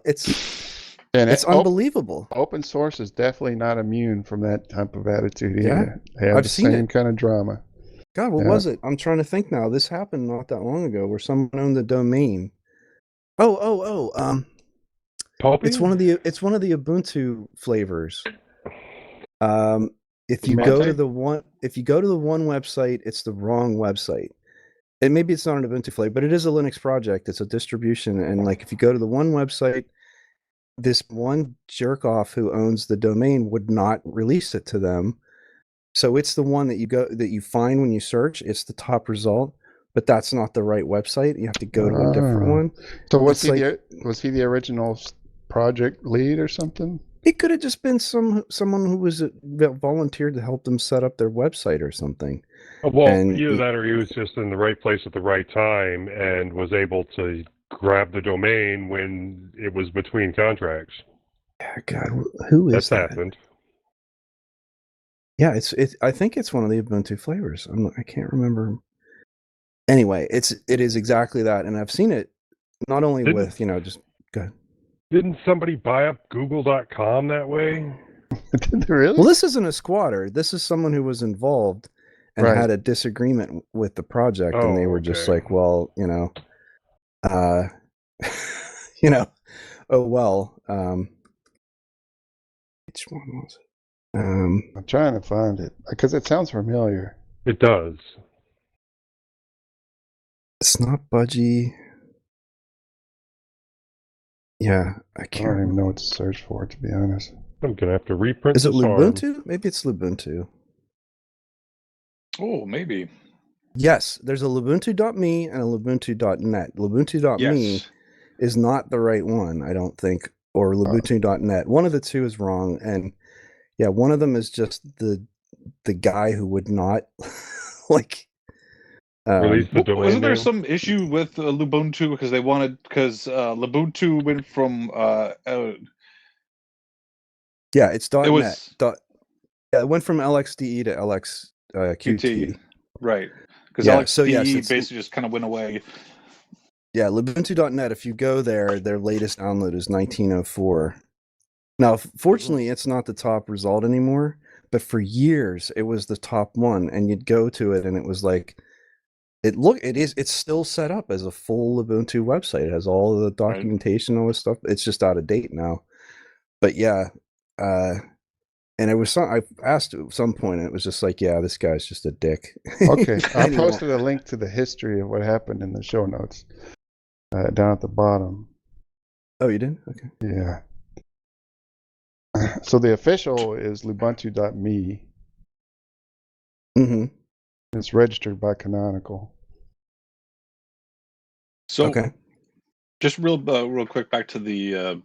it's unbelievable. Open source is definitely not immune from that type of attitude either. Yeah, I've seen the same kind of drama. God, what was it? I'm trying to think now. This happened not that long ago where someone owned the domain. It's one of the Ubuntu flavors. If you go to the one website, it's the wrong website. And maybe it's not an Ubuntu flavor, but it is a Linux project. It's a distribution, and like if you go to the one website, this one jerk off who owns the domain would not release it to them. So it's the one that you find when you search. It's the top result, but that's not the right website. You have to go to a different one. So was he the original project lead or something? It could have just been someone who was volunteered to help them set up their website or something. Well, either that or he was just in the right place at the right time and was able to grab the domain when it was between contracts. God, who is that? That's happened. Yeah, I think it's one of the Ubuntu flavors. I can't remember. Anyway, it is exactly that, and I've seen it not only with just go ahead. Didn't somebody buy up Google.com that way? Did they really? Well, this isn't a squatter. This is someone who was involved and had a disagreement with the project, and they were just like, well, oh well. Which one was it? I'm trying to find it because it sounds familiar. It does. It's not Budgie. Yeah, I don't even know what to search for, to be honest. I'm gonna have to reprint. Is it Lubuntu? Maybe it's Lubuntu. Oh, maybe. Yes, there's a Lubuntu.me and a Lubuntu.net. Lubuntu.me is not the right one, I don't think. or lubuntu.net. One of the two is wrong, and yeah, one of them is just the guy who would not like Release the domain wasn't there name? some issue with Lubuntu because Lubuntu went from yeah, it's it .net. was Yeah, it went from LXDE to LXQT. Right, because Yeah, LXDE so yes, basically just kind of went away. Yeah, lubuntu.net, if you go there, their latest download is 1904. Now, fortunately, it's not the top result anymore, but for years it was the top one, and you'd go to it and it was like it's still set up as a full Ubuntu website. It has all the documentation, all this stuff. It's just out of date now. But yeah, and it was I asked at some point, and it was just like, yeah, this guy's just a dick. Okay, I posted a link to the history of what happened in the show notes down at the bottom. Oh, you did? Okay. Yeah. So the official is lubuntu.me. Mm-hmm. It's registered by Canonical. So, okay. Just real quick back to the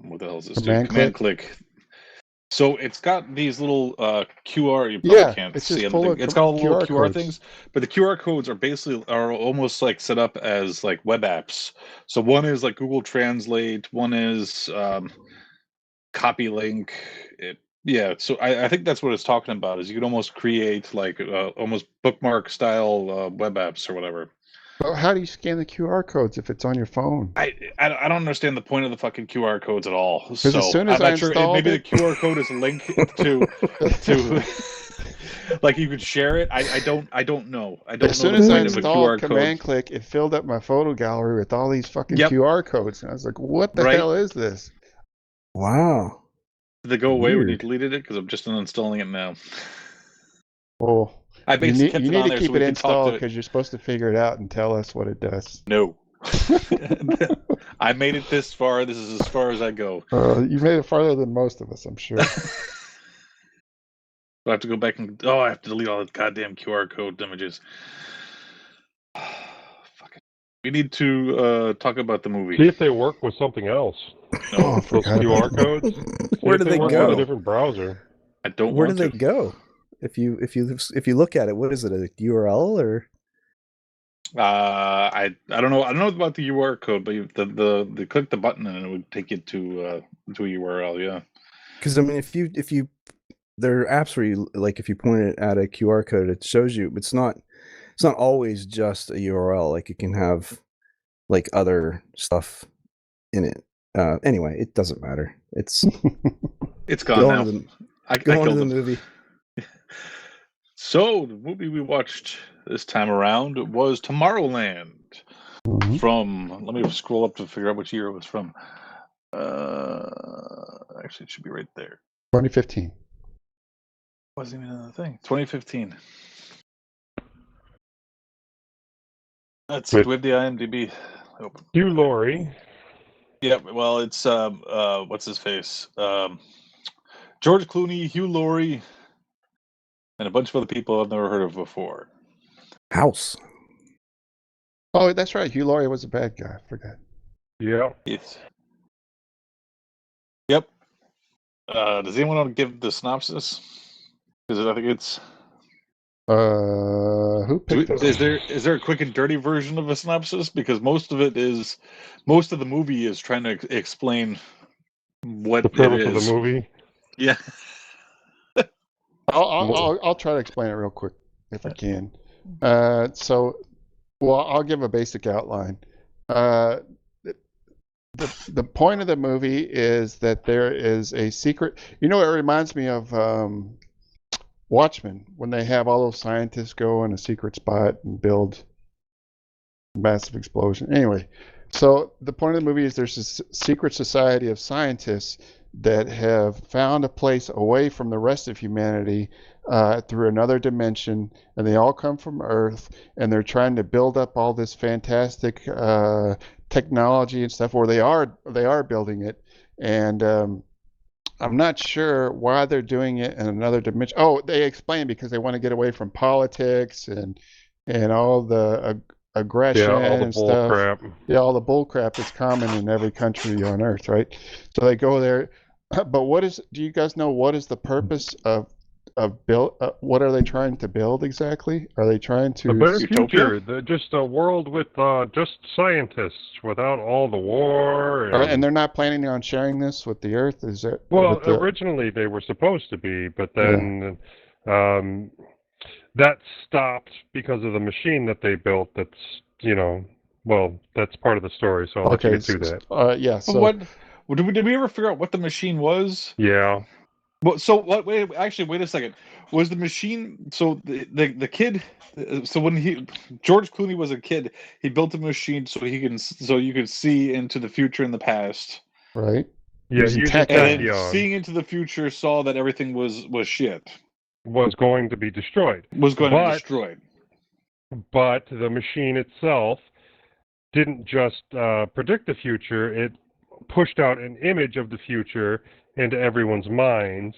what the hell is this? Command click. So it's got these little QR. You Yeah, can't it's see just anything. full of It's got all the little QR codes. things, but the QR codes are almost like set up as like web apps. So one is like Google Translate. One is copy link. Yeah, so I think that's what it's talking about. Is you could almost create like almost bookmark style web apps or whatever. Well, how do you scan the QR codes if it's on your phone? I don't understand the point of the fucking QR codes at all. Because So as soon as I'm I not sure. installed Maybe it, the QR code is linked to like you could share it. I don't know. I don't as know soon the as I point of a installed QR code. commandclick, it filled up my photo gallery with all these fucking Yep. QR codes, and I was like, "What the Right. hell is this?" Wow. Did they go away when you Weird. deleted it? Because I'm just uninstalling it now. Well, I you basically need, kept you it need on to there keep so we it can talk installed to it. because you're supposed to figure it out and tell us what it does. No. I made it this far. This is as far as I go. You made it farther than most of us, I'm sure. I have to go back and I have to delete all the goddamn QR code images. Fuck it. We need to talk about the movie. See if they work with something else. Oh, I Those forgot QR about that. codes. Where See do if they work go? with a different browser. I don't Where do want they to. go? If you look at it, what is it? A URL or? I don't know. I don't know about the URL code, but the click the button and it would take you to a URL. Yeah. Because I mean, if you there are apps where you like if you point it at a QR code, it shows you. It's not always just a URL. Like it can have like other stuff in it. Anyway, it doesn't matter. It's gone now. Go on to the movie. So the movie we watched this time around was Tomorrowland. Mm-hmm. From, let me scroll up to figure out which year it was from. Actually, it should be right there. 2015. Wasn't even another thing. 2015. Let's see. Do we have the IMDb open? Hugh Laurie. Yeah, well, it's what's his face? George Clooney, Hugh Laurie, and a bunch of other people I've never heard of before. House. Oh, that's right. Hugh Laurie was a bad guy. I forgot. Yeah. Yes. Yep. Does anyone want to give the synopsis? Because I think it's. Who picked this? Is there a quick and dirty version of a synopsis? Because most of the movie is trying to explain what The premise it of is. the movie. Yeah. I'll try to explain it real quick if I can. I'll give a basic outline. The point of the movie is that there is a secret. You know, it reminds me of Watchmen, when they have all those scientists go in a secret spot and build a massive explosion. Anyway, so the point of the movie is there's this secret society of scientists that have found a place away from the rest of humanity through another dimension, and they all come from Earth, and they're trying to build up all this fantastic technology and stuff, or they are building it, and I'm not sure why they're doing it in another dimension. Oh, they explain because they want to get away from politics and all the aggression all the and bull stuff. crap. Yeah, all the bull crap that's common in every country on Earth, right? So they go there. But do you guys know what is the purpose of build? What are they trying to build exactly? Are they trying to A better Utopia? future, just a world with just scientists without all the war. And they're not planning on sharing this with the Earth? Is it? Well, originally they were supposed to be, but then that stopped because of the machine that they built. That's that's part of the story. So I'll let you get through that. Yeah. So did we ever figure out what the machine was? Yeah. Well, so what? Wait a second. Was the machine? So the kid. So when George Clooney was a kid, he built a machine so you could see into the future and the past. Right. Yeah. And then seeing into the future, saw that everything was shit. Was going to be destroyed. Was going to be destroyed. But the machine itself didn't just predict the future. It pushed out an image of the future into everyone's minds,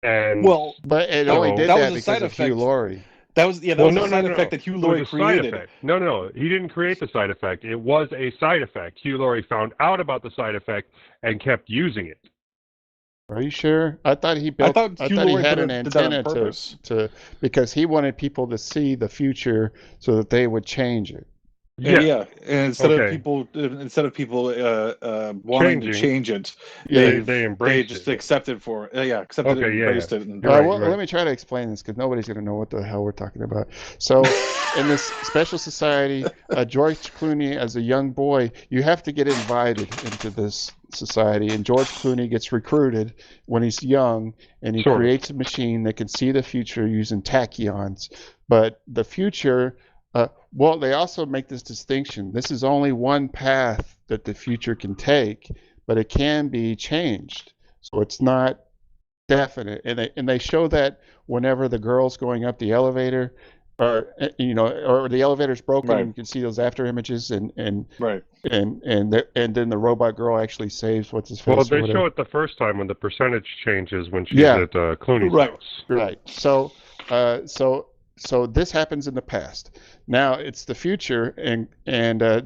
and but it only did that because of Hugh Laurie. That was a side effect that Hugh Laurie created. No, he didn't create the side effect. It was a side effect. Hugh Laurie found out about the side effect and kept using it. Are you sure? I thought he built. I thought he had an antenna to because he wanted people to see the future so that they would change it. Yeah. And instead of people wanting to change it, they embraced it. Accepted for it. Accepted it, embraced it. And let me try to explain this because nobody's going to know what the hell we're talking about. So, in this special society, George Clooney, as a young boy, you have to get invited into this society, and George Clooney gets recruited when he's young, and he creates a machine that can see the future using tachyons. But the future. They also make this distinction. This is only one path that the future can take, but it can be changed. So it's not definite. And they show that whenever the girl's going up the elevator, or the elevator's broken, and you can see those after images, and then the robot girl actually saves what's his face. Well, they show it the first time when the percentage changes when she's at Clooney's house. Right. So this happens in the past. Now it's the future, and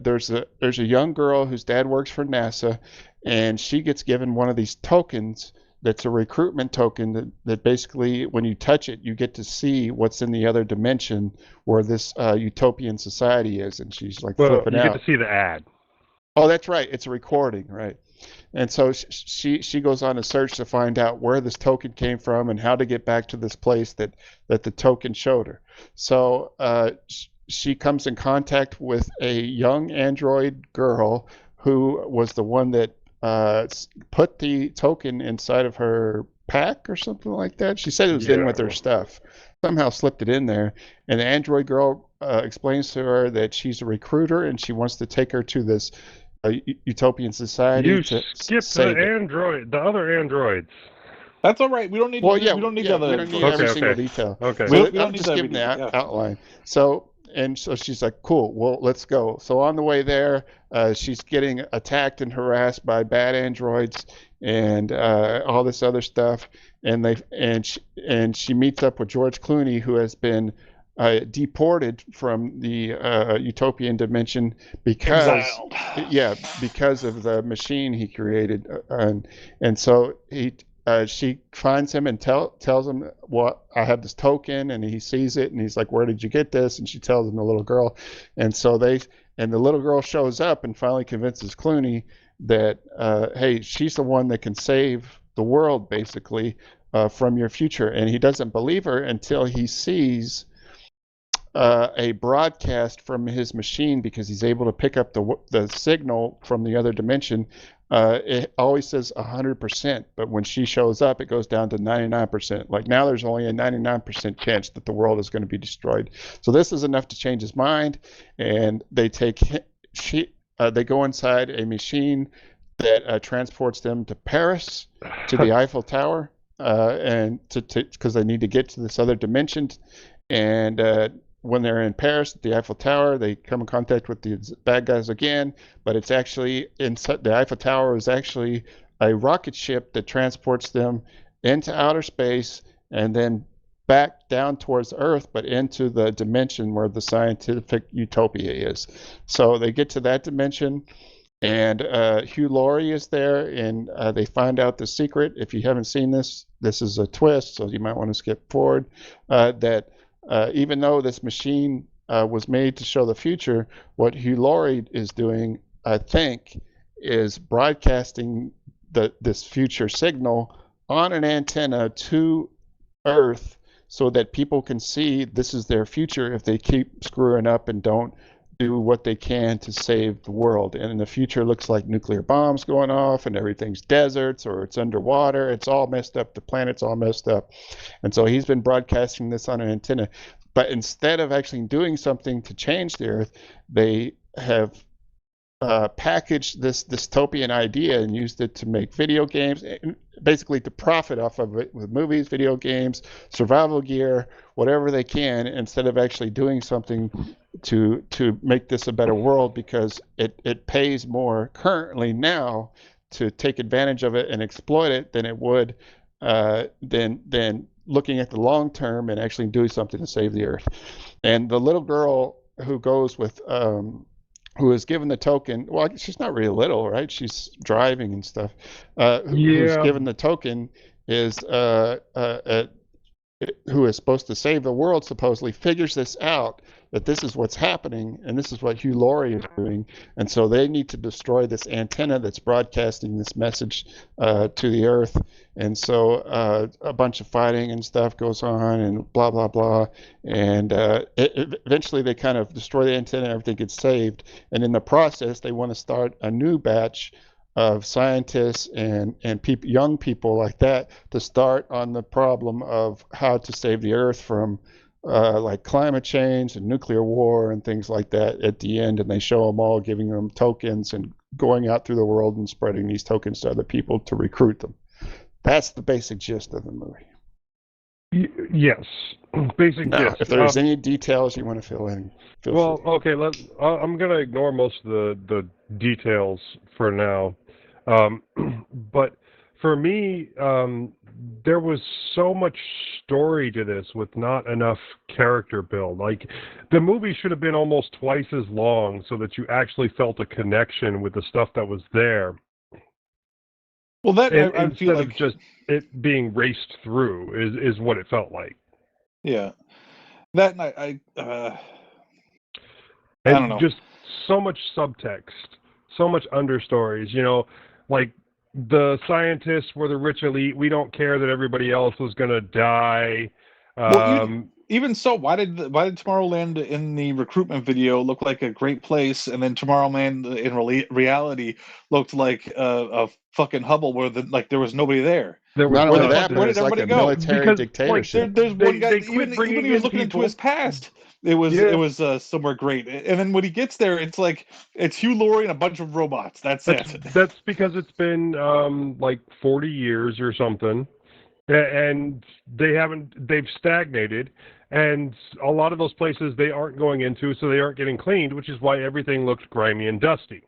there's a young girl whose dad works for NASA, and she gets given one of these tokens that's a recruitment token that basically, when you touch it, you get to see what's in the other dimension where this utopian society is, and she's like flipping out. You get to see the ad. Oh, that's right. It's a recording, right? And so she goes on a search to find out where this token came from and how to get back to this place that the token showed her. So she comes in contact with a young android girl who was the one that put the token inside of her pack or something like that. She said it was in with her stuff. Somehow slipped it in there. And the android girl explains to her that she's a recruiter and she wants to take her to this utopian society. You skip the other androids. That's all right. We don't need. We don't need every single detail. Okay. I'm just giving the outline. So she's like, cool. Well, let's go. So on the way there, she's getting attacked and harassed by bad androids and all this other stuff. And she meets up with George Clooney, who has been deported from the utopian dimension because of the machine he created, and so she finds him and tells him, well, I have this token, and he sees it and he's like, where did you get this? And she tells him, the little girl. And so the little girl shows up and finally convinces Clooney that hey, she's the one that can save the world basically from your future. And he doesn't believe her until he sees a broadcast from his machine, because he's able to pick up the signal from the other dimension. It always says 100%, but when she shows up, it goes down to 99%. Like now there's only a 99% chance that the world is going to be destroyed. So this is enough to change his mind, and they go inside a machine that transports them to Paris, to the Eiffel Tower, and because they need to get to this other dimension. And when they're in Paris at the Eiffel Tower, they come in contact with the bad guys again, but it's actually inside the Eiffel Tower is actually a rocket ship that transports them into outer space and then back down towards Earth, but into the dimension where the scientific utopia is. So they get to that dimension, and Hugh Laurie is there, and they find out the secret. If you haven't seen this, this is a twist, so you might want to skip forward. That even though this machine was made to show the future, what Hugh Laurie is doing, I think, is broadcasting this future signal on an antenna to Earth so that people can see this is their future if they keep screwing up and don't do what they can to save the world. And in the future looks like nuclear bombs going off and everything's deserts or it's underwater. It's all messed up. The planet's all messed up. And so he's been broadcasting this on an antenna. But instead of actually doing something to change the Earth, they have packaged this dystopian idea and used it to make video games, basically to profit off of it with movies, video games, survival gear, whatever they can, instead of actually doing something to make this a better world, because it pays more currently now to take advantage of it and exploit it than it would than looking at the long term and actually doing something to save the Earth. And the little girl who goes with who is given the token, well, she's not really little, right? She's driving and stuff. Who's given the token is who is supposed to save the world, supposedly, figures this out, that this is what's happening, and this is what Hugh Laurie is doing. And so they need to destroy this antenna that's broadcasting this message to the Earth. And so a bunch of fighting and stuff goes on and blah, blah, blah. And eventually they kind of destroy the antenna and everything gets saved. And in the process, they want to start a new batch of scientists and young people like that to start on the problem of how to save the Earth from like climate change and nuclear war and things like that at the end. And they show them all giving them tokens and going out through the world and spreading these tokens to other people to recruit them. That's the basic gist of the movie. Yes, basic now, gist. If there's any details you want to fill in, feel free. Okay. I'm going to ignore most of the details for now. But for me, there was so much story to this with not enough character build. Like, the movie should have been almost twice as long so that you actually felt a connection with the stuff that was there. Well, that I instead feel of like just it being raced through is what it felt like. Yeah, that and I don't know. Just so much subtext, so much understories. You know, like the scientists were the rich elite. We don't care that everybody else was going to die. Well, even so, why did Tomorrowland in the recruitment video look like a great place, and then Tomorrowland in reality looked like a fucking Hubble where there was nobody there? Not only that, but it's like a military dictatorship. There's one guy, even when he was looking into his past, it was somewhere great. And then when he gets there, it's like it's Hugh Laurie and a bunch of robots. That's it. That's because it's been like 40 years or something, and they've stagnated. And a lot of those places they aren't going into, so they aren't getting cleaned, which is why everything looked grimy and dusty.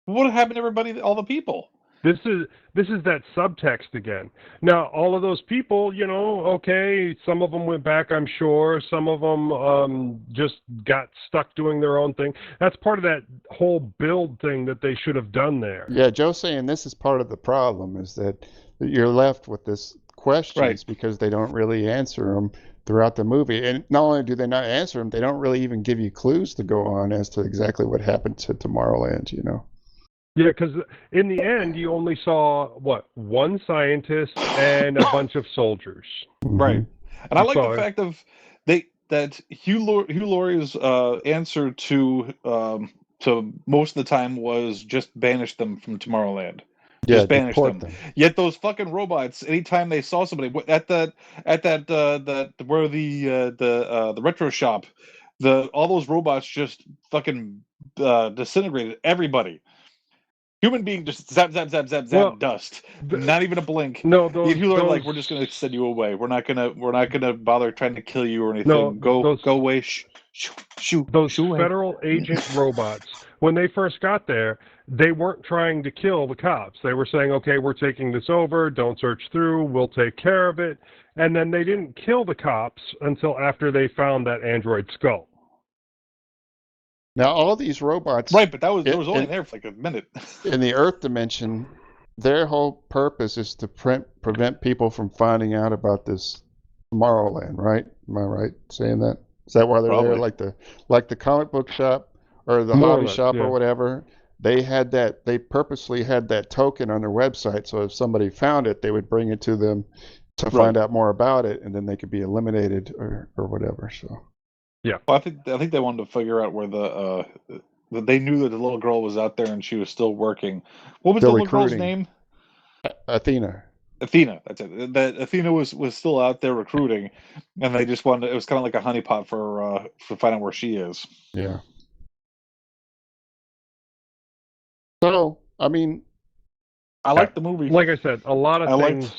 What happened to everybody, all the people? This is that subtext again. Now, all of those people, you know, okay, some of them went back, I'm sure. Some of them just got stuck doing their own thing. That's part of that whole build thing that they should have done there. Yeah, Joe's saying this is part of the problem, is that you're left with this questions because they don't really answer them throughout the movie. And not only do they not answer them, they don't really even give you clues to go on as to exactly what happened to Tomorrowland, you know? Yeah, because in the end, you only saw, one scientist and a bunch of soldiers. Right. And I like the fact that Hugh Laurie's answer to most of the time was just banish them from Tomorrowland. Just banish them. Yet those fucking robots, anytime they saw somebody at the retro shop, all those robots just fucking disintegrated everybody. Human being just zap, zap, zap, zap, zap, Well, dust. Not even a blink. No, These people are like, those we're just gonna send you away. We're not gonna bother trying to kill you or anything. No, Go away. Shoo away. federal agent robots, when they first got there, they weren't trying to kill the cops. They were saying, okay, we're taking this over, don't search through, we'll take care of it. And then they didn't kill the cops until after they found that android skull. Now, all these robots, Right, but that was only there for like a minute. in the Earth dimension, their whole purpose is to prevent people from finding out about this Tomorrowland, right? Am I right saying that? Is that why they're Probably. there? Like the comic book shop or the More or hobby less, shop yeah. or whatever. They purposely had that token on their website, so if somebody found it, they would bring it to them to find out more about it, and then they could be eliminated or whatever. So. Yeah, well, I think they wanted to figure out where they knew that the little girl was out there and she was still working. What was Still the little girl's recruiting. name? Athena. That's it. That Athena was still out there recruiting, and they just wanted. It was kind of like a honeypot for finding out where she is. Yeah. So, I mean, I like the movie. Like I said, a lot of I things.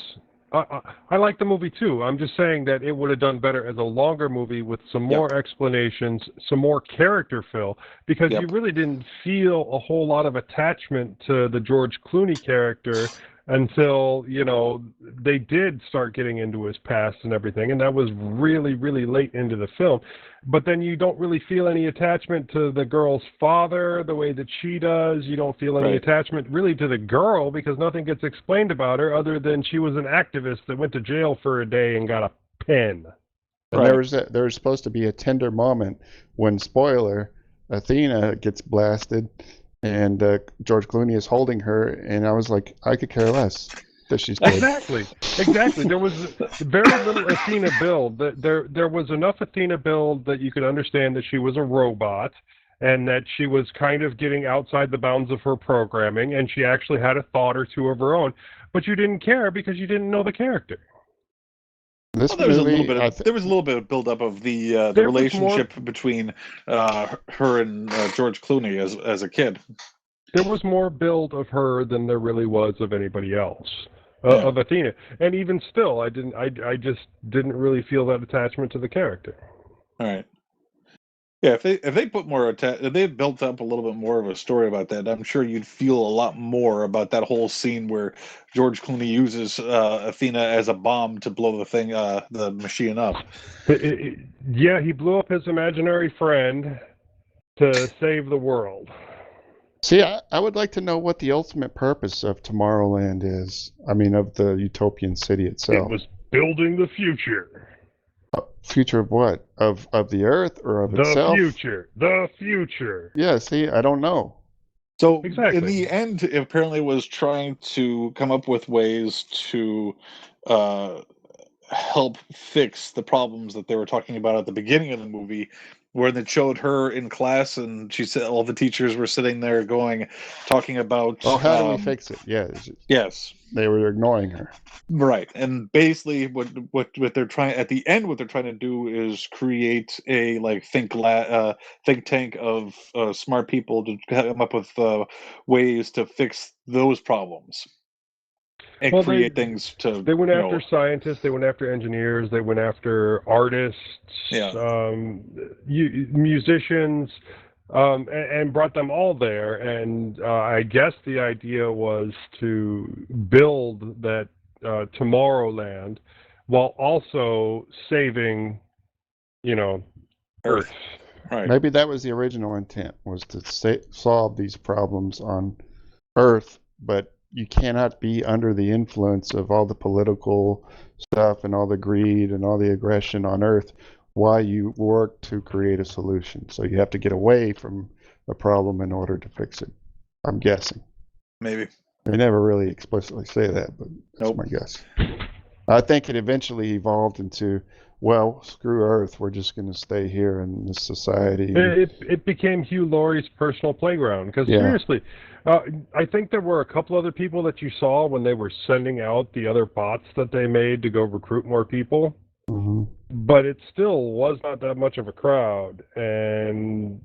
I like the movie too. I'm just saying that it would have done better as a longer movie with some more explanations, some more character fill, because you really didn't feel a whole lot of attachment to the George Clooney character until, they did start getting into his past and everything, and that was really, really late into the film. But then you don't really feel any attachment to the girl's father the way that she does. You don't feel any attachment really to the girl because nothing gets explained about her other than she was an activist that went to jail for a day and got a pen. And there was supposed to be a tender moment when, spoiler, Athena gets blasted and George Clooney is holding her, and I was like, I could care less that she's dead. Exactly. There was very little Athena build. There was enough Athena build that you could understand that she was a robot and that she was kind of getting outside the bounds of her programming, and she actually had a thought or two of her own. But you didn't care because you didn't know the character. This there was movie, there was a little bit of buildup of the relationship between her and George Clooney as a kid. There was more build of her than there really was of anybody else, of Athena. And even still, I just didn't really feel that attachment to the character. All right. Yeah, if they put more if they built up a little bit more of a story about that, I'm sure you'd feel a lot more about that whole scene where George Clooney uses Athena as a bomb to blow the machine up. Yeah, he blew up his imaginary friend to save the world. See, I would like to know what the ultimate purpose of Tomorrowland is. I mean, of the utopian city itself. It was building the future. Future of what? Of the Earth or of itself? The future. Yeah, see, I don't know. So in the end, it apparently was trying to come up with ways to help fix the problems that they were talking about at the beginning of the movie, where they showed her in class and she said all the teachers were sitting there talking about how do we fix it? Yeah. Yes. They were ignoring her. Right. And basically what they're trying at the end, what they're trying to do is create a think tank of smart people to come up with ways to fix those problems. And create things to. They went after scientists. They went after engineers. They went after artists, musicians, and brought them all there. And I guess the idea was to build that Tomorrowland while also saving, Earth. Right. Maybe that was the original intent, was to solve these problems on Earth, but you cannot be under the influence of all the political stuff and all the greed and all the aggression on Earth while you work to create a solution. So you have to get away from the problem in order to fix it. I'm guessing. Maybe. They never really explicitly say that, but that's my guess. I think it eventually evolved into, well, screw Earth, we're just going to stay here in this society. It became Hugh Laurie's personal playground, because seriously, I think there were a couple other people that you saw when they were sending out the other bots that they made to go recruit more people, but it still was not that much of a crowd, and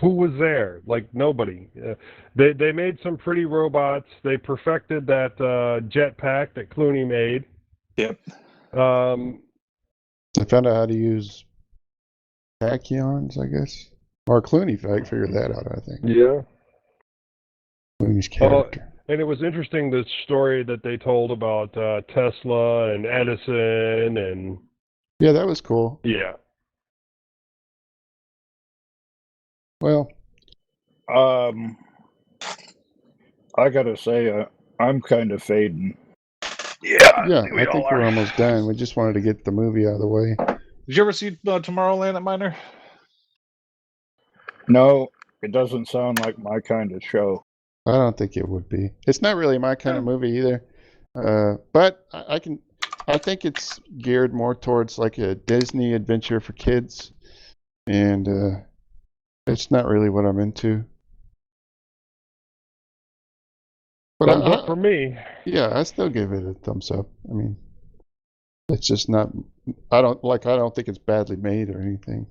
who was there? Like nobody. They made some pretty robots. They perfected that jetpack that Clooney made. Yep. They found out how to use tachyons, I guess. Or Clooney figured that out, I think. Yeah. Clooney's character. And it was interesting, the story that they told about Tesla and Edison and... Yeah, that was cool. Yeah. Well, I gotta say, I'm kind of fading. Yeah, I think we're almost done. We just wanted to get the movie out of the way. Did you ever see Tomorrowland at Minor? No, it doesn't sound like my kind of show. I don't think it would be. It's not really my kind of movie either. But I think it's geared more towards like a Disney adventure for kids, and it's not really what I'm into. But Thumbs up for me. Yeah, I still give it a thumbs up. I mean, it's just not. I don't think it's badly made or anything.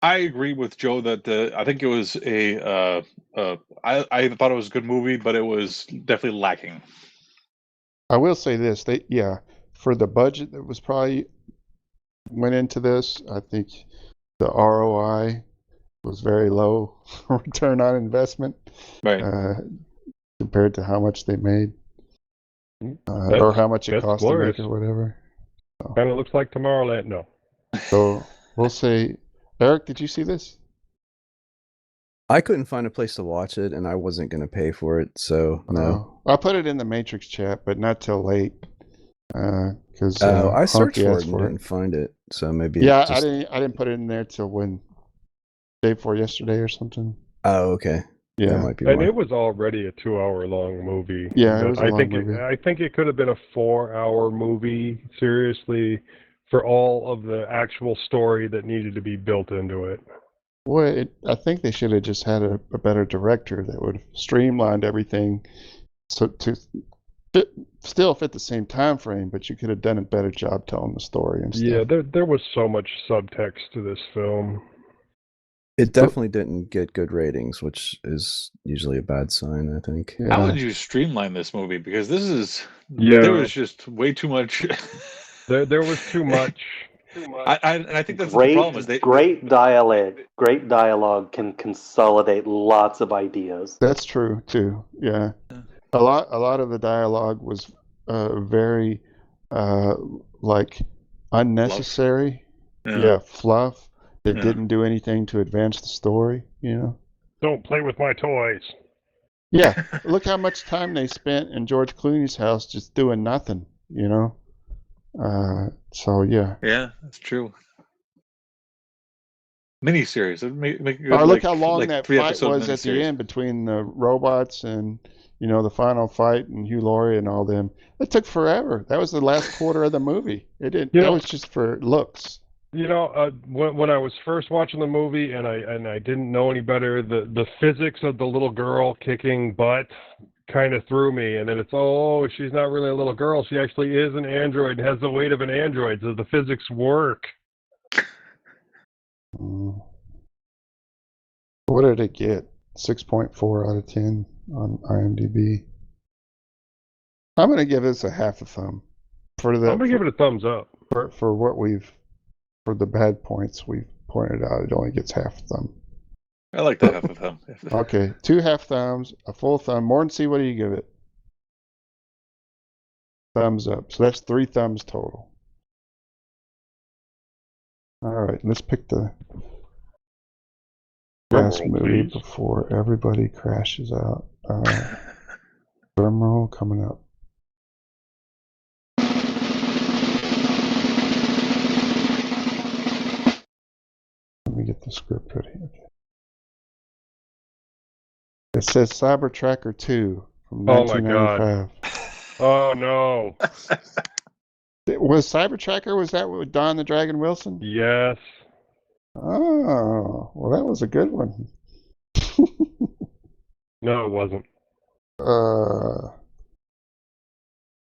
I agree with Joe that I think it was I thought it was a good movie, but it was definitely lacking. I will say this: for the budget that was probably went into this, I think the ROI was very low return on investment, right? Compared to how much they made, or how much it cost to make or whatever. So. Kind of looks like Tomorrowland. No. So we'll say, Eric, did you see this? I couldn't find a place to watch it, and I wasn't going to pay for it, so no. I put it in the Matrix chat, but not till late. Because I searched for it and didn't find it, so maybe. Yeah, I didn't put it in there till day before yesterday or something. Oh, okay. Yeah, that might be and why. it was already a 2-hour-long movie. Yeah, it was a long movie. I think it could have been a 4-hour movie. Seriously, for all of the actual story that needed to be built into it. Well, I think they should have just had a better director that would have streamlined everything, so to still fit the same time frame, but you could have done a better job telling the story and stuff. Yeah, there was so much subtext to this film. It definitely didn't get good ratings, which is usually a bad sign, I think. Yeah. How would you streamline this movie? Because there was just way too much. There was too much. I think that's the problem. Is great dialogue can consolidate lots of ideas. That's true too. Yeah, a lot of the dialogue was very like unnecessary. Fluff. Yeah, fluff. That didn't do anything to advance the story. You know. Don't play with my toys. Yeah, look how much time they spent in George Clooney's house just doing nothing. You know. So yeah. Yeah, that's true. Miniseries. Look how long that fight was at the end between the robots and the final fight and Hugh Laurie and all them. It took forever. That was the last quarter of the movie. It didn't. That was just for looks. When I was first watching the movie and I didn't know any better, the physics of the little girl kicking butt kind of threw me, and then she's not really a little girl, she actually is an android and has the weight of an android, so the physics work. What did it get? 6.4 out of 10 on IMDb. I'm gonna give this a half a thumb. I'm gonna give it a thumbs up. For the bad points we've pointed out, it only gets half a thumb. I like the half a thumb. Okay, 2 half thumbs, a full thumb. Mordancy, what do you give it? Thumbs up. So that's 3 thumbs total. All right, let's pick the last movie before everybody crashes out. Drum roll coming up. Let me get the script ready. Okay. It says Cyber Tracker 2 from 1995. Oh no. Was Cyber Tracker, was that with Don the Dragon Wilson? Yes. Oh, well that was a good one. No, it wasn't.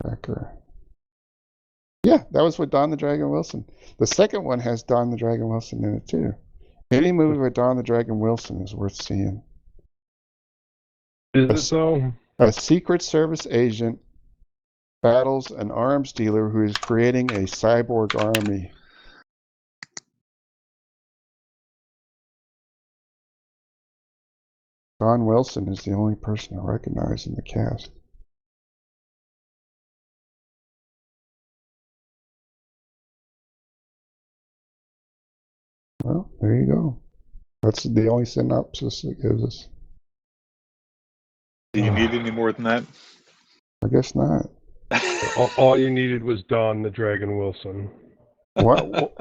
Tracker. Yeah, that was with Don the Dragon Wilson. The second one has Don the Dragon Wilson in it too. Any movie with Don the Dragon Wilson is worth seeing. Is it so? A Secret Service agent battles an arms dealer who is creating a cyborg army. Don Wilson is the only person I recognize in the cast. Well, there you go. That's the only synopsis it gives us. Do you need any more than that? I guess not. All you needed was Don the Dragon Wilson. What,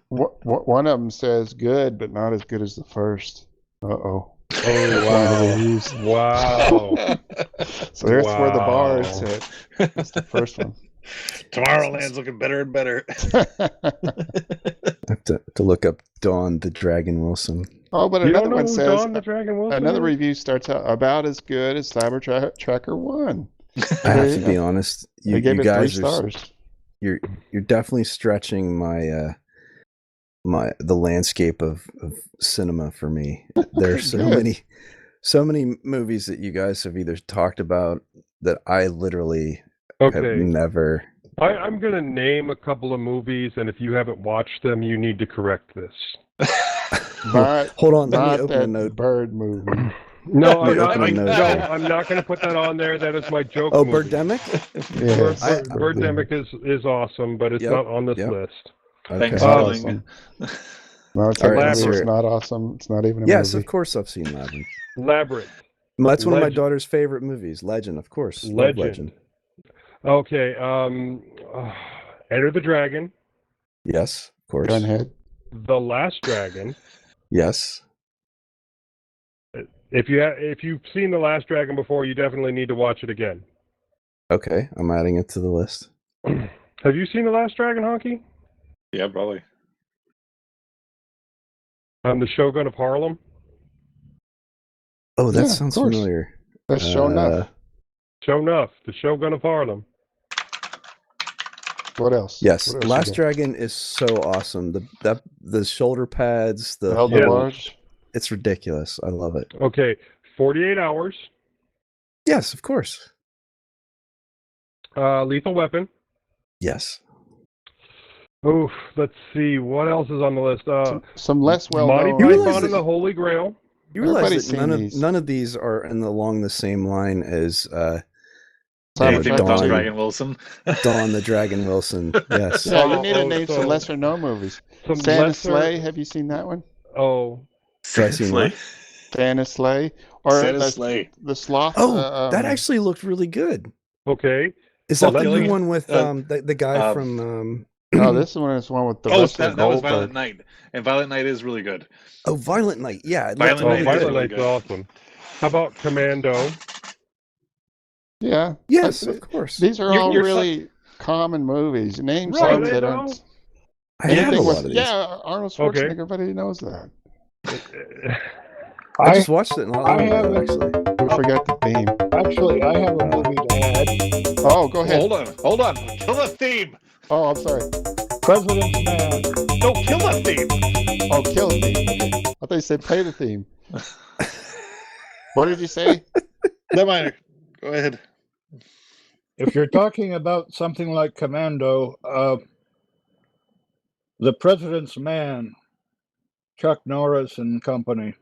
one of them says good, but not as good as the first. Uh-oh. Oh, wow. Wow. So there's where the bar is set. That's the first one. Tomorrowland's looking better and better. I have to look up Dawn the Dragon Wilson. Oh, but You another don't know one who says Dawn the Dragon Wilson another is? review starts out about as good as Cyber Tracker 1. I have to be honest. They gave You it 3 guys stars. you're definitely stretching my the landscape of cinema for me. There's so many movies that you guys have either talked about that I literally have never. I'm going to name a couple of movies, and if you haven't watched them, you need to correct this. Hold on, let me Not open a that note. bird movie. No, Let I'm me not, open a note. I'm not going to put that on there. That is my joke Oh, movie. Birdemic? Yes, Birdemic is awesome, but it's not on this list. Thanks, Not darling. awesome. No, it's, All right, movie. let's It's not awesome. It's not even a Yes, movie. of course I've seen Labyrinth. Labyrinth. That's one of my Legend. daughter's favorite movies. Legend, of course. Love Legend. Okay. Enter the Dragon. Yes, of course. Gunhead. The Last Dragon. Yes. If you've seen The Last Dragon before, you definitely need to watch it again. Okay, I'm adding it to the list. Have you seen The Last Dragon, Honky? Yeah, probably. The Shogun of Harlem. Oh, that Yeah, sounds of course. familiar. That's shown enough. Show enough. The Shogun of Harlem. What else? Yes, What else Last you got? Dragon is so awesome. The shoulder pads, the Elder Yeah. Large. it's ridiculous. I love it. Okay. 48 Hours. Yes, of course. Lethal Weapon. Yes. Oof. Let's see. What else is on the list? Some less well Monty known. realize Python that- and the Holy Grail. You realize Everybody's that seen none these. of these are along the same line as Anything with Don Dawn. Dragon Wilson. Dawn the Dragon Wilson. Yes. Yeah, you need to Oh, name so- some lesser known movies. Some Santa lesser- Slay. Have you seen that one? Oh. Have I seen what? Santa Slay. Or Santa the, Slay. the Sloth. Oh, that actually looked really good. Okay. Is that the Killing- new one with the guy from No, this one is one with the wrestler that was Goldberg. Violent Night. And Violent Night is really good. Oh, Violent Night. Yeah, it Violent looked Night is Violent really Night's good. awesome. How about Commando? Yeah. Yes, But of course. These are You're- all you're really common movies. Name Right, some I that know. aren't. I have a Anything lot with- of these. Yeah, Arnold Schwarzenegger. Okay. Everybody knows that. I just watched it. And I have actually. We forgot the theme. Actually, I have a movie to add. Oh, go ahead. Hold on. Kill the theme. Oh, I'm sorry. President's Man. No, kill the theme. Oh, kill the theme. Okay. I thought you said play the theme. What did you say? Never mind. Go ahead. If you're talking about something like Commando, The President's Man, Chuck Norris and company.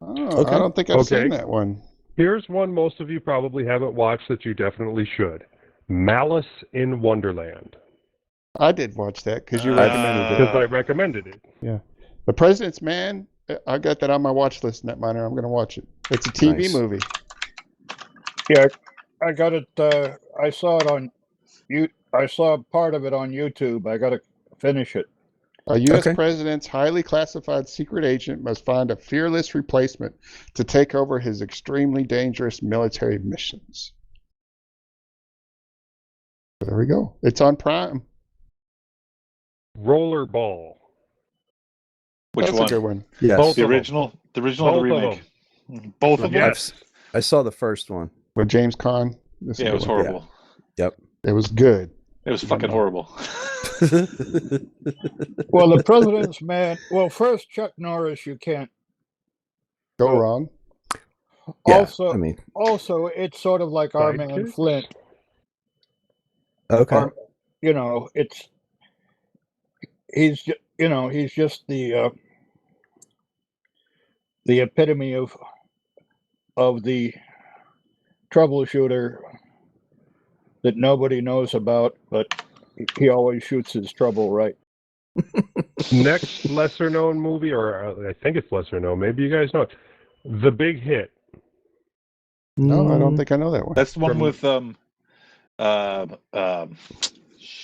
Oh, Okay. I don't think I've Okay. seen that one. Here's one most of you probably haven't watched that you definitely should. Malice in Wonderland. I did watch that because you Uh, recommended it. Because I recommended it. The President's Man, I got that on my watch list in that minor. I'm going to watch it. It's a TV Nice. movie. Yeah, I got it. I saw it on I saw part of it on YouTube. I got to finish it. A U.S. Okay. president's highly classified secret agent must find a fearless replacement to take over his extremely dangerous military missions. There we go. It's on Prime. Rollerball. Which That's one? a good one. Yes. Both The of 'em. original or Both the of remake? Both of them? Yes. I saw the first one. With James Caan. This is Yeah, a it was good one. horrible. It was good. It was fucking horrible. Well, the president's man. Well, first, Chuck Norris, you can't Go wrong. Yeah, also, I mean, also, it's sort of like our man Sidekicks? Flint. okay. You know, he's just the epitome of the troubleshooter that nobody knows about, but he always shoots his trouble right. Next lesser known movie, or I think it's lesser known, maybe you guys know it. The Big Hit. No, I don't think I know that one. That's the one From- with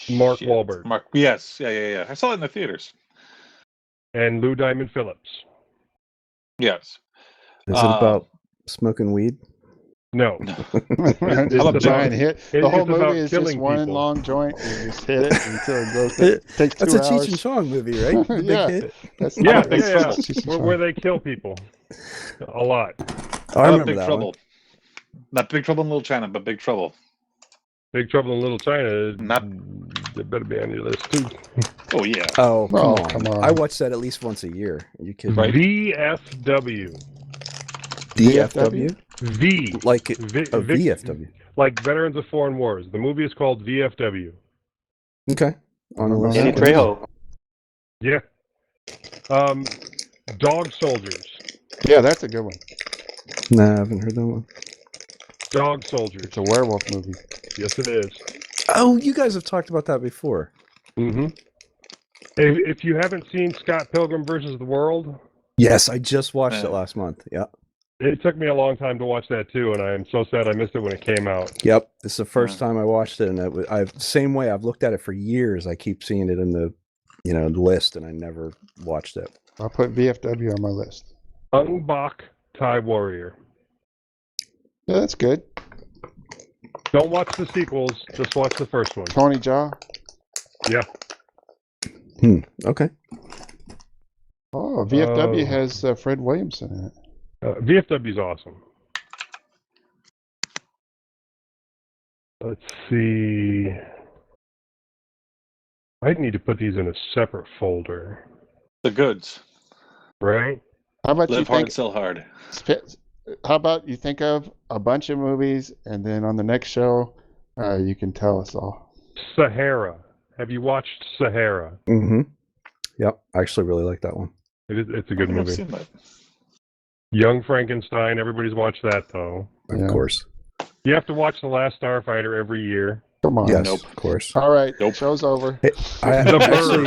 Mark shit. Wahlberg. Mark, yes, yeah. I saw it in the theaters. And Lou Diamond Phillips. Yes. Is it about smoking weed? No. It's about- a giant hit. The it's whole about movie is just killing one people. long joint. You just hit it until it goes. It takes 2 That's a hours. Cheech and Chong movie, right? The Big Yeah. Hit. That's Yeah, that's yeah. Cheech and Chong. Where they kill people. A lot. Oh, I remember Big that Trouble. one. Not Big Trouble in Little China, but Big Trouble. Big Trouble in Little China. Not- It better be on your list, too. Oh, yeah. Oh, Oh, come come on. on. I watch that at least once a year. Are you kidding? Right. VFW. DFW? V. Like V- a Vic- VFW. Like Veterans of Foreign Wars. The movie is called VFW. Okay. On the list. Danny Trejo. Yeah. Dog Soldiers. Yeah, that's a good one. Nah, I haven't heard that one. Dog Soldiers. It's a werewolf movie. Yes, it is. Oh, you guys have talked about that before. Mm-hmm. If you haven't seen Scott Pilgrim versus the World, Yes, I just watched it last month. Yeah. it took me a long time to watch that too, and I am so sad I missed it when it came out. Yep. This is the first time I watched it, and I've same way. I've looked at it for years. I keep seeing it in the list, and I never watched it. I'll put VFW on my list. Ung Bak Thai Warrior. Yeah, that's good. Don't watch the sequels, just watch the first one. Tony Jaa. Yeah. Okay. Oh, VFW has Fred Williamson in it. VFW's awesome. Let's see. I need to put these in a separate folder, The goods. right? How about you Live hard, think? sell hard. How about you think of a bunch of movies, and then on the next show, you can tell us all. Sahara. Have you watched Sahara? Mm-hmm. Yep. I actually really like that one. It's a good I've movie. seen that. Young Frankenstein. Everybody's watched that though. Of Yeah. course. You have to watch The Last Starfighter every year. Come on. Yes, Nope. of course. All right. Nope. Show's over. Hey, I The actually,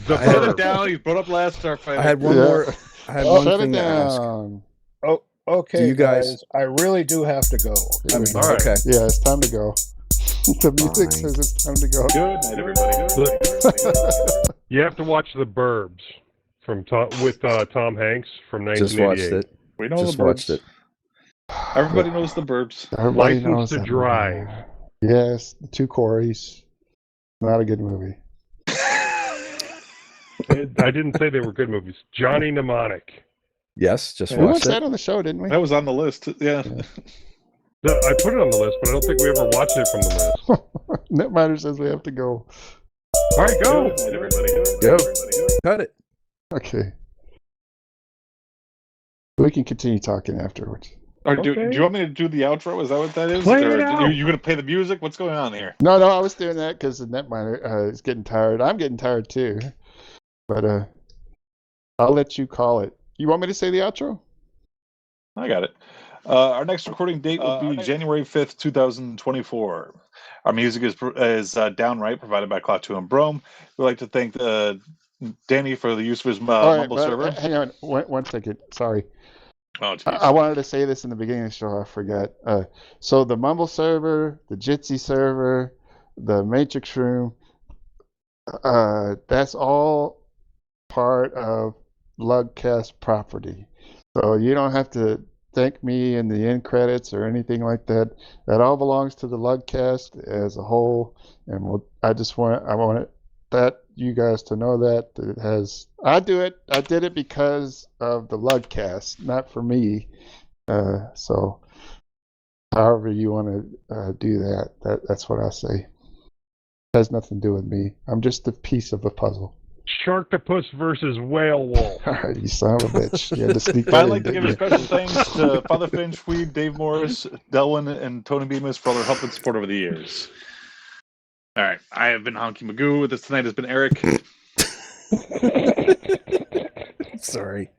The I had Put Bird. it down. You brought up Last Starfighter. I had one Yeah. more. I had one Shut it thing to ask. down. Oh, okay, Do you guys- I really do have to go. I mean, All right. Okay. Yeah, it's time to go. The music Fine. says it's time to go. Good night, everybody. You have to watch The Burbs from with Tom Hanks from Just 1988. watched it. We know Just the watched burbs. it. Everybody knows the burbs. Everybody License knows to that Drive. movie. Yes, the two Corys. Not a good movie. I didn't say they were good movies. Johnny Mnemonic. Yes, just We watched watched that it. on the show, didn't we? That was on the list. Yeah. I put it on the list, but I don't think we ever watched it from the list. Netminer says we have to go. All right, go. Good night, everybody. Go. Cut it. Okay. We can continue talking afterwards. Or do Okay. you want me to do the outro? Is that what that is? Play it Or out. you going to play the music? What's going on here? No, I was doing that because the Netminer is getting tired. I'm getting tired too. But I'll let you call it. You want me to say the outro? I got it. Our next recording date will be January 5th, 2024. Our music is Downright, provided by Klaatu and Broam. We'd like to thank Danny for the use of his Mumble server. Hang on one second. Sorry. Oh, jeez. I wanted to say this in the beginning of the show. I forgot. So the Mumble server, the Jitsi server, the Matrix room, that's all part of LUGcastz property. So you don't have to thank me in the end credits or anything like that. That all belongs to the LUGcast as a whole. And I wanted that you guys to know that it has. I did it because of the LUGcast, not for me. So however you want to do that's what I say. Has nothing to do with me. I'm just a piece of a puzzle. Sharktopus versus whale wolf. You son of a bitch. You had to sneak I'd that like to in, give a didn't you? special thanks to Father Finch, Weed, Dave Morris, Delwyn, and Tony Bemis for all their help and support over the years. All right, I have been Honky Magoo. With us tonight has been Eric. Sorry.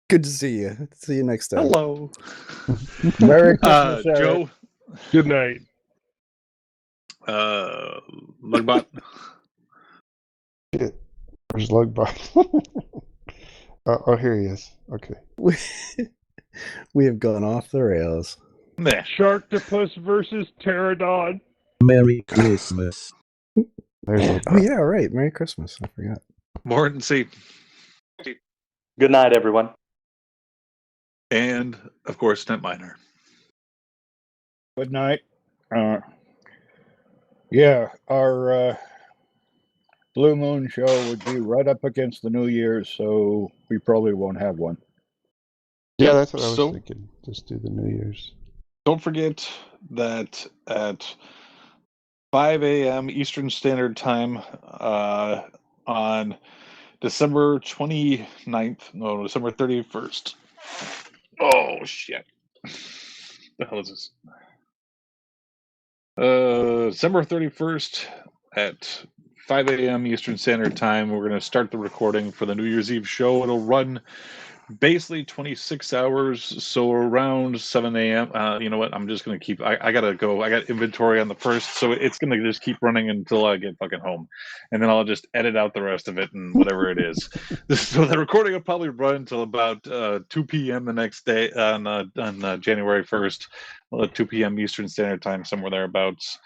Good to see you. See you next time. Hello. Merry Christmas, Eric. Joe. Good night. Lugbot. Shit. Where's Lugbot? Oh, here he is. Okay. We have gone off the rails. Nah. Sharktopus versus Pterodon. Merry Christmas. There's Oh Lugbot. yeah, right. Merry Christmas. I forgot. Mordancy. Good night, everyone. And, of course, Netminer. Good night. Yeah, our Blue Moon show would be right up against the New Year's, so we probably won't have one. Yeah, that's what I was So- thinking. Just do the New Year's. Don't forget that at 5 a.m. Eastern Standard Time on December 31st. Oh, shit. The hell is this? December 31st at 5 a.m. Eastern Standard Time, we're going to start the recording for the New Year's Eve show. It'll run basically 26 hours, so around 7 a.m. You know what? I'm just going to keep... I got to go. I got inventory on the first, so it's going to just keep running until I get fucking home. And then I'll just edit out the rest of it and whatever it is. So the recording will probably run until about 2 p.m. the next day on January 1st, 2 p.m. Eastern Standard Time, somewhere thereabouts.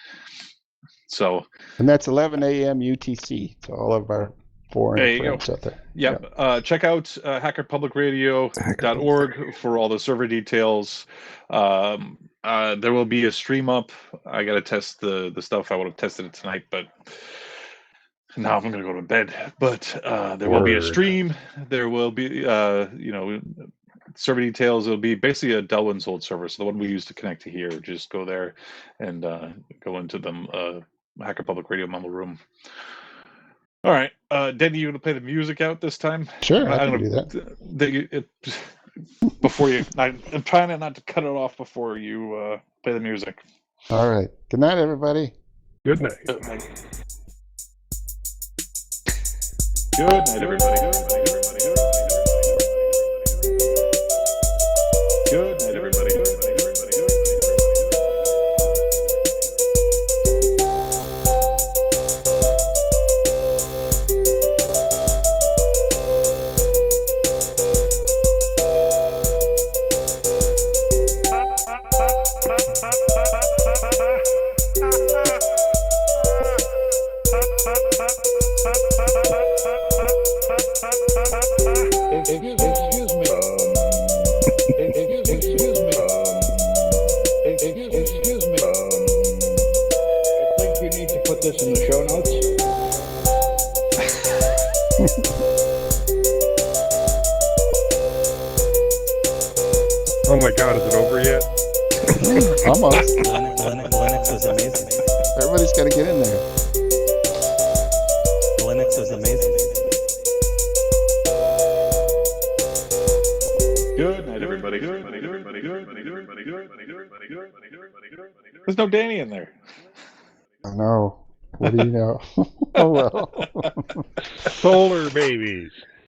So... And that's 11 a.m. UTC to all of our foreign friends out there. Yep. Check out hackerpublicradio.org for all the server details. There will be a stream up. I got to test the stuff. I would have tested it tonight, but now I'm going to go to bed. But there will be a stream. There will be, server details. It'll be basically a Delwyn's old server. So the one we use to connect to here. Just go there and go into the Hacker Public Radio Mumble Room. All right, Denny, you going to play the music out this time? Sure, I I'm can do gonna- that. Before you, I'm trying not to cut it off before you play the music. All right. Good night, everybody. Good night. Good night, everybody. Good night, everybody. Excuse me. I think you need to put this in the show notes. Oh my god, is it over yet? Almost. Linux is amazing. Everybody's got to get in there. Linux is amazing. Good night, everybody. There's no Danny in there. I know. What do you know? Oh, well. Solar babies.